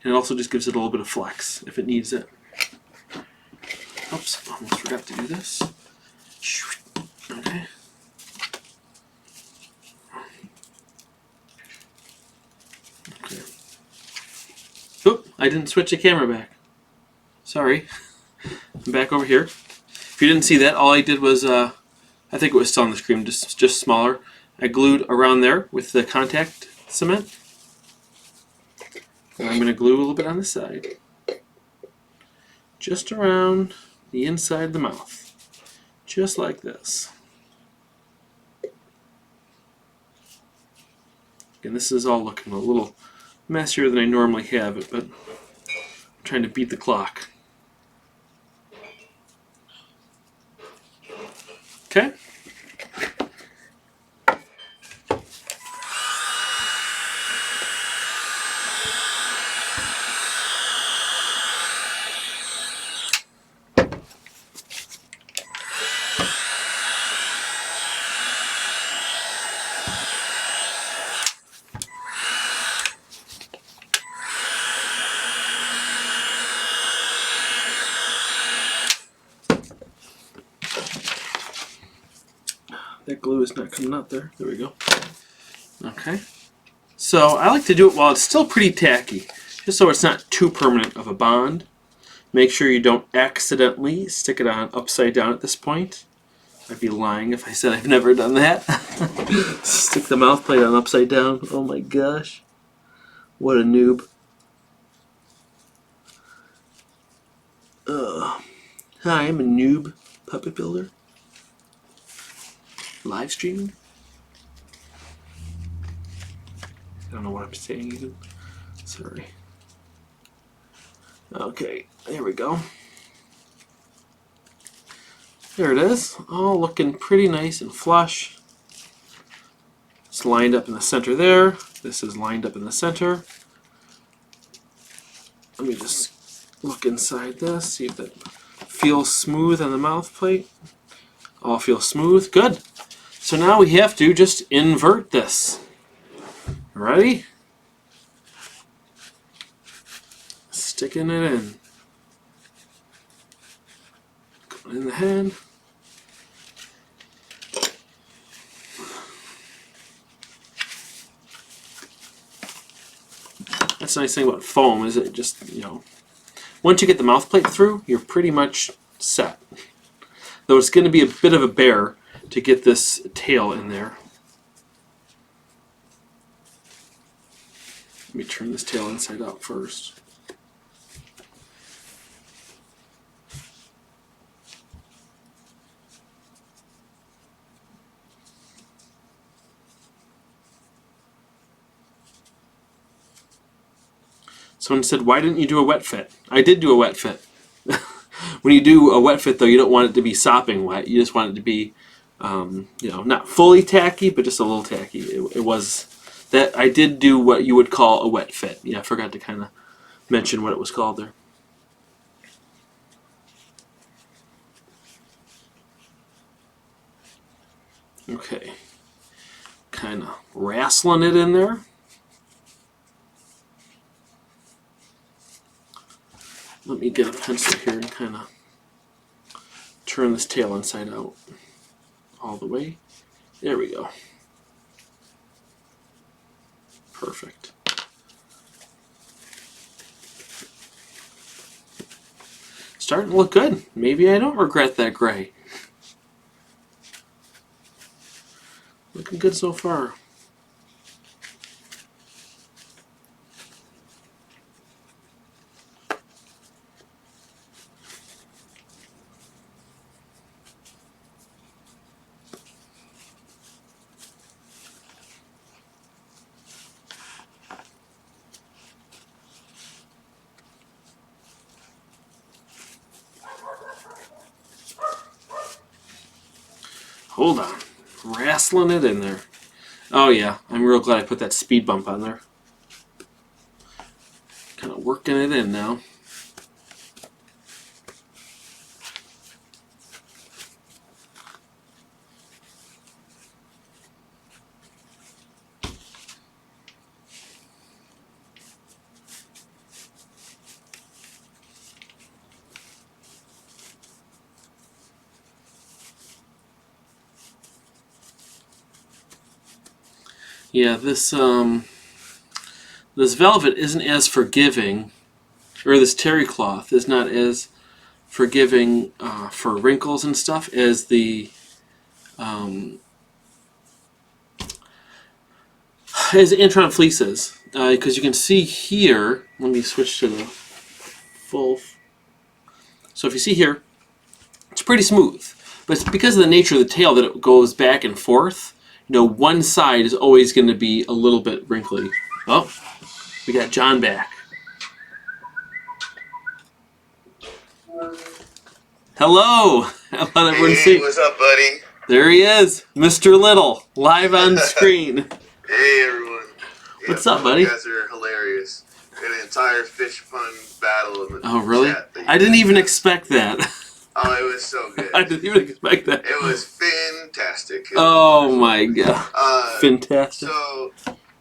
And it also just gives it a little bit of flex if it needs it. Oops, almost forgot to do this. Okay. Okay. Oop, I didn't switch the camera back. Sorry. I'm back over here. If you didn't see that, all I did was, I think it was still on the screen, just smaller. I glued around there with the contact cement. And I'm going to glue a little bit on the side. Just around the inside of the mouth. Just like this. And this is all looking a little messier than I normally have it, but I'm trying to beat the clock. Okay. That glue is not coming out there. There we go. Okay. So I like to do it while it's still pretty tacky, just so it's not too permanent of a bond. Make sure you don't accidentally stick it on upside down at this point. I'd be lying if I said I've never done that. Stick the mouth plate on upside down. Oh my gosh. What a noob. Hi, I'm a noob puppet builder. Live streaming. I don't know what I'm saying even. Sorry. Okay, there we go. There it is. All looking pretty nice and flush. It's lined up in the center there. This is lined up in the center. Let me just look inside this, see if that feels smooth on the mouth plate. All feels smooth. Good. So now we have to just invert this. Ready? Sticking it in. Going in the head. That's the nice thing about foam, is it just, you know, once you get the mouth plate through, you're pretty much set. Though it's going to be a bit of a bear to get this tail in there. Let me turn this tail inside out first. Someone said, why didn't you do a wet fit? I did do a wet fit. When you do a wet fit, though, you don't want it to be sopping wet. You just want it to be, you know, not fully tacky, but just a little tacky. It was that I did do what you would call a wet fit. Yeah, I forgot to kind of mention what it was called there. Okay, kind of wrestling it in there. Let me get a pencil here and kind of turn this tail inside out all the way. There we go. Perfect. Starting to look good. Maybe I don't regret that gray. Looking good so far. Hold on. Wrestling it in there. Oh yeah, I'm real glad I put that speed bump on there. Kind of working it in now. Yeah, this velvet isn't as forgiving, or this terry cloth is not as forgiving for wrinkles and stuff as the Antron fleece is, because you can see here. Let me switch to the full. So if you see here, it's pretty smooth, but it's because of the nature of the tail that it goes back and forth. You know, one side is always going to be a little bit wrinkly. Oh, we got John back. Hello. How about everyone see? What's up, buddy? There he is, Mr. Little, live on screen. Hey, everyone. What's up, buddy? You guys are hilarious. We had an entire fish pun battle in the Oh, really? chat that you I didn't guys even did. expect that. Oh, it was so good. I didn't even expect that. It was fantastic. Oh my god. Fantastic. So,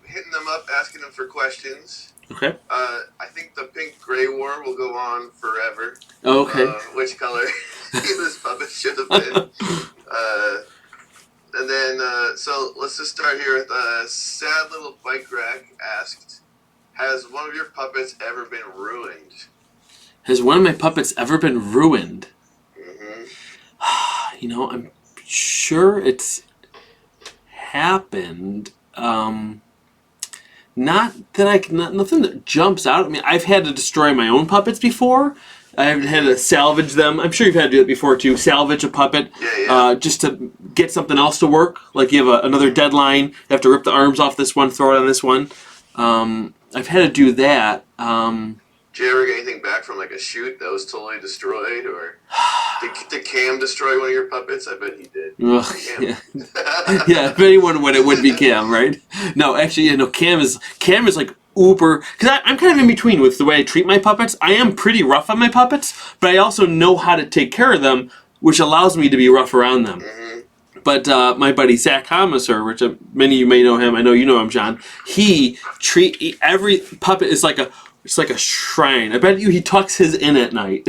hitting them up, asking them for questions. Okay. I think the pink gray war will go on forever. Okay. Which color this puppet should have been. And then, so let's just start here with Sad Little Bike Rack asked, has one of your puppets ever been ruined? Has one of my puppets ever been ruined? Mm-hmm. You know, I'm sure it's happened. Not that I can, nothing that jumps out at me. I've had to destroy my own puppets before. I've had to salvage them. I'm sure you've had to do it before too. Salvage a puppet, just to get something else to work. Like you have another deadline, you have to rip the arms off this one, throw it on this one. I've had to do that. Did you ever get anything back from like a shoot that was totally destroyed, or did Cam destroy one of your puppets? I bet he did. Ugh, Cam. yeah. Yeah, if anyone would, it would be Cam, right? No, actually, Cam is like uber, because I'm kind of in between with the way I treat my puppets. I am pretty rough on my puppets, but I also know how to take care of them, which allows me to be rough around them. Mm-hmm. But my buddy Zach Homiser, which many of you may know him, I know you know him, John. Every puppet is like a shrine. I bet you he tucks his in at night.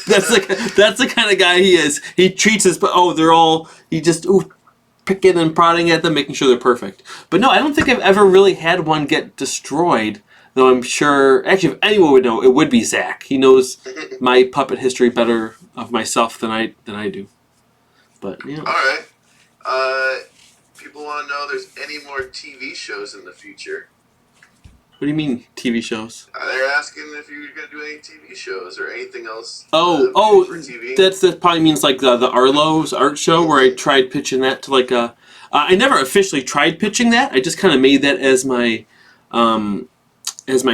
that's the kind of guy he is. He treats his picking and prodding at them, making sure they're perfect. But no, I don't think I've ever really had one get destroyed. Though I'm sure, actually, if anyone would know, it would be Zach. He knows my puppet history better of myself than I do. But yeah. All right. People want to know if there's any more TV shows in the future. What do you mean TV shows? They're asking if you're going to do any TV shows or anything else. For TV. That probably means like the Arlo's art show where I tried pitching that to like a. I never officially tried pitching that. I just kind of made that as my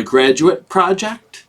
graduate project,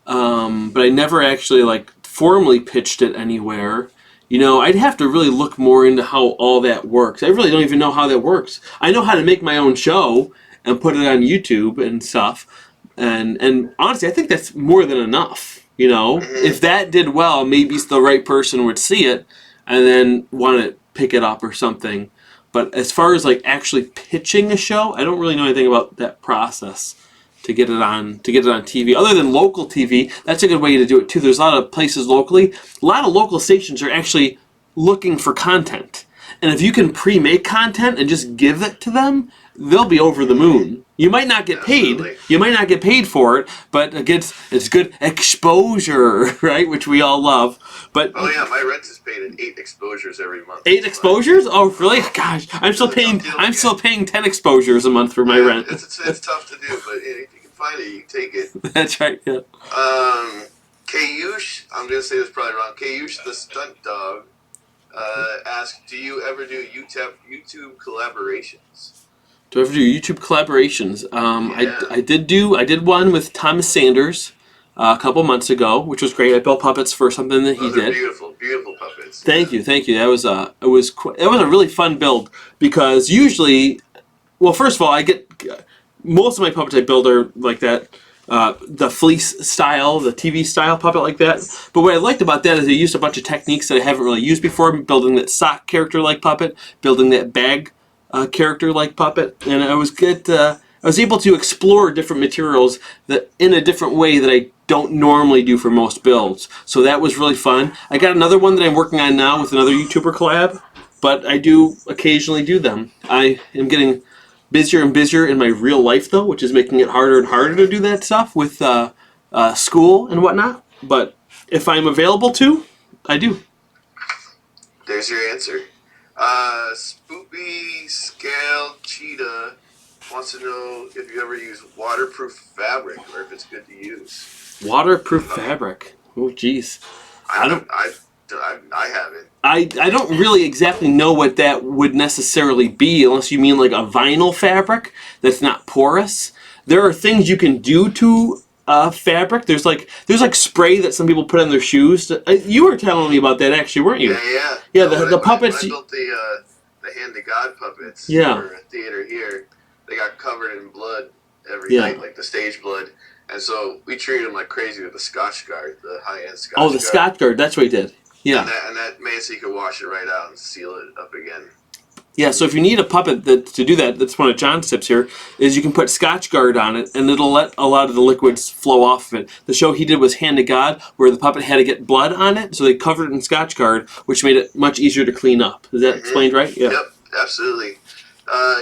but I never actually like formally pitched it anywhere. I'd have to really look more into how all that works. I really don't even know how that works. I know how to make my own show and put it on YouTube and stuff. And honestly, I think that's more than enough. If that did well, maybe the right person would see it and then want to pick it up or something. But as far as like actually pitching a show, I don't really know anything about that process to get it on TV. Other than local TV, that's a good way to do it too. There's a lot of places locally. A lot of local stations are actually looking for content. And if you can pre-make content and just give it to them, they'll be over the moon. You might not get paid. Absolutely. You might not get paid for it, but it's good exposure, right? Which we all love. But oh yeah, my rent is paid in 8 exposures every month. 8 exposures? Oh really? Gosh, I'm still paying 10 exposures a month for my rent. It's tough to do, but if you can find it, you can take it. That's right. Yeah. Kayush, I'm gonna say this probably wrong. Kayush the stunt dog asked, "Do you ever do YouTube collaborations?" Do I ever do YouTube collaborations? Yeah. I did one with Thomas Sanders a couple months ago, which was great. I built puppets for something that he Those are did. beautiful puppets. Thank you. That was a really fun build because usually, well, first of all, I get most of my puppets I build are like that. The Fleece style, the TV style puppet like that. But what I liked about that is I used a bunch of techniques that I haven't really used before. Building that sock character-like puppet, building that bag character-like puppet, and I was able to explore different materials that in a different way that I don't normally do for most builds. So that was really fun. I got another one that I'm working on now with another YouTuber collab, but I do occasionally do them. I am getting busier and busier in my real life though, which is making it harder and harder to do that stuff with school and whatnot. But if I'm available to, I do. There's your answer. Spoopy Scale Cheetah wants to know if you ever use waterproof fabric or if it's good to use. Waterproof fabric. Oh, geez. I haven't. I don't really exactly know what that would necessarily be, unless you mean like a vinyl fabric that's not porous. There are things you can do to fabric. There's like spray that some people put on their shoes. You were telling me about that actually, weren't you? Yeah. Yeah, the puppets. When I built the Hand to God puppets for a theater here, they got covered in blood every night, like the stage blood. And so we treated them like crazy with the Scotch Guard, the high-end Scotch Guard. Oh, the Scotch Guard. That's what he did. Yeah. And that made it so you could wash it right out and seal it up again. Yeah, so if you need a puppet to do that, that's one of John's tips here, is you can put Scotch Guard on it, and it'll let a lot of the liquids flow off of it. The show he did was Hand to God, where the puppet had to get blood on it, so they covered it in Scotch Guard, which made it much easier to clean up. Is that explained right? Yeah. Yep, absolutely.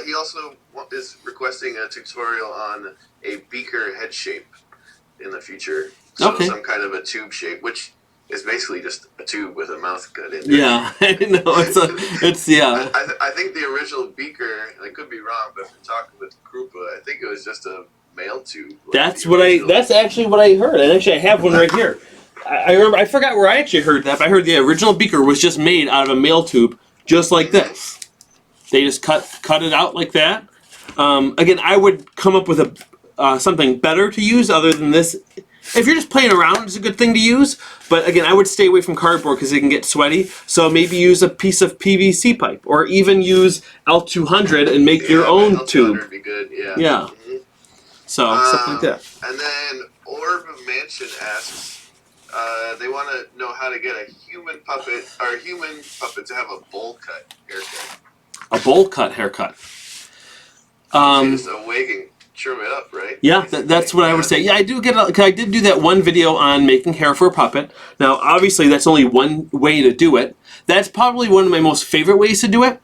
He also is requesting a tutorial on a beaker head shape in the future. So some kind of a tube shape, which is basically just a tube with a mouth cut in it. Yeah, I know. It's yeah. I think the original beaker, and I could be wrong, but if you're talking with Krupa, I think it was just a male tube. That's actually what I heard. And actually I have one right here. I remember, I forgot where I actually heard that, but I heard the original beaker was just made out of a male tube, just like this. They just cut it out like that, Again, I would come up with something better to use other than this. If you're just playing around, it's a good thing to use. But again, I would stay away from cardboard because it can get sweaty. So maybe use a piece of PVC pipe, or even use L200 and make your own tube. Would be good. Yeah. Yeah. So something like that. And then Orb Mansion asks, they want to know how to get a human puppet to have a bowl cut haircut. A bowl cut haircut. Just a wig and trim it up, right? Yeah, that's what I would say. Yeah, I did do that one video on making hair for a puppet. Now, obviously, that's only one way to do it. That's probably one of my most favorite ways to do it.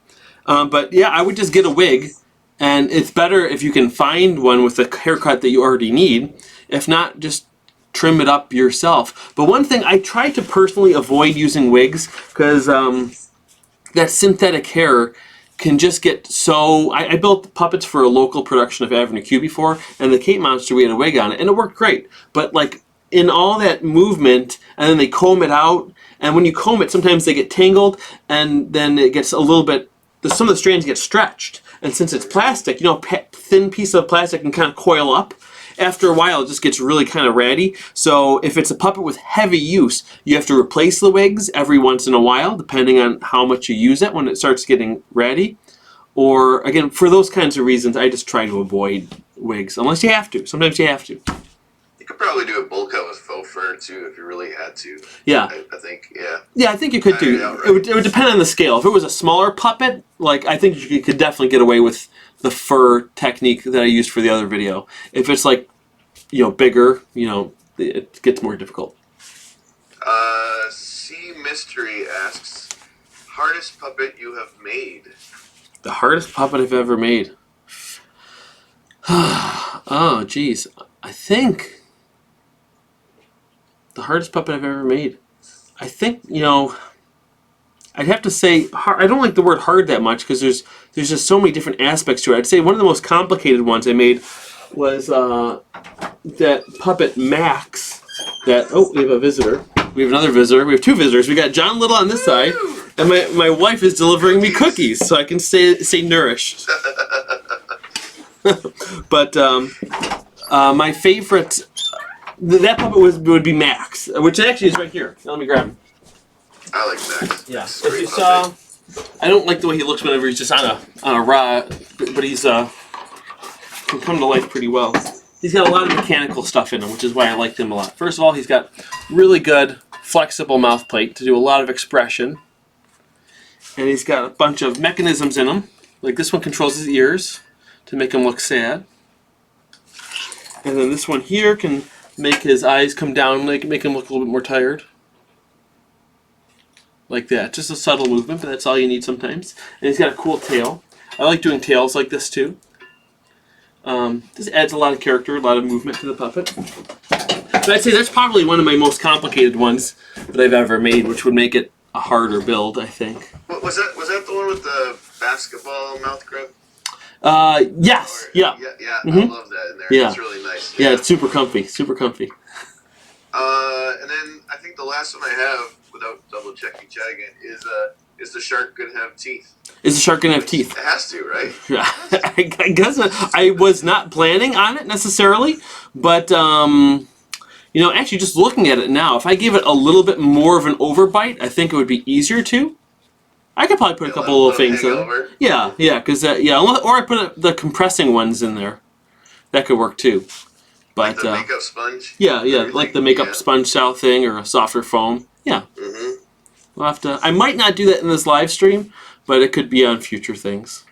But yeah, I would just get a wig, and it's better if you can find one with a haircut that you already need. If not, just trim it up yourself. But one thing, I try to personally avoid using wigs because that synthetic hair can just get so... I built puppets for a local production of Avenue Q before, and the Cape Monster, we had a wig on it, and it worked great. But like in all that movement, and then they comb it out, and when you comb it, sometimes they get tangled, and then it gets a little bit... Some of the strands get stretched. And since it's plastic, you know, a thin piece of plastic can kind of coil up. After a while, it just gets really kind of ratty. So if it's a puppet with heavy use, you have to replace the wigs every once in a while, depending on how much you use it when it starts getting ratty. Or, again, for those kinds of reasons, I just try to avoid wigs, unless you have to. Sometimes you have to. You could probably do a bowl cut with faux fur, too, if you really had to. Yeah. I think, yeah. Yeah, I think you could do. It would depend on the scale. If it was a smaller puppet, like, I think you could definitely get away with the fur technique that I used for the other video. If it's like, you know, bigger, you know, it gets more difficult. C Mystery asks, hardest puppet you have made? The hardest puppet I've ever made. Oh, geez. I think the hardest puppet I've ever made. I think, you know, I'd have to say, I don't like the word hard that much because there's just so many different aspects to it. I'd say one of the most complicated ones I made was that puppet Max. Oh, we have a visitor. We have another visitor. We have two visitors. We got John Little on this side, and my wife is delivering me cookies, so I can say nourished. But my favorite, that puppet would be Max, which actually is right here. Now let me grab him. I like Max. Yeah. If you saw, I don't like the way he looks whenever he's just on a rod, but he's can come to life pretty well. He's got a lot of mechanical stuff in him, which is why I liked him a lot. First of all, he's got really good flexible mouth plate to do a lot of expression, and he's got a bunch of mechanisms in him. Like this one controls his ears to make him look sad, and then this one here can make his eyes come down, make him look a little bit more tired. Like that. Just a subtle movement, but that's all you need sometimes. And he's got a cool tail. I like doing tails like this too. This adds a lot of character, a lot of movement to the puppet. But I'd say that's probably one of my most complicated ones that I've ever made, which would make it a harder build, I think. Was that the one with the basketball mouth grip? Yes. Yeah. Yeah. I love that in there. Yeah. It's really nice. Yeah, it's super comfy. Super comfy. And then I think the last one I have, without double checking chat again, is the shark gonna have teeth? Is the shark gonna have teeth? It has to, right? Yeah, I guess I was not planning on it necessarily, but you know, actually just looking at it now, if I gave it a little bit more of an overbite, I think it would be easier to. I could probably put a couple little things in there. Yeah, because or I put the compressing ones in there. That could work too. But like the makeup sponge? Yeah, like the makeup sponge style thing or a softer foam. Yeah. We'll have to. I might not do that in this live stream, but it could be on future things.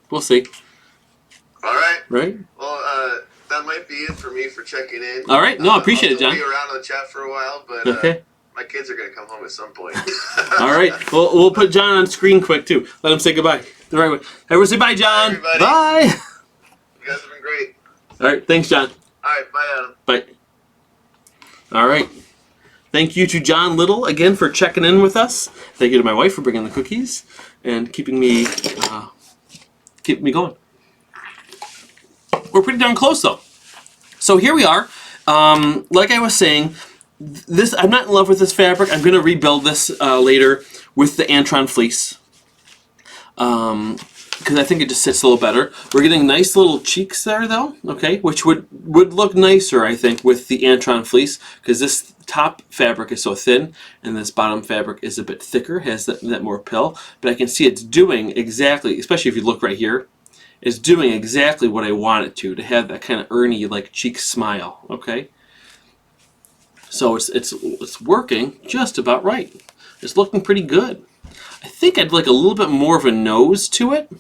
We'll see. All right. Right? Well, that might be it for me for checking in. All right. No, I appreciate it, John. I'll be around on the chat for a while, but okay. My kids are going to come home at some point. All right. Well, we'll put John on screen quick, too. Let him say goodbye. The right way. Everyone say bye, John. Everybody. Bye. You guys have been great. All right. Thanks, John. All right. Bye, Adam. Bye. All right. Thank you to John Little again for checking in with us. Thank you to my wife for bringing the cookies and keeping me going. We're pretty darn close though. So here we are. Like I was saying, I'm not in love with this fabric. I'm going to rebuild this later with the Antron fleece. because I think it just sits a little better. We're getting nice little cheeks there, though, okay, which would look nicer, I think, with the Antron fleece, because this top fabric is so thin, and this bottom fabric is a bit thicker, has that more pill. But I can see it's doing exactly, especially if you look right here, it's doing exactly what I want it to have that kind of Ernie like cheek smile, okay? So it's working just about right. It's looking pretty good. I think I'd like a little bit more of a nose to it,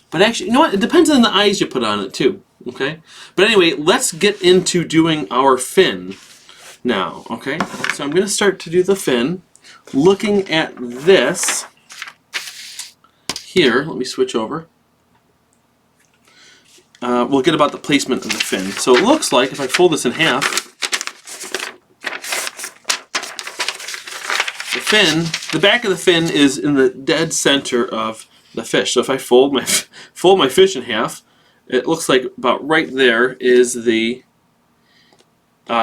but actually, you know what? It depends on the eyes you put on it too, okay? But anyway, let's get into doing our fin now, okay? So I'm going to start to do the fin, looking at this here. Let me switch over. We'll get about the placement of the fin. So it looks like if I fold this in half, the fin, the back of the fin is in the dead center of the fish. So if I fold my fish in half, it looks like about right there is the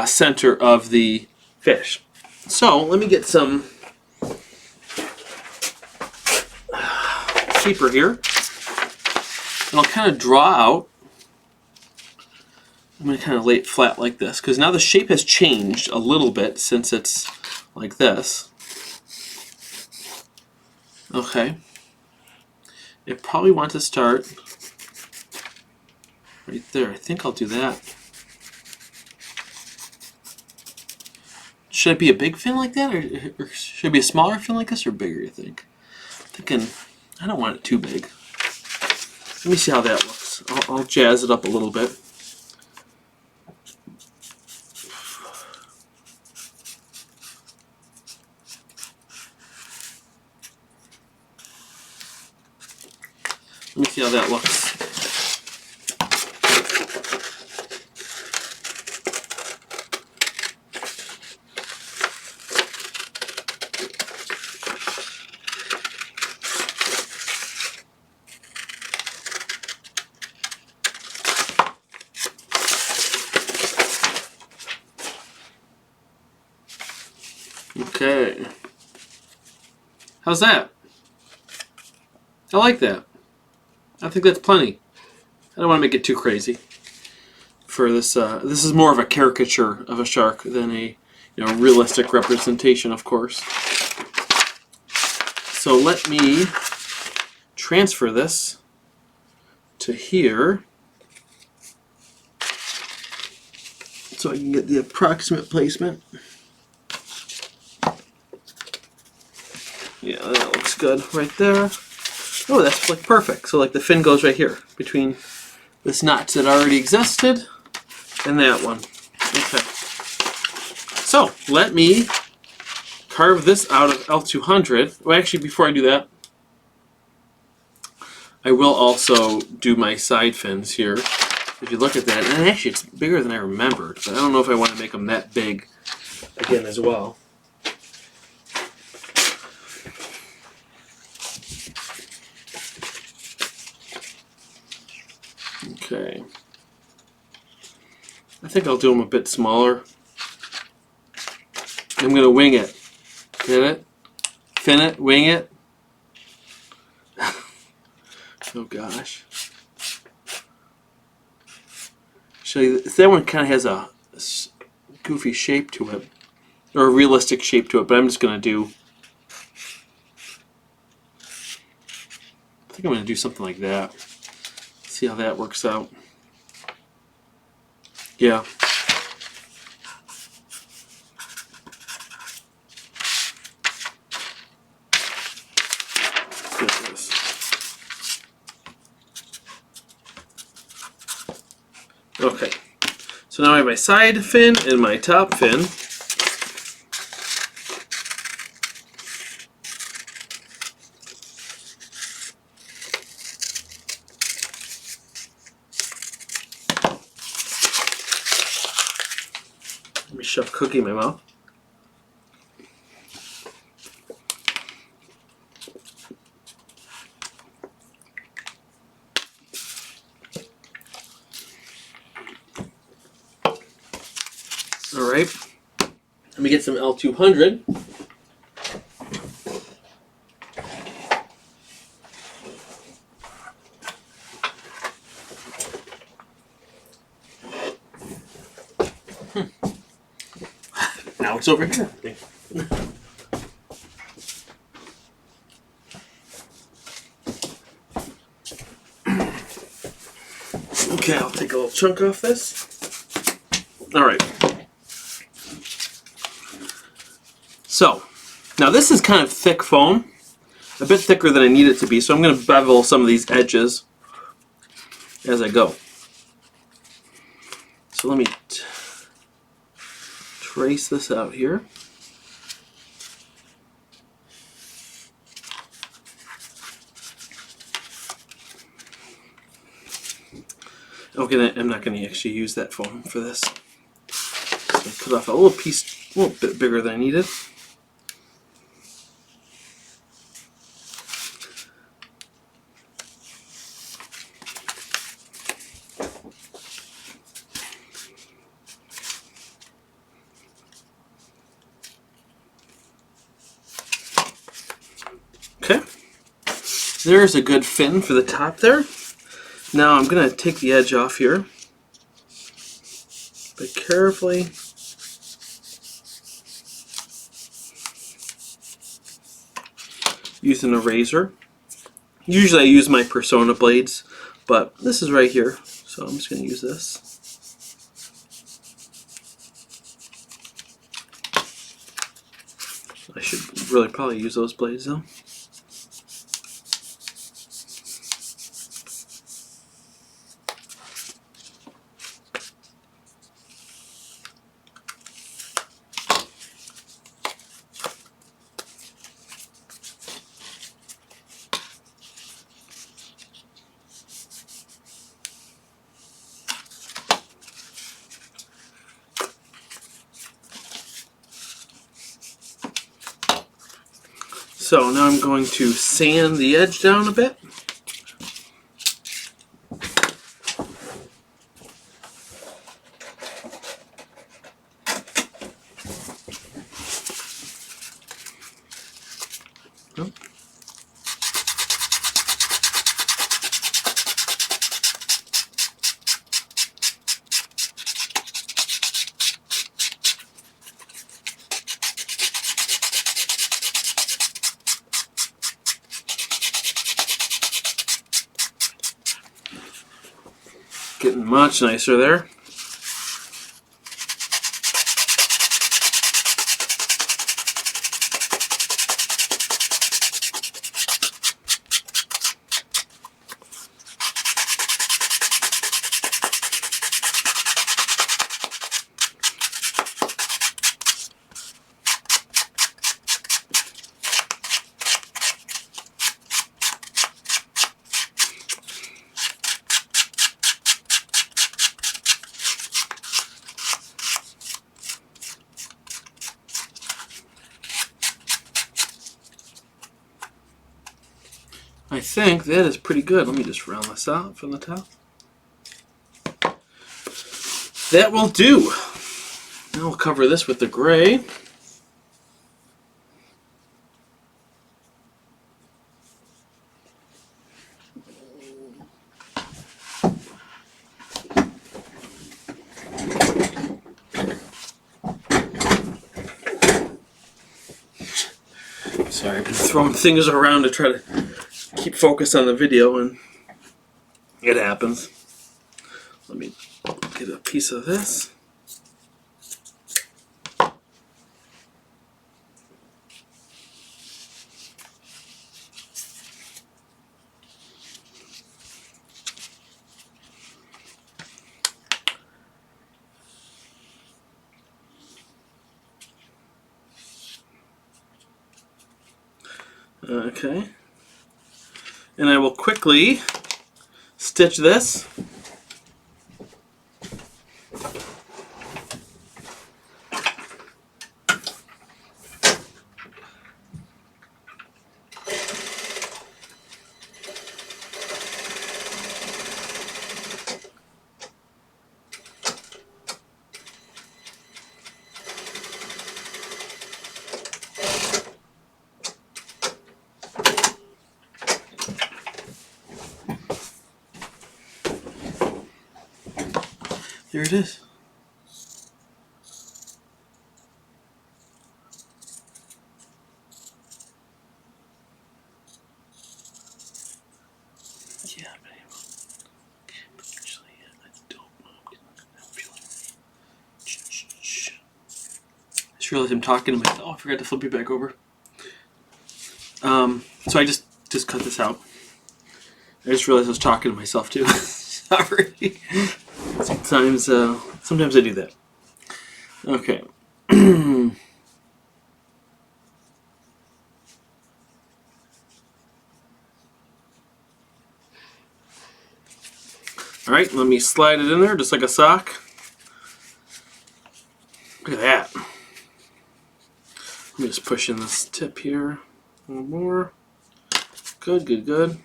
center of the fish. So let me get some paper here, and I'll kind of draw out. I'm going to kind of lay it flat like this, because now the shape has changed a little bit since it's like this. Okay. It probably wants to start right there. I think I'll do that. Should it be a big fin like that, or should it be a smaller fin like this, or bigger, you think? I'm thinking, I don't want it too big. Let me see how that looks. I'll jazz it up a little bit. Let me see how that looks. Okay. How's that? I like that. I think that's plenty. I don't want to make it too crazy for this. This is more of a caricature of a shark than a realistic representation, of course. So let me transfer this to here so I can get the approximate placement. Yeah, that looks good right there. Oh, that's like perfect. So like the fin goes right here between this notch that already existed and that one. Okay. So let me carve this out of L200. Well, actually, before I do that, I will also do my side fins here. If you look at that, and actually it's bigger than I remembered, but I don't know if I want to make them that big again as well. Okay. I think I'll do them a bit smaller. I'm going to wing it. Get it? Fin it? Wing it? Oh gosh. Show you, that one kind of has a goofy shape to it, or a realistic shape to it, but I'm just going to do, I think I'm going to do something like that. See how that works out. Yeah. Okay, so now I have my side fin and my top fin. Let me shove cookie in my mouth. Alright, let me get some L200. Now it's over here. Okay, I'll take a little chunk off this. All right. So, now this is kind of thick foam, a bit thicker than I need it to be, so I'm going to bevel some of these edges as I go. So let me trace this out here. Okay, I'm not going to actually use that foam for this. I'm going to cut off a little piece, a little bit bigger than I needed. Okay, there's a good fin for the top there. Now I'm going to take the edge off here, but carefully using a razor. Usually I use my Persona blades, but this is right here, so I'm just going to use this. I should really probably use those blades though. So now I'm going to sand the edge down a bit. Getting much nicer there. I think that is pretty good. Let me just round this out from the top. That will do. Now we'll cover this with the gray. Sorry, I've been throwing things around to try to keep focused on the video, and it happens. Let me get a piece of this. Okay. And I will quickly stitch this. There it is. just realized I'm talking to myself. Oh, I forgot to flip you back over. So I just cut this out. I just realized I was talking to myself too. Sorry. Sometimes I do that. Okay. Alright, let me slide it in there just like a sock. Look at that. Let me just push in this tip here. A little more. Good, good, good.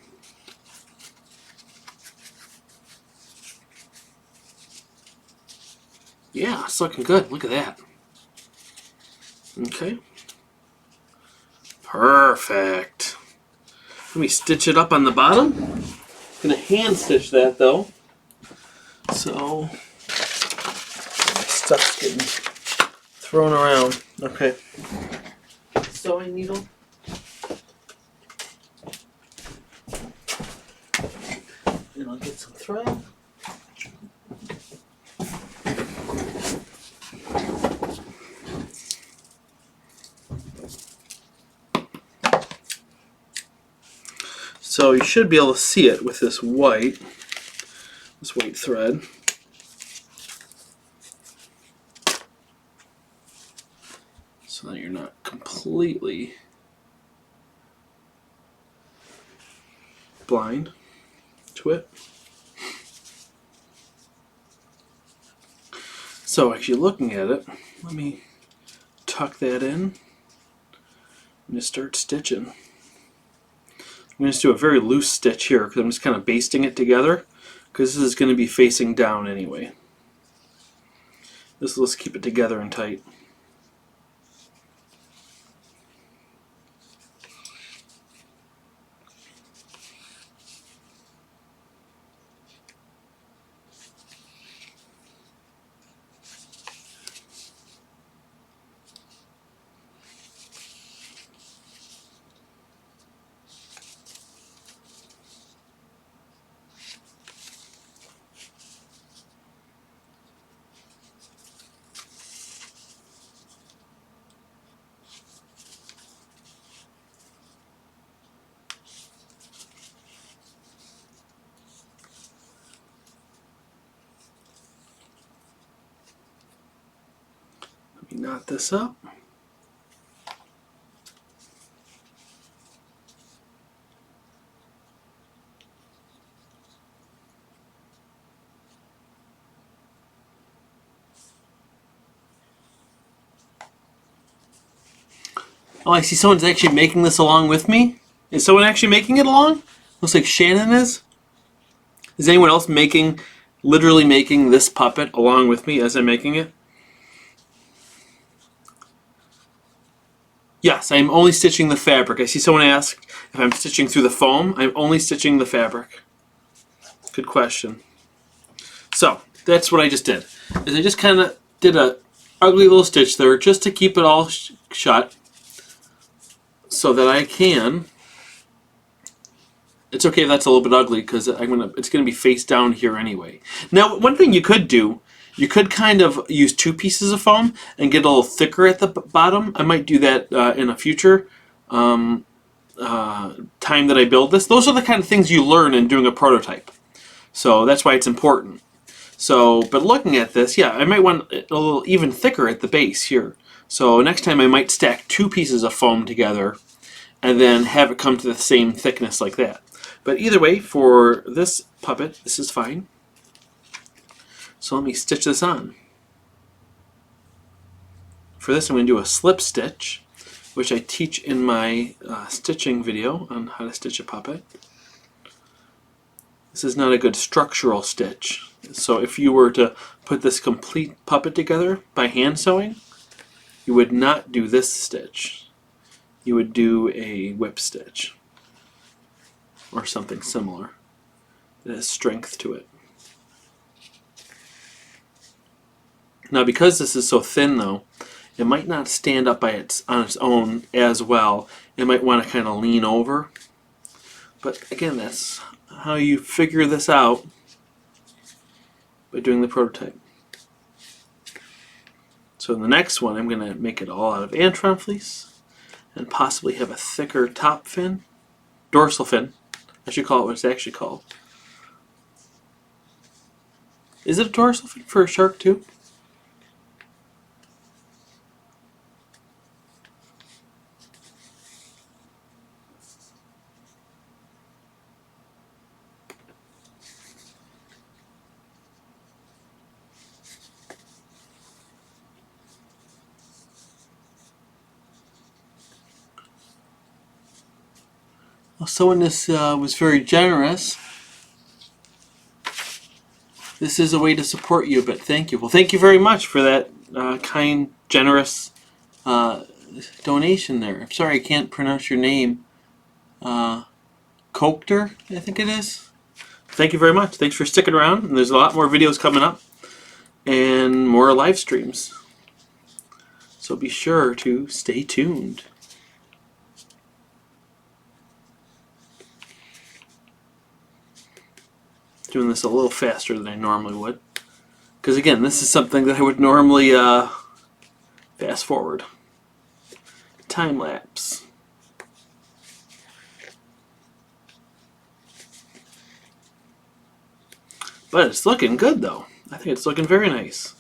Yeah, it's looking good. Look at that. Okay. Perfect. Let me stitch it up on the bottom. I'm going to hand stitch that though. So, my stuff's getting thrown around. Okay. Sewing needle. And I'll get some thread. So you should be able to see it with this white thread. So that you're not completely blind to it. So actually looking at it, let me tuck that in and just start stitching. I'm going to just do a very loose stitch here because I'm just kind of basting it together because this is going to be facing down anyway. Let's keep it together and tight. Let me knot this up. Oh, I see someone's actually making this along with me. Is someone actually making it along? Looks like Shannon is. Is anyone else literally making this puppet along with me as I'm making it? Yes, I'm only stitching the fabric. I see someone asked if I'm stitching through the foam. I'm only stitching the fabric. Good question. So, that's what I just did. Is I just kind of did a ugly little stitch there just to keep it all shut so that I can... It's okay if that's a little bit ugly because it's going to be face down here anyway. Now, one thing you could do, you could kind of use 2 pieces of foam and get a little thicker at the bottom. I might do that in a future time that I build this. Those are the kind of things you learn in doing a prototype. So that's why it's important. So, but looking at this, yeah, I might want it a little even thicker at the base here. So next time I might stack 2 pieces of foam together and then have it come to the same thickness like that. But either way, for this puppet, this is fine. So let me stitch this on. For this, I'm going to do a slip stitch, which I teach in my stitching video on how to stitch a puppet. This is not a good structural stitch. So if you were to put this complete puppet together by hand sewing, you would not do this stitch. You would do a whip stitch or something similar that has strength to it. Now, because this is so thin, though, it might not stand up on its own as well. It might want to kind of lean over. But again, that's how you figure this out by doing the prototype. So in the next one, I'm going to make it all out of Antron fleece and possibly have a thicker top fin, dorsal fin. I should call it what it's actually called. Is it a dorsal fin for a shark too? Well, someone this was very generous. This is a way to support you, but thank you. Well, thank you very much for that kind, generous donation there. I'm sorry I can't pronounce your name. Cochter, I think it is. Thank you very much. Thanks for sticking around. And there's a lot more videos coming up and more live streams. So be sure to stay tuned. Doing this a little faster than I normally would. Because again, this is something that I would normally fast forward. Time lapse. But it's looking good though. I think it's looking very nice.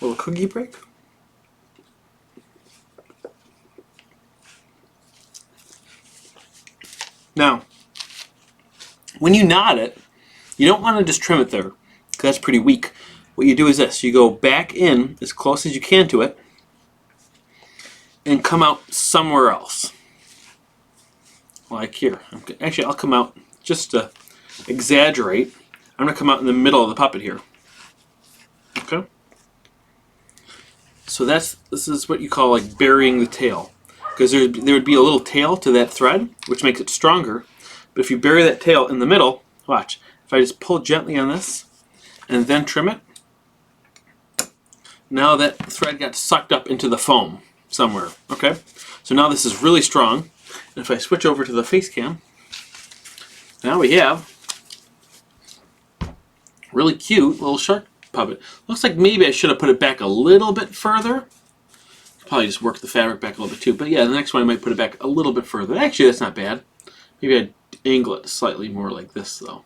Little cookie break. Now, when you knot it, you don't want to just trim it there, because that's pretty weak. What you do is this. You go back in as close as you can to it and come out somewhere else. Like here. Actually, I'll come out, just to exaggerate, I'm going to come out in the middle of the puppet here. Okay? So this is what you call like burying the tail. Because there would be a little tail to that thread, which makes it stronger. But if you bury that tail in the middle, watch. If I just pull gently on this and then trim it, now that thread got sucked up into the foam somewhere. Okay? So now this is really strong. And if I switch over to the face cam, now we have really cute little shark puppet. Looks like maybe I should have put it back a little bit further. Probably just work the fabric back a little bit too. But yeah, the next one I might put it back a little bit further. Actually, that's not bad. Maybe I'd angle it slightly more like this though.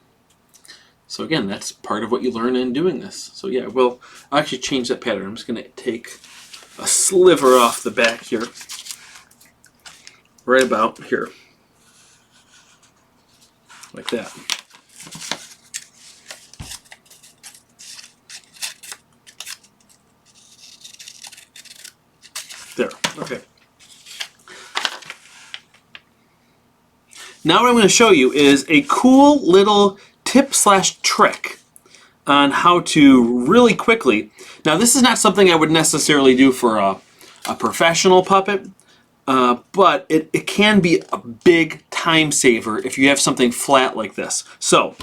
So again, that's part of what you learn in doing this. So yeah, I'll actually change that pattern. I'm just going to take a sliver off the back here. Right about here. Like that. There. Okay. Now what I'm going to show you is a cool little tip/trick on how to really quickly. Now this is not something I would necessarily do for a professional puppet, but it can be a big time saver if you have something flat like this. So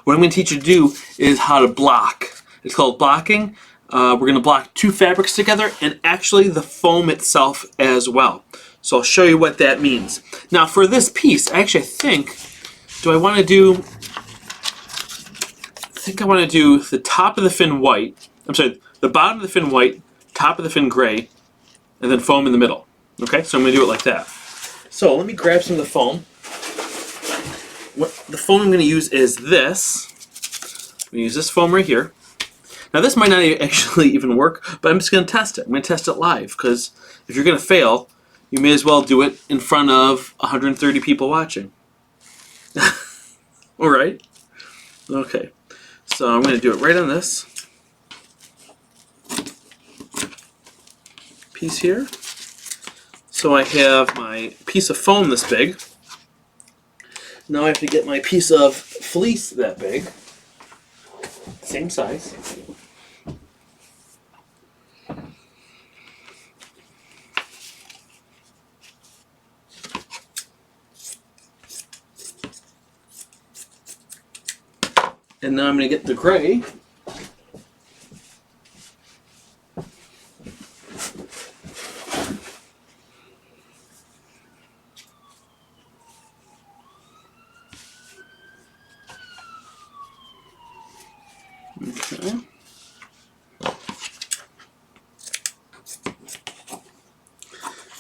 what I'm going to teach you to do is how to block. It's called blocking. We're going to block two fabrics together and actually the foam itself as well. So I'll show you what that means. Now for this piece, actually I think I want to do the top of the fin white, I'm sorry, the bottom of the fin white, top of the fin gray, and then foam in the middle. Okay, so I'm going to do it like that. So let me grab some of the foam. The foam I'm going to use is this. I'm going to use this foam right here. Now this might not actually even work, but I'm just going to test it. I'm going to test it live, because if you're going to fail, you may as well do it in front of 130 people watching. All right. Okay. So I'm going to do it right on this piece here. So I have my piece of foam this big. Now I have to get my piece of fleece that big. Same size. And now I'm going to get the gray. Okay.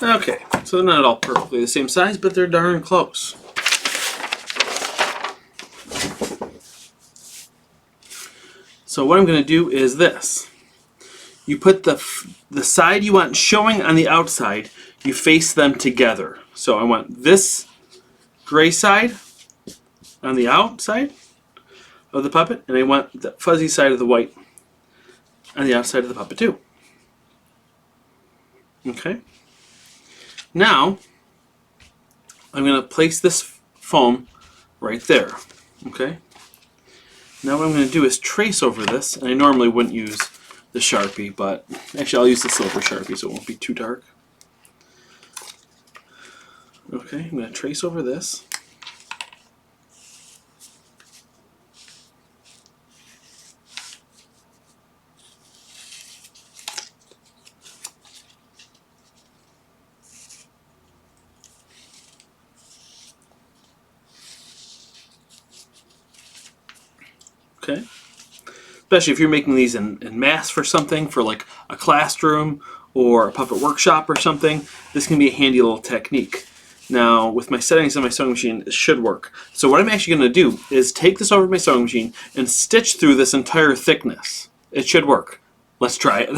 Okay, so they're not all perfectly the same size, but they're darn close. So what I'm going to do is this. You put the side you want showing on the outside, you face them together. So I want this gray side on the outside of the puppet, and I want the fuzzy side of the white on the outside of the puppet too. Okay. Now, I'm going to place this foam right there. Okay. Now what I'm going to do is trace over this, and I normally wouldn't use the Sharpie, but actually I'll use the silver Sharpie so it won't be too dark. Okay, I'm going to trace over this. Okay. Especially if you're making these in mass for something, for like a classroom or a puppet workshop or something, this can be a handy little technique. Now, with my settings on my sewing machine, it should work. So what I'm actually going to do is take this over to my sewing machine and stitch through this entire thickness. It should work. Let's try it.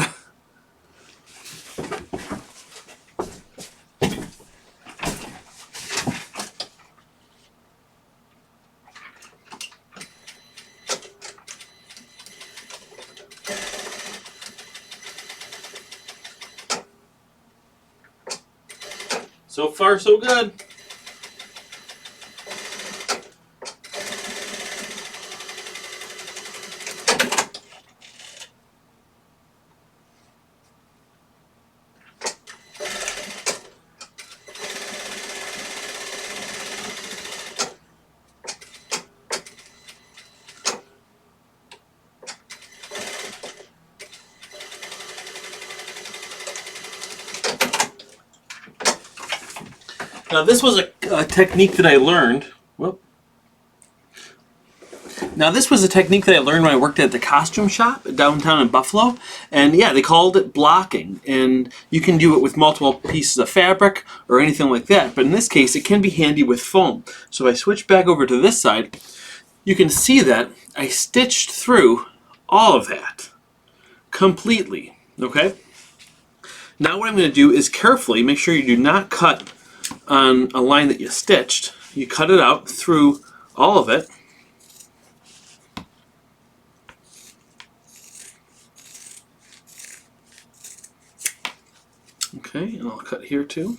So far, so good. Now this was a technique that I learned. Whoop. Now this was a technique that I learned when I worked at the costume shop downtown in Buffalo, and yeah, they called it blocking. And you can do it with multiple pieces of fabric or anything like that. But in this case, it can be handy with foam. So if I switch back over to this side, you can see that I stitched through all of that completely. Okay. Now what I'm going to do is carefully make sure you do not cut on a line that you stitched. You cut it out through all of it. Okay, and I'll cut here too.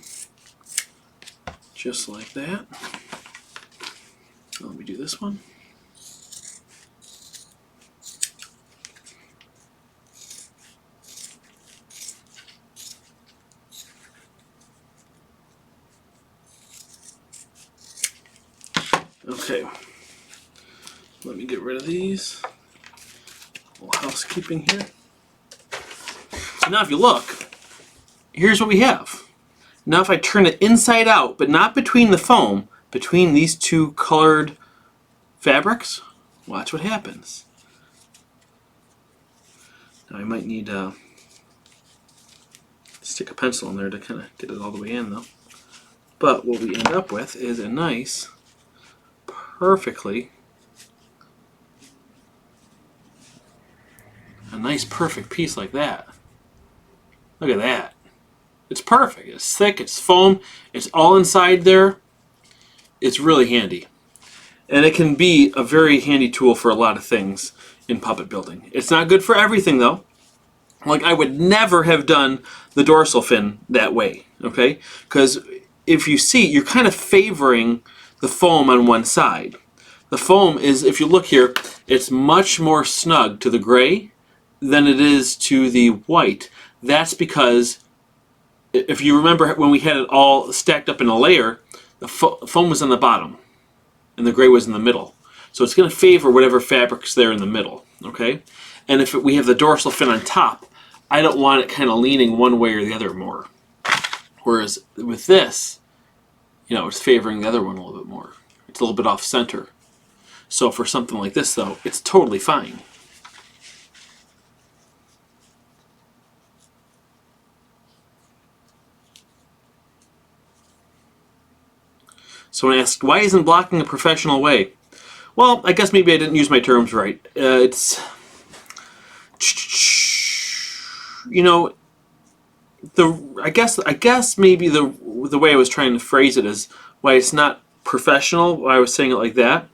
Just like that. Let me do this one. Okay, let me get rid of these. A little housekeeping here. So now if you look, here's what we have. Now if I turn it inside out, but not between the foam, between these two colored fabrics, watch what happens. Now I might need to stick a pencil in there to kind of get it all the way in though. But what we end up with is a nice, perfect piece like that. Look at that. It's perfect. It's thick, it's foam, it's all inside there. It's really handy. And it can be a very handy tool for a lot of things in puppet building. It's not good for everything though. Like I would never have done the dorsal fin that way, okay? Because if you see, you're kind of favoring the foam on one side. The foam is, if you look here, it's much more snug to the gray than it is to the white. That's because, if you remember when we had it all stacked up in a layer, the foam was on the bottom and the gray was in the middle. So it's going to favor whatever fabric's there in the middle, okay? And if we have the dorsal fin on top, I don't want it kind of leaning one way or the other more. Whereas with this, you know, it's favoring the other one a little bit more. It's a little bit off center. So for something like this though, it's totally fine. Someone asked, why isn't blocking a professional way? Well, I guess maybe I didn't use my terms right. It's, you know, I guess maybe the way I was trying to phrase it is why it's not professional, why I was saying it like that,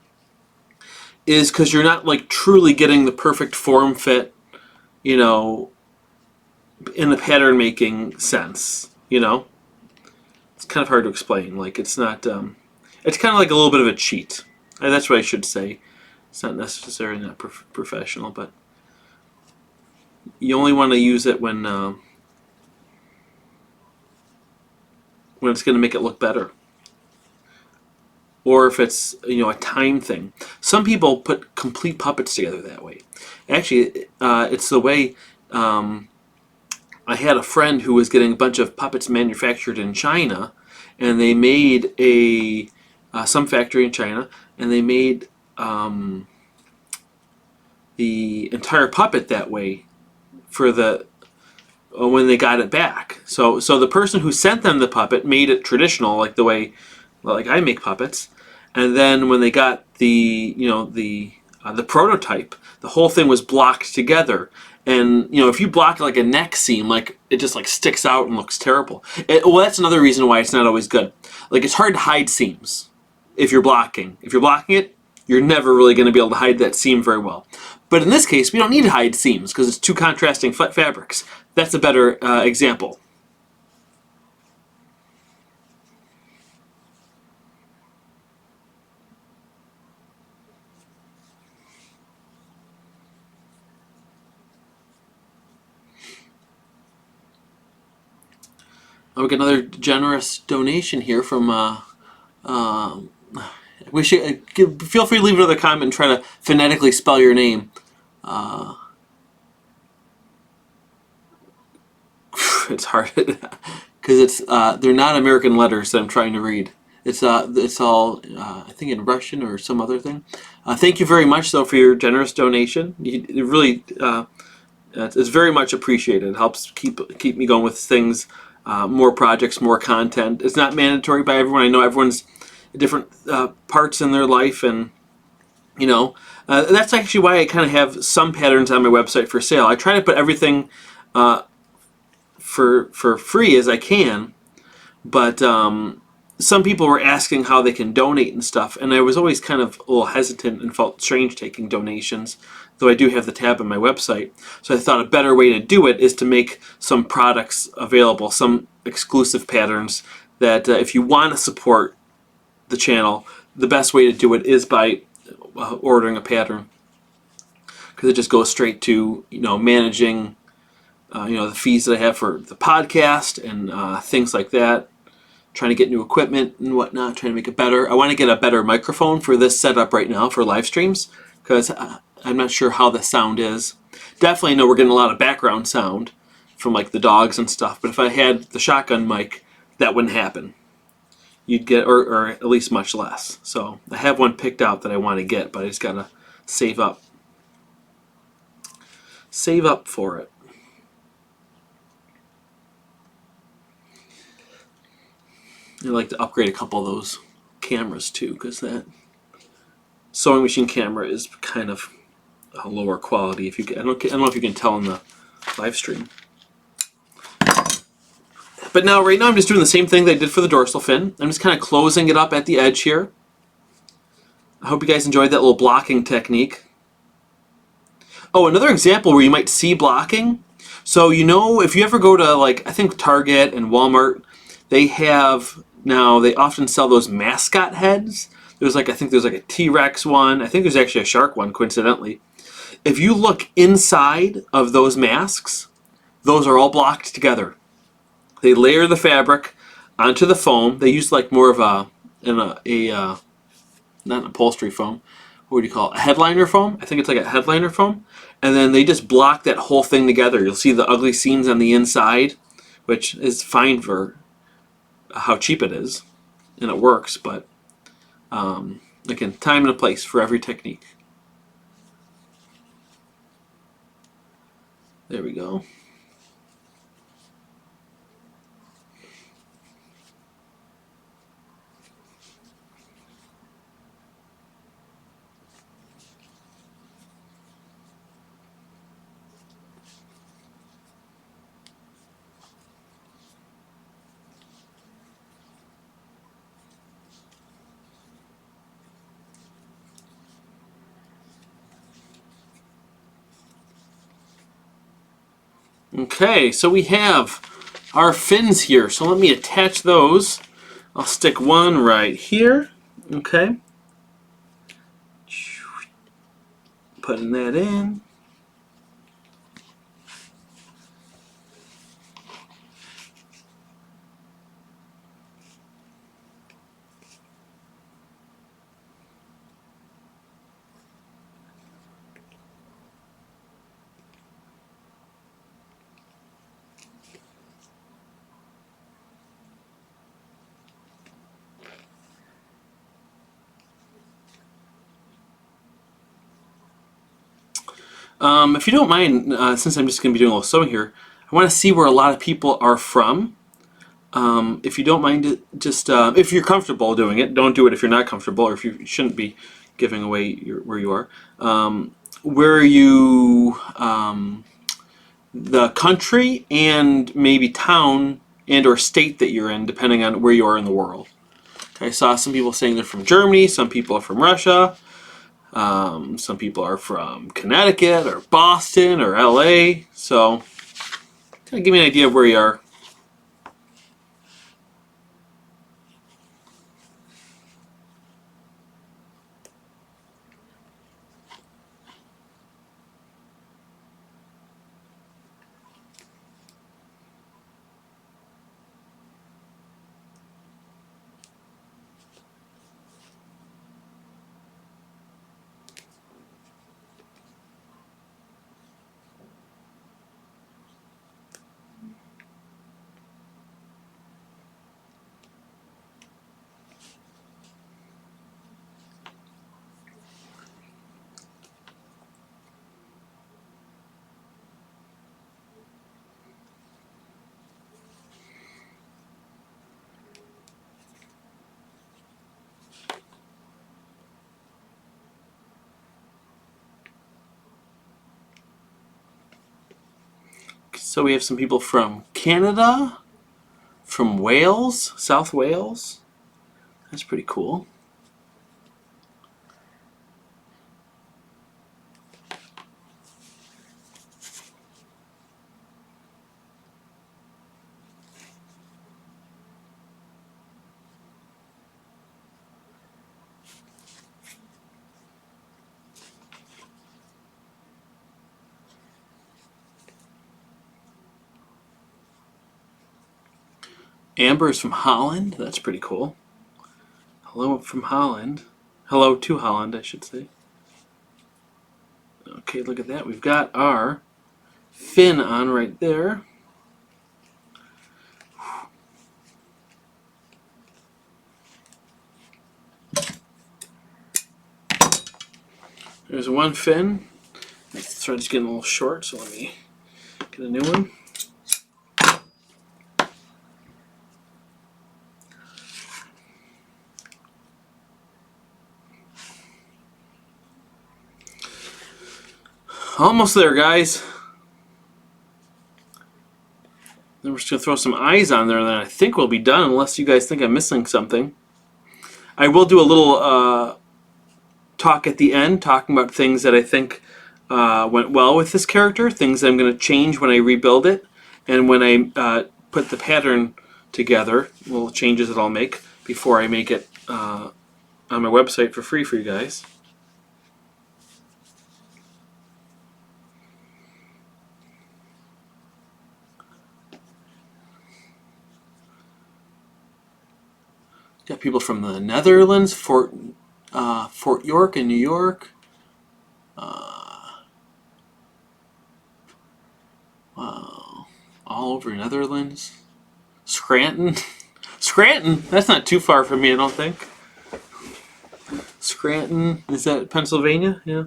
is because you're not like truly getting the perfect form fit, you know, in the pattern making sense, you know. It's kind of hard to explain. Like it's not, it's kind of like a little bit of a cheat. That's what I should say. It's not necessarily not professional, but you only want to use it when it's going to make it look better, or if it's, you know, a time thing. Some people put complete puppets together that way. Actually, it's the way. I had a friend who was getting a bunch of puppets manufactured in China, and they made some factory in China, and they made the entire puppet that way for the when they got it back. So the person who sent them the puppet made it traditional, like the way, like I make puppets, and then when they got the, you know, the prototype, the whole thing was blocked together. And you know, if you block like a neck seam, like it just like sticks out and looks terrible. Well, that's another reason why it's not always good. Like it's hard to hide seams if you're blocking. If you're blocking it, you're never really going to be able to hide that seam very well. But in this case, we don't need to hide seams because it's two contrasting fabrics. That's a better example. We got another generous donation here from. Feel free to leave another comment and try to phonetically spell your name. It's hard because it's they're not American letters that I'm trying to read. It's all I think in Russian or some other thing. Thank you very much though for your generous donation. It really it's very much appreciated. It helps keep me going with things, more projects, more content. It's not mandatory by everyone. I know everyone's different parts in their life, and you know that's actually why I kind of have some patterns on my website for sale. I try to put everything for free as I can, but some people were asking how they can donate and stuff, and I was always kind of a little hesitant and felt strange taking donations, though I do have the tab on my website. So I thought a better way to do it is to make some products available, some exclusive patterns that if you want to support the channel, the best way to do it is by ordering a pattern, because it just goes straight to, you know, managing you know, the fees that I have for the podcast and things like that. Trying to get new equipment and whatnot, trying to make it better. I want to get a better microphone for this setup right now for live streams, because I'm not sure how the sound is. Definitely know we're getting a lot of background sound from like the dogs and stuff, but if I had the shotgun mic, that wouldn't happen. You'd get, or at least much less. So I have one picked out that I want to get, but I just gotta save up for it. I'd like to upgrade a couple of those cameras too, because that sewing machine camera is kind of a lower quality. If you can, I don't know if you can tell in the live stream. But now, right now, I'm just doing the same thing that I did for the dorsal fin. I'm just kind of closing it up at the edge here. I hope you guys enjoyed that little blocking technique. Oh, another example where you might see blocking. So, you know, if you ever go to, like, I think Target and Walmart, they have, now, they often sell those mascot heads. There's like, I think there's like a T-Rex one. I think there's actually a shark one, coincidentally. If you look inside of those masks, those are all blocked together. They layer the fabric onto the foam. They use like more of not an upholstery foam. What do you call it? A headliner foam? I think it's like a headliner foam. And then they just block that whole thing together. You'll see the ugly seams on the inside, which is fine for how cheap it is. And it works, but again, time and a place for every technique. There we go. Okay, so we have our fins here. So let me attach those. I'll stick one right here. Okay. Putting that in. If you don't mind, since I'm just going to be doing a little sewing here, I want to see where a lot of people are from. If you don't mind, just if you're comfortable doing it, don't do it if you're not comfortable, or if you shouldn't be giving away where you are. Where are you, the country and maybe town and or state that you're in, depending on where you are in the world. Okay, I saw some people saying they're from Germany, some people are from Russia. Some people are from Connecticut or Boston or LA, so kind of give me an idea of where you are. So we have some people from Canada, from Wales, South Wales. That's pretty cool. Amber is from Holland. That's pretty cool. Hello from Holland. Hello to Holland, I should say. Okay, look at that. We've got our fin on right there. There's one fin. This thread's getting a little short, so let me get a new one. Almost there, guys. Then we're just Just gonna throw some eyes on there, and then I think we'll be done, unless you guys think I'm missing something. I will do a little talk at the end, talking about things that I think went well with this character, things that I'm going to change when I rebuild it, and when I put the pattern together, little changes that I'll make before I make it on my website for free for you guys. Got people from the Netherlands, Fort York in New York. Wow, all over Netherlands. Scranton. Scranton, that's not too far from me, I don't think. Scranton, is that Pennsylvania? Yeah.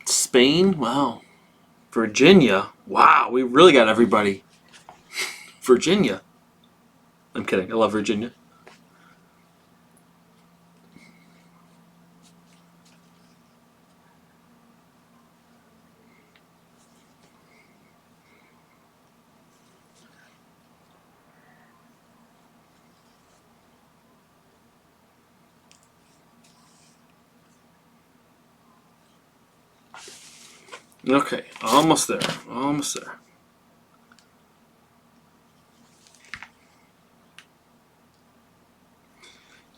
Spain, wow. Virginia, wow, we really got everybody. Virginia. I'm kidding, I love Virginia. Okay, almost there, almost there.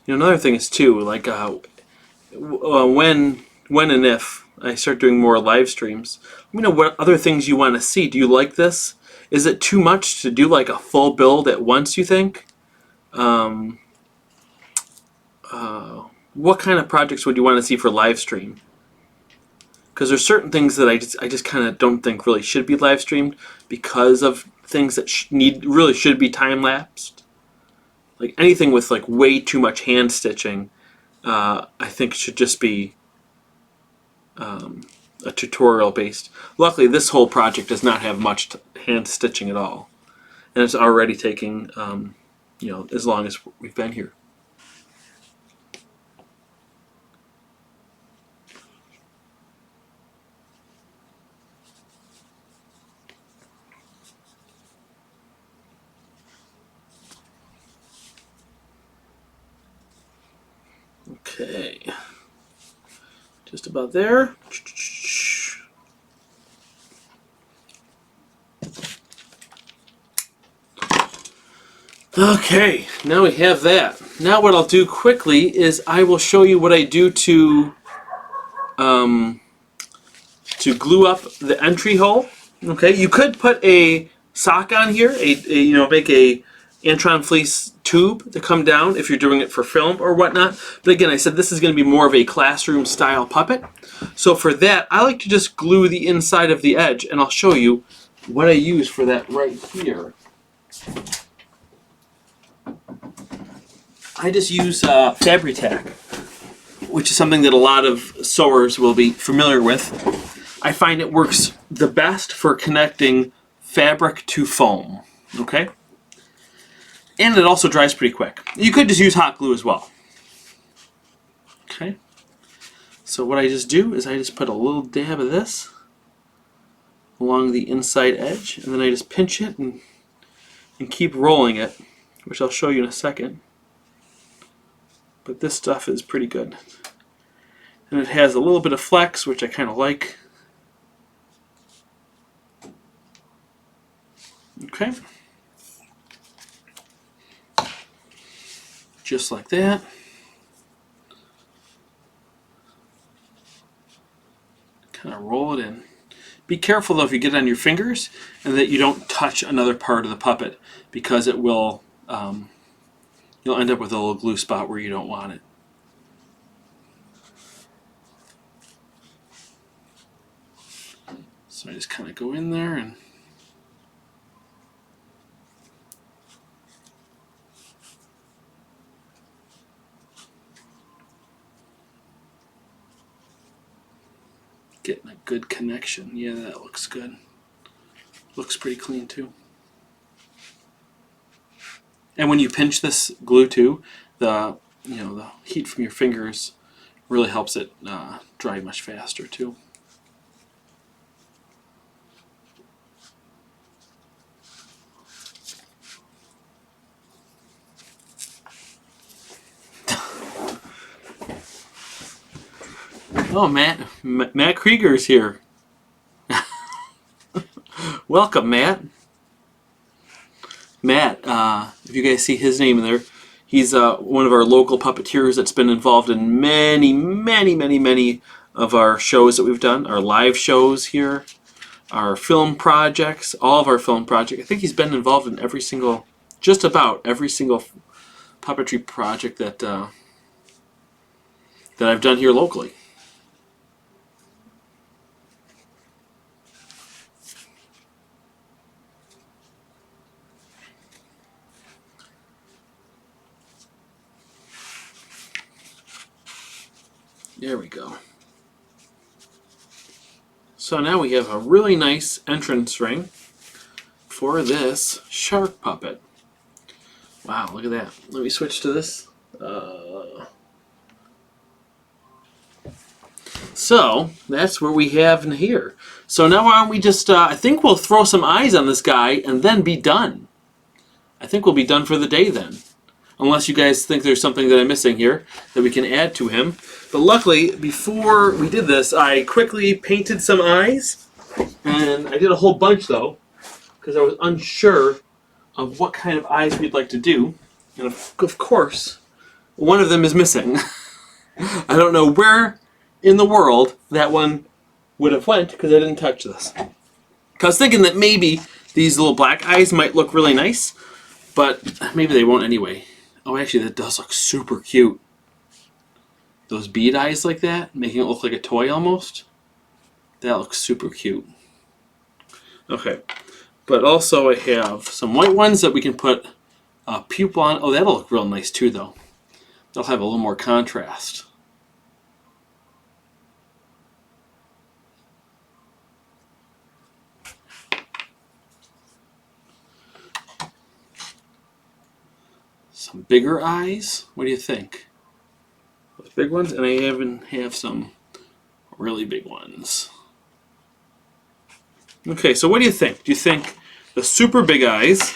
You know, another thing is too, like when and if I start doing more live streams, let me know what other things you want to see. Do you like this? Is it too much to do like a full build at once, you think? What kind of projects would you want to see for live stream? Because there's certain things that I just kind of don't think really should be live streamed because of things that really should be time lapsed. Like anything with like way too much hand stitching, I think should just be a tutorial based. Luckily, this whole project does not have much hand stitching at all, and it's already taking you know, as long as we've been here. Okay, just about there. Okay, now we have that. Now what I'll do quickly is I will show you what I do to glue up the entry hole. Okay, you could put a sock on here, you know, make a Antron fleece tube to come down if you're doing it for film or whatnot. But again, I said this is going to be more of a classroom style puppet. So for that, I like to just glue the inside of the edge, and I'll show you what I use for that right here. I just use Tack, which is something that a lot of sewers will be familiar with. I find it works the best for connecting fabric to foam. Okay? And it also dries pretty quick. You could just use hot glue as well. Okay? So what I just do is I just put a little dab of this along the inside edge, and then I just pinch it and keep rolling it, which I'll show you in a second. But this stuff is pretty good. And it has a little bit of flex, which I kind of like. Okay. Just like that. Kind of roll it in. Be careful though if you get it on your fingers and that you don't touch another part of the puppet, because it will, you'll end up with a little glue spot where you don't want it. So I just kind of go in there and getting a good connection. Yeah, that looks good. Looks pretty clean too. And when you pinch this glue too, the heat from your fingers really helps it dry much faster too. Oh, Matt Krieger's here. Welcome, Matt. Matt, if you guys see his name in there, he's one of our local puppeteers that's been involved in many of our shows that we've done, our live shows here, our film projects, all of our film projects. I think he's been involved in just about every single puppetry project that I've done here locally. There we go. So now we have a really nice entrance ring for this shark puppet. Wow, look at that. Let me switch to this. So that's what we have in here. So now why don't we just, I think we'll throw some eyes on this guy and then be done. I think we'll be done for the day then. Unless you guys think there's something that I'm missing here that we can add to him. But luckily, before we did this, I quickly painted some eyes. And I did a whole bunch though, because I was unsure of what kind of eyes we'd like to do. And of course, one of them is missing. I don't know where in the world that one would have went because I didn't touch this. I was thinking that maybe these little black eyes might look really nice, but maybe they won't anyway. Oh, actually, that does look super cute. Those bead eyes like that, making it look like a toy almost. That looks super cute. Okay, but also I have some white ones that we can put a pupil on. Oh, that'll look real nice too, though. They'll have a little more contrast. Some bigger eyes. What do you think? Those big ones, and I even have some really big ones. Okay, so what do you think? Do you think the super big eyes,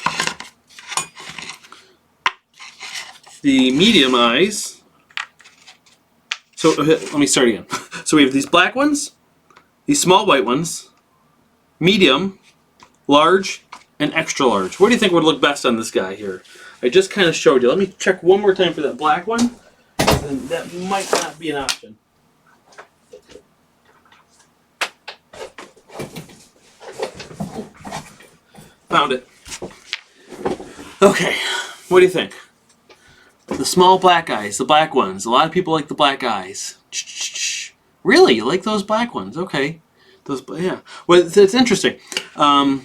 the medium eyes? So let me start again. So we have these black ones, these small white ones, medium, large, and extra large. What do you think would look best on this guy here? I just kind of showed you. Let me check one more time for that black one. And that might not be an option. Found it. Okay, what do you think? The small black eyes, the black ones. A lot of people like the black eyes. Really? You like those black ones? Okay. Yeah. Well, it's interesting. Here's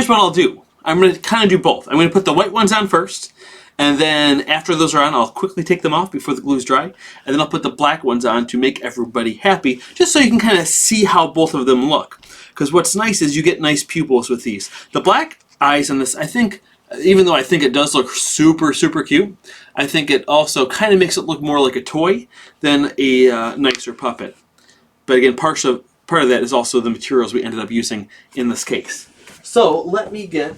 what I'll do. I'm going to kind of do both. I'm going to put the white ones on first, and then after those are on, I'll quickly take them off before the glue's dry, and then I'll put the black ones on to make everybody happy, just so you can kind of see how both of them look. Because what's nice is you get nice pupils with these. The black eyes on this, I think, even though I think it does look super cute, I think it also kind of makes it look more like a toy than a nicer puppet. But again, part of that is also the materials we ended up using in this case. So let me get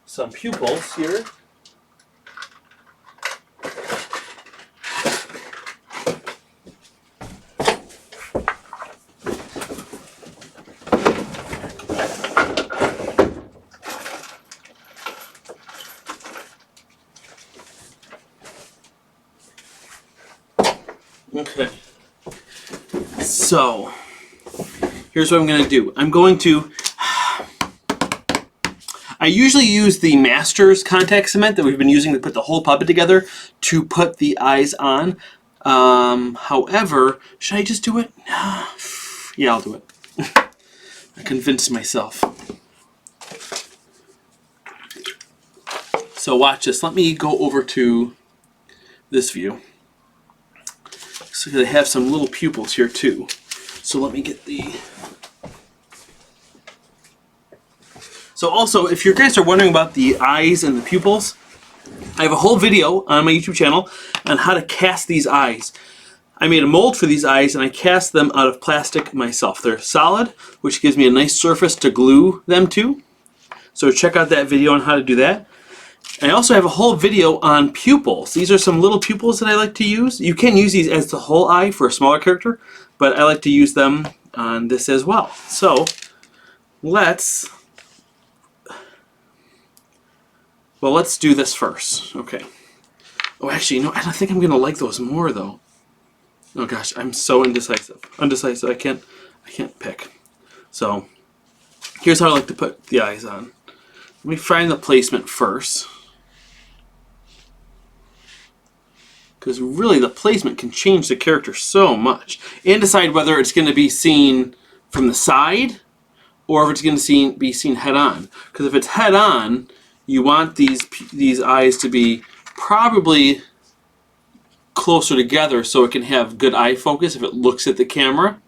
some pupils here. Okay. So here's what I'm going to do. I usually use the Masters contact cement that we've been using to put the whole puppet together to put the eyes on. However, should I just do it? Yeah, I'll do it. I convinced myself. So watch this. Let me go over to this view. So they have some little pupils here too. So let me get the... So also, if you guys are wondering about the eyes and the pupils, I have a whole video on my YouTube channel on how to cast these eyes. I made a mold for these eyes and I cast them out of plastic myself. They're solid, which gives me a nice surface to glue them to. So check out that video on how to do that. I also have a whole video on pupils. These are some little pupils that I like to use. You can use these as the whole eye for a smaller character, but I like to use them on this as well. So let's do this first. Okay. Oh, actually, I don't think I'm gonna like those more though. Oh gosh, I'm so indecisive. I can't pick. So here's how I like to put the eyes on. Let me find the placement first, because really the placement can change the character so much, and decide whether it's going to be seen from the side or if it's going to be seen head on. Because if it's head on, you want these eyes to be probably closer together so it can have good eye focus if it looks at the camera.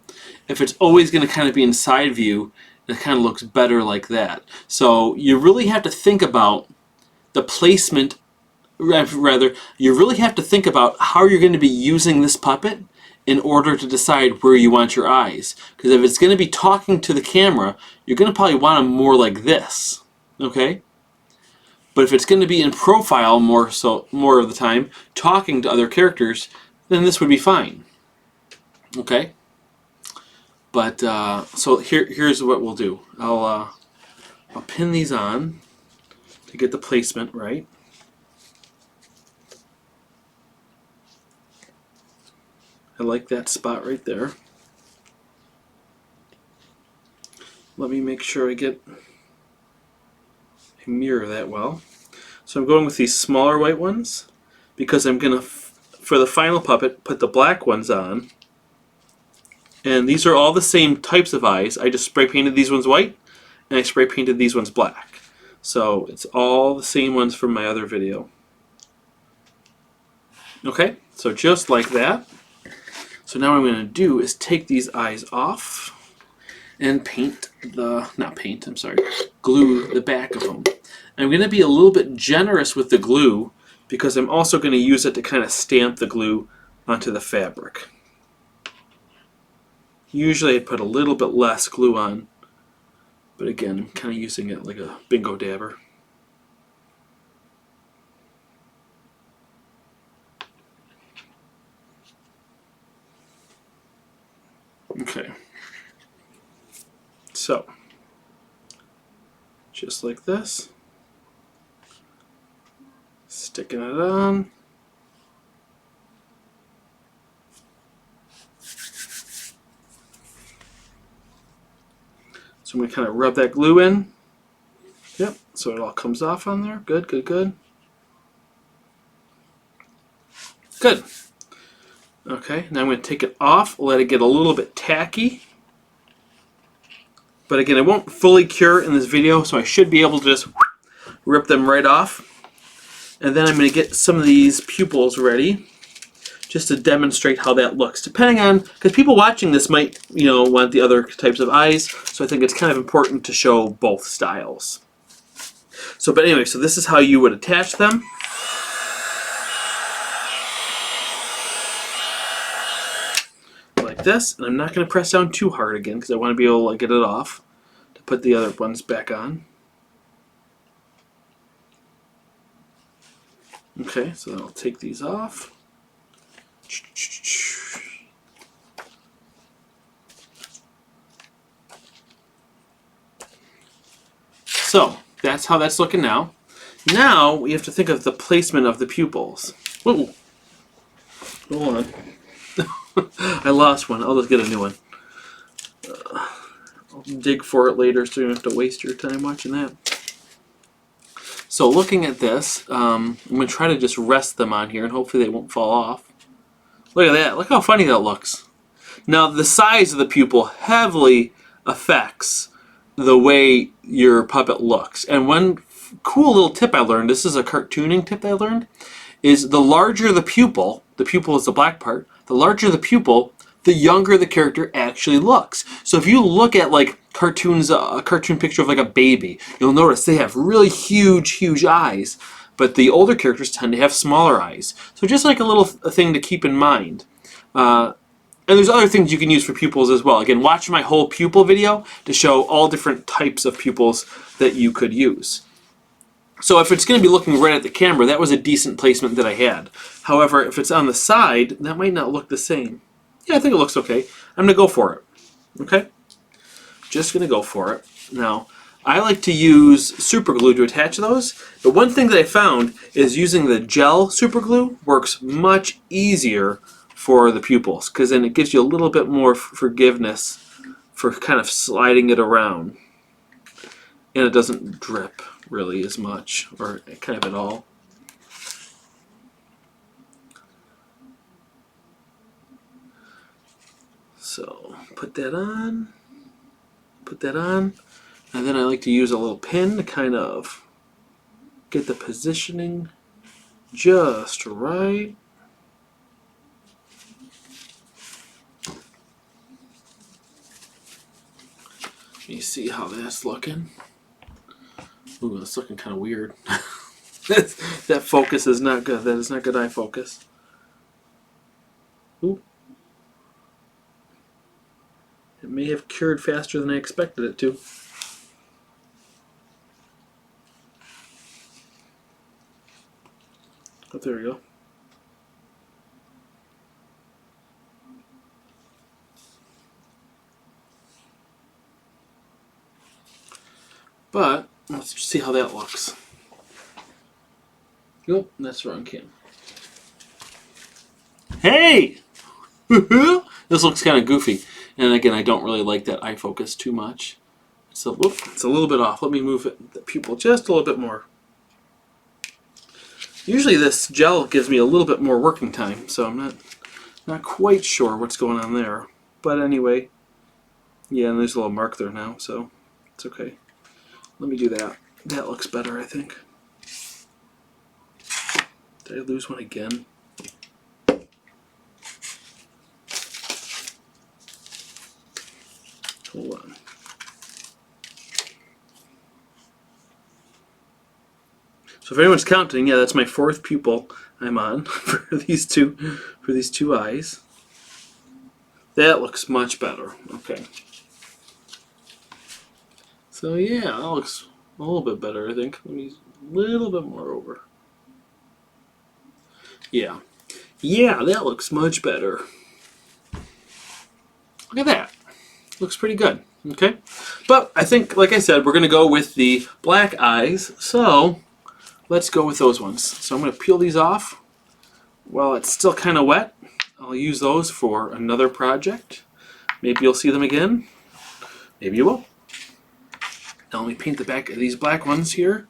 If it's always going to kind of be in side view, it kind of looks better like that. So you really have to think about the placement, rather, you really have to think about how you're going to be using this puppet in order to decide where you want your eyes. Because if it's going to be talking to the camera, you're going to probably want them more like this, okay? But if it's going to be in profile more of the time, talking to other characters, then this would be fine, okay? But so here's what we'll do. I'll pin these on to get the placement right. I like that spot right there. Let me make sure I get a mirror that well. So I'm going with these smaller white ones because I'm gonna, for the final puppet, put the black ones on. And these are all the same types of eyes. I just spray painted these ones white, and I spray painted these ones black. So it's all the same ones from my other video. Okay, so just like that. So now what I'm going to do is take these eyes off and glue the back of them. I'm going to be a little bit generous with the glue because I'm also going to use it to kind of stamp the glue onto the fabric. Usually I put a little bit less glue on, but again, I'm kind of using it like a bingo dabber. Okay, so just like this, sticking it on. So I'm going to kind of rub that glue in. Yep, so it all comes off on there. Good, good, good. Good. Okay, now I'm going to take it off, let it get a little bit tacky. But again, it won't fully cure in this video, so I should be able to just rip them right off. And then I'm going to get some of these pupils ready, just to demonstrate how that looks. Depending on, because people watching this might, want the other types of eyes, so I think it's kind of important to show both styles. So, but anyway, so this is how you would attach them. Like this, and I'm not going to press down too hard again because I want to be able to get it off to put the other ones back on. Okay, so then I'll take these off. So that's how that's looking now. Now we have to think of the placement of the pupils. Whoa. Hold on. I lost one. I'll just get a new one. I'll dig for it later so you don't have to waste your time watching that. So looking at this, I'm going to try to just rest them on here and hopefully they won't fall off. Look at that. Look how funny that looks. Now the size of the pupil heavily affects the way your puppet looks. And one cool little tip I learned, this is a cartooning tip that I learned, is the larger the pupil is the black part, the larger the pupil, the younger the character actually looks. So if you look at like cartoons, a cartoon picture of like a baby, you'll notice they have really huge eyes, but the older characters tend to have smaller eyes. So just like a little thing to keep in mind. And there's other things you can use for pupils as well. Again, watch my whole pupil video to show all different types of pupils that you could use. So if it's going to be looking right at the camera, that was a decent placement that I had. However, if it's on the side, that might not look the same. Yeah, I think it looks okay. I'm going to go for it. Okay? Just going to go for it. Now, I like to use super glue to attach those. But one thing that I found is using the gel super glue works much easier for the pupils, because then it gives you a little bit more forgiveness for kind of sliding it around. And it doesn't drip really as much, or kind of at all. So put that on, and then I like to use a little pin to kind of get the positioning just right. Let me see how that's looking. Ooh, that's looking kind of weird. That focus is not good. That is not good eye focus. Ooh. It may have cured faster than I expected it to. But there we go. But let's see how that looks. Nope, that's the wrong cam. Hey! This looks kind of goofy. And again, I don't really like that eye focus too much. So whoop, it's a little bit off. Let me move the pupil just a little bit more. Usually this gel gives me a little bit more working time, so I'm not quite sure what's going on there. But anyway, yeah, and there's a little mark there now, so it's okay. Let me do that. That looks better, I think. Did I lose one again? Hold on. So if anyone's counting, yeah, that's my fourth pupil I'm on for these two eyes. That looks much better. Okay. So yeah, that looks a little bit better, I think. Let me a little bit more over. Yeah. Yeah, that looks much better. Look at that. Looks pretty good. Okay. But I think, like I said, we're going to go with the black eyes. So let's go with those ones. So I'm going to peel these off while it's still kind of wet. I'll use those for another project. Maybe you'll see them again. Maybe you will. Now let me paint the back of these black ones here.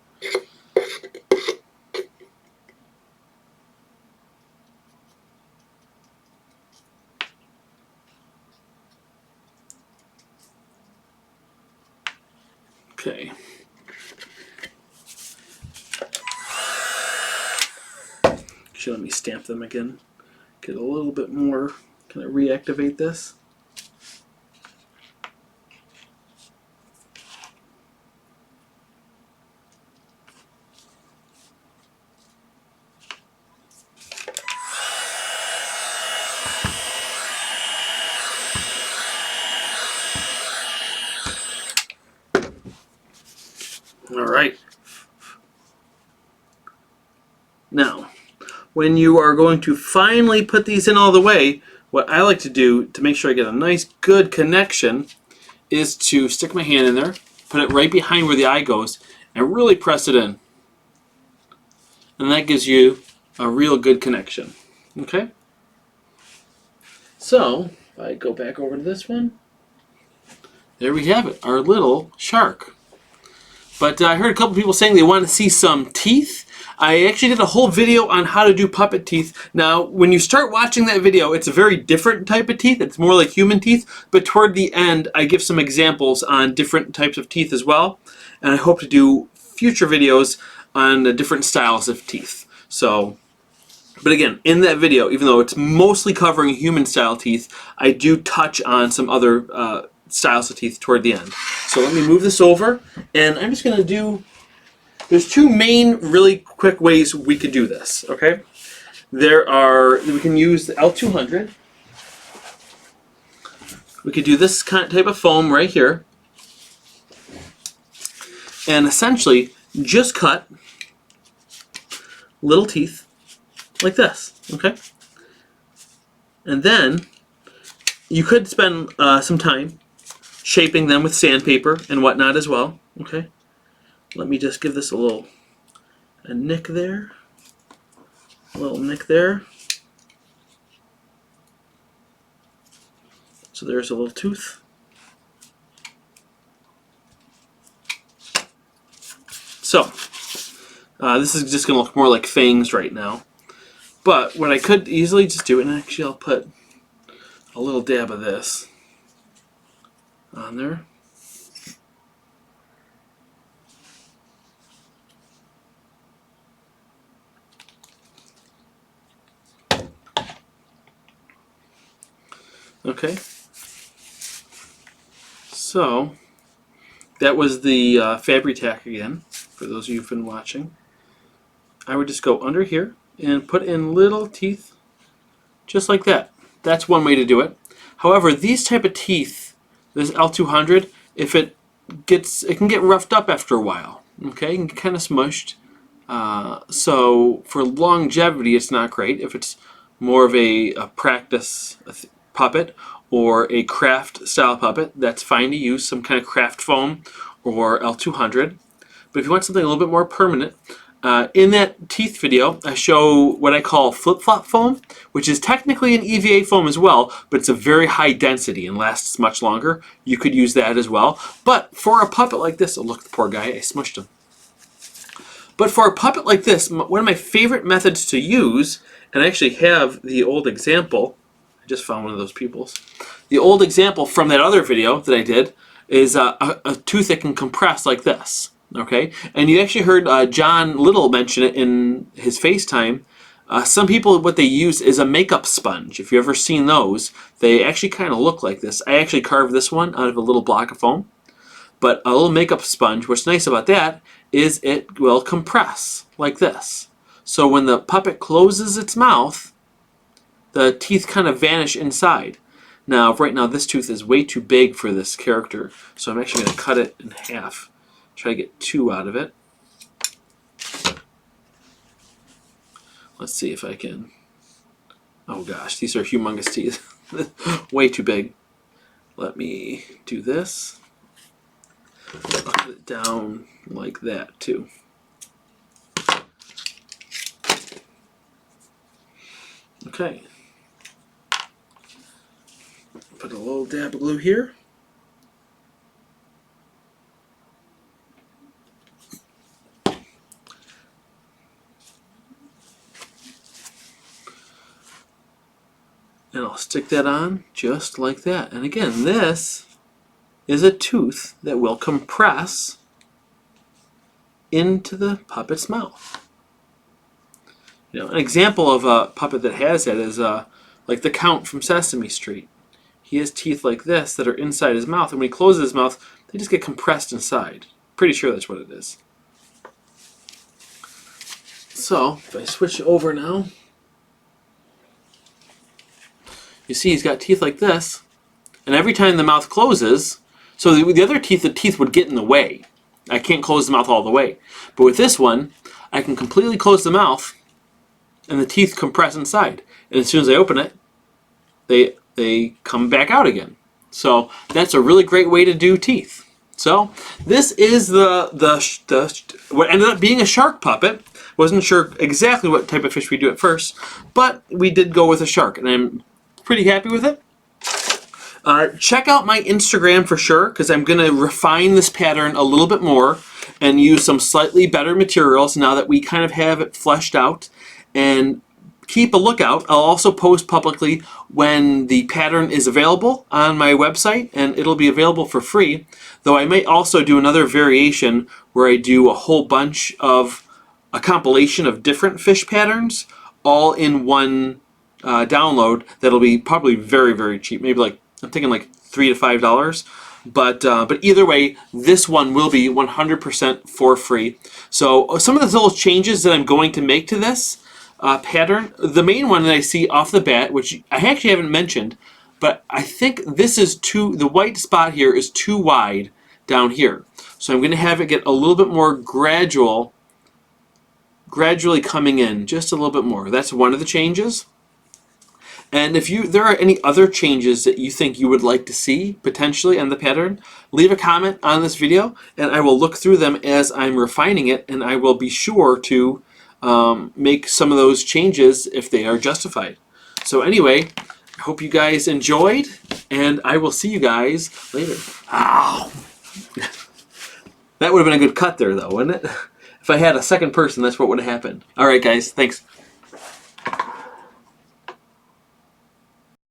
Okay. Actually, let me stamp them again. Get a little bit more, kind of reactivate this. All right. Now, when you are going to finally put these in all the way, what I like to do to make sure I get a nice, good connection is to stick my hand in there, put it right behind where the eye goes, and really press it in. And that gives you a real good connection. Okay? So, if I go back over to this one, there we have it, our little shark. But I heard a couple people saying they want to see some teeth. I actually did a whole video on how to do puppet teeth. Now, when you start watching that video, it's a very different type of teeth. It's more like human teeth. But toward the end, I give some examples on different types of teeth as well. And I hope to do future videos on the different styles of teeth. So, but again, in that video, even though it's mostly covering human style teeth, I do touch on some other styles of teeth toward the end. So let me move this over, and I'm just going to do, there's two main really quick ways we could do this, okay? We can use the L200. We could do this kind of type of foam right here, and essentially just cut little teeth like this, okay? And then you could spend some time shaping them with sandpaper and whatnot as well, okay? Let me just give this a nick there, a little nick there. So there's a little tooth. So this is just going to look more like fangs right now. But what I could easily just do, and actually I'll put a little dab of this on there. Okay. So that was the Fabri-Tac again, for those of you who've been watching. I would just go under here and put in little teeth, just like that. That's one way to do it. However, these type of teeth, this L200, if it can get roughed up after a while. Okay, it can get kind of smushed. So for longevity, it's not great. If it's more of a practice puppet or a craft style puppet, that's fine to use some kind of craft foam or L200. But if you want something a little bit more permanent, in that teeth video, I show what I call flip-flop foam, which is technically an EVA foam as well, but it's a very high density and lasts much longer. You could use that as well. But for a puppet like this, oh look, the poor guy, I smushed him. But for a puppet like this, one of my favorite methods to use, and I actually have the old example, I just found one of those peoples. The old example from that other video that I did is a tooth that can compress like this. Okay, and you actually heard John Little mention it in his FaceTime. Some people, what they use is a makeup sponge. If you've ever seen those, they actually kind of look like this. I actually carved this one out of a little block of foam. But a little makeup sponge, what's nice about that is it will compress like this. So when the puppet closes its mouth, the teeth kind of vanish inside. Now, right now, this tooth is way too big for this character, so I'm actually going to cut it in half. Try to get 2 out of it. Let's see if I can. Oh gosh, these are humongous teeth. Way too big. Let me do this. I'll cut it down like that too. Okay. Put a little dab of glue here. And I'll stick that on just like that. And again, this is a tooth that will compress into the puppet's mouth. You know, an example of a puppet that has that is like the Count from Sesame Street. He has teeth like this that are inside his mouth, and when he closes his mouth, they just get compressed inside. Pretty sure that's what it is. So, if I switch over now, you see he's got teeth like this, and every time the mouth closes, so the other teeth, the teeth would get in the way. I can't close the mouth all the way. But with this one, I can completely close the mouth, and the teeth compress inside. And as soon as I open it, they come back out again. So that's a really great way to do teeth. So this is what ended up being a shark puppet. Wasn't sure exactly what type of fish we do at first, but we did go with a shark, and I'm pretty happy with it. Check out my Instagram for sure, because I'm going to refine this pattern a little bit more and use some slightly better materials now that we kind of have it fleshed out. And keep a lookout. I'll also post publicly when the pattern is available on my website, and it'll be available for free. Though I may also do another variation where I do a whole bunch of a compilation of different fish patterns all in one download. That'll be probably very, very cheap. Maybe like, I'm thinking like $3 to $5. But either way, this one will be 100% for free. So some of the little changes that I'm going to make to this pattern, the main one that I see off the bat, which I actually haven't mentioned, but I think this is the white spot here is too wide down here. So I'm going to have it get a little bit more gradual gradually coming in just a little bit more. That's one of the changes. And if there are any other changes that you think you would like to see potentially on the pattern, leave a comment on this video and I will look through them as I'm refining it, and I will be sure to make some of those changes if they are justified. So anyway, I hope you guys enjoyed, and I will see you guys later. Ow! That would have been a good cut there though, wouldn't it? If I had a second person, that's what would have happened. Alright guys, thanks.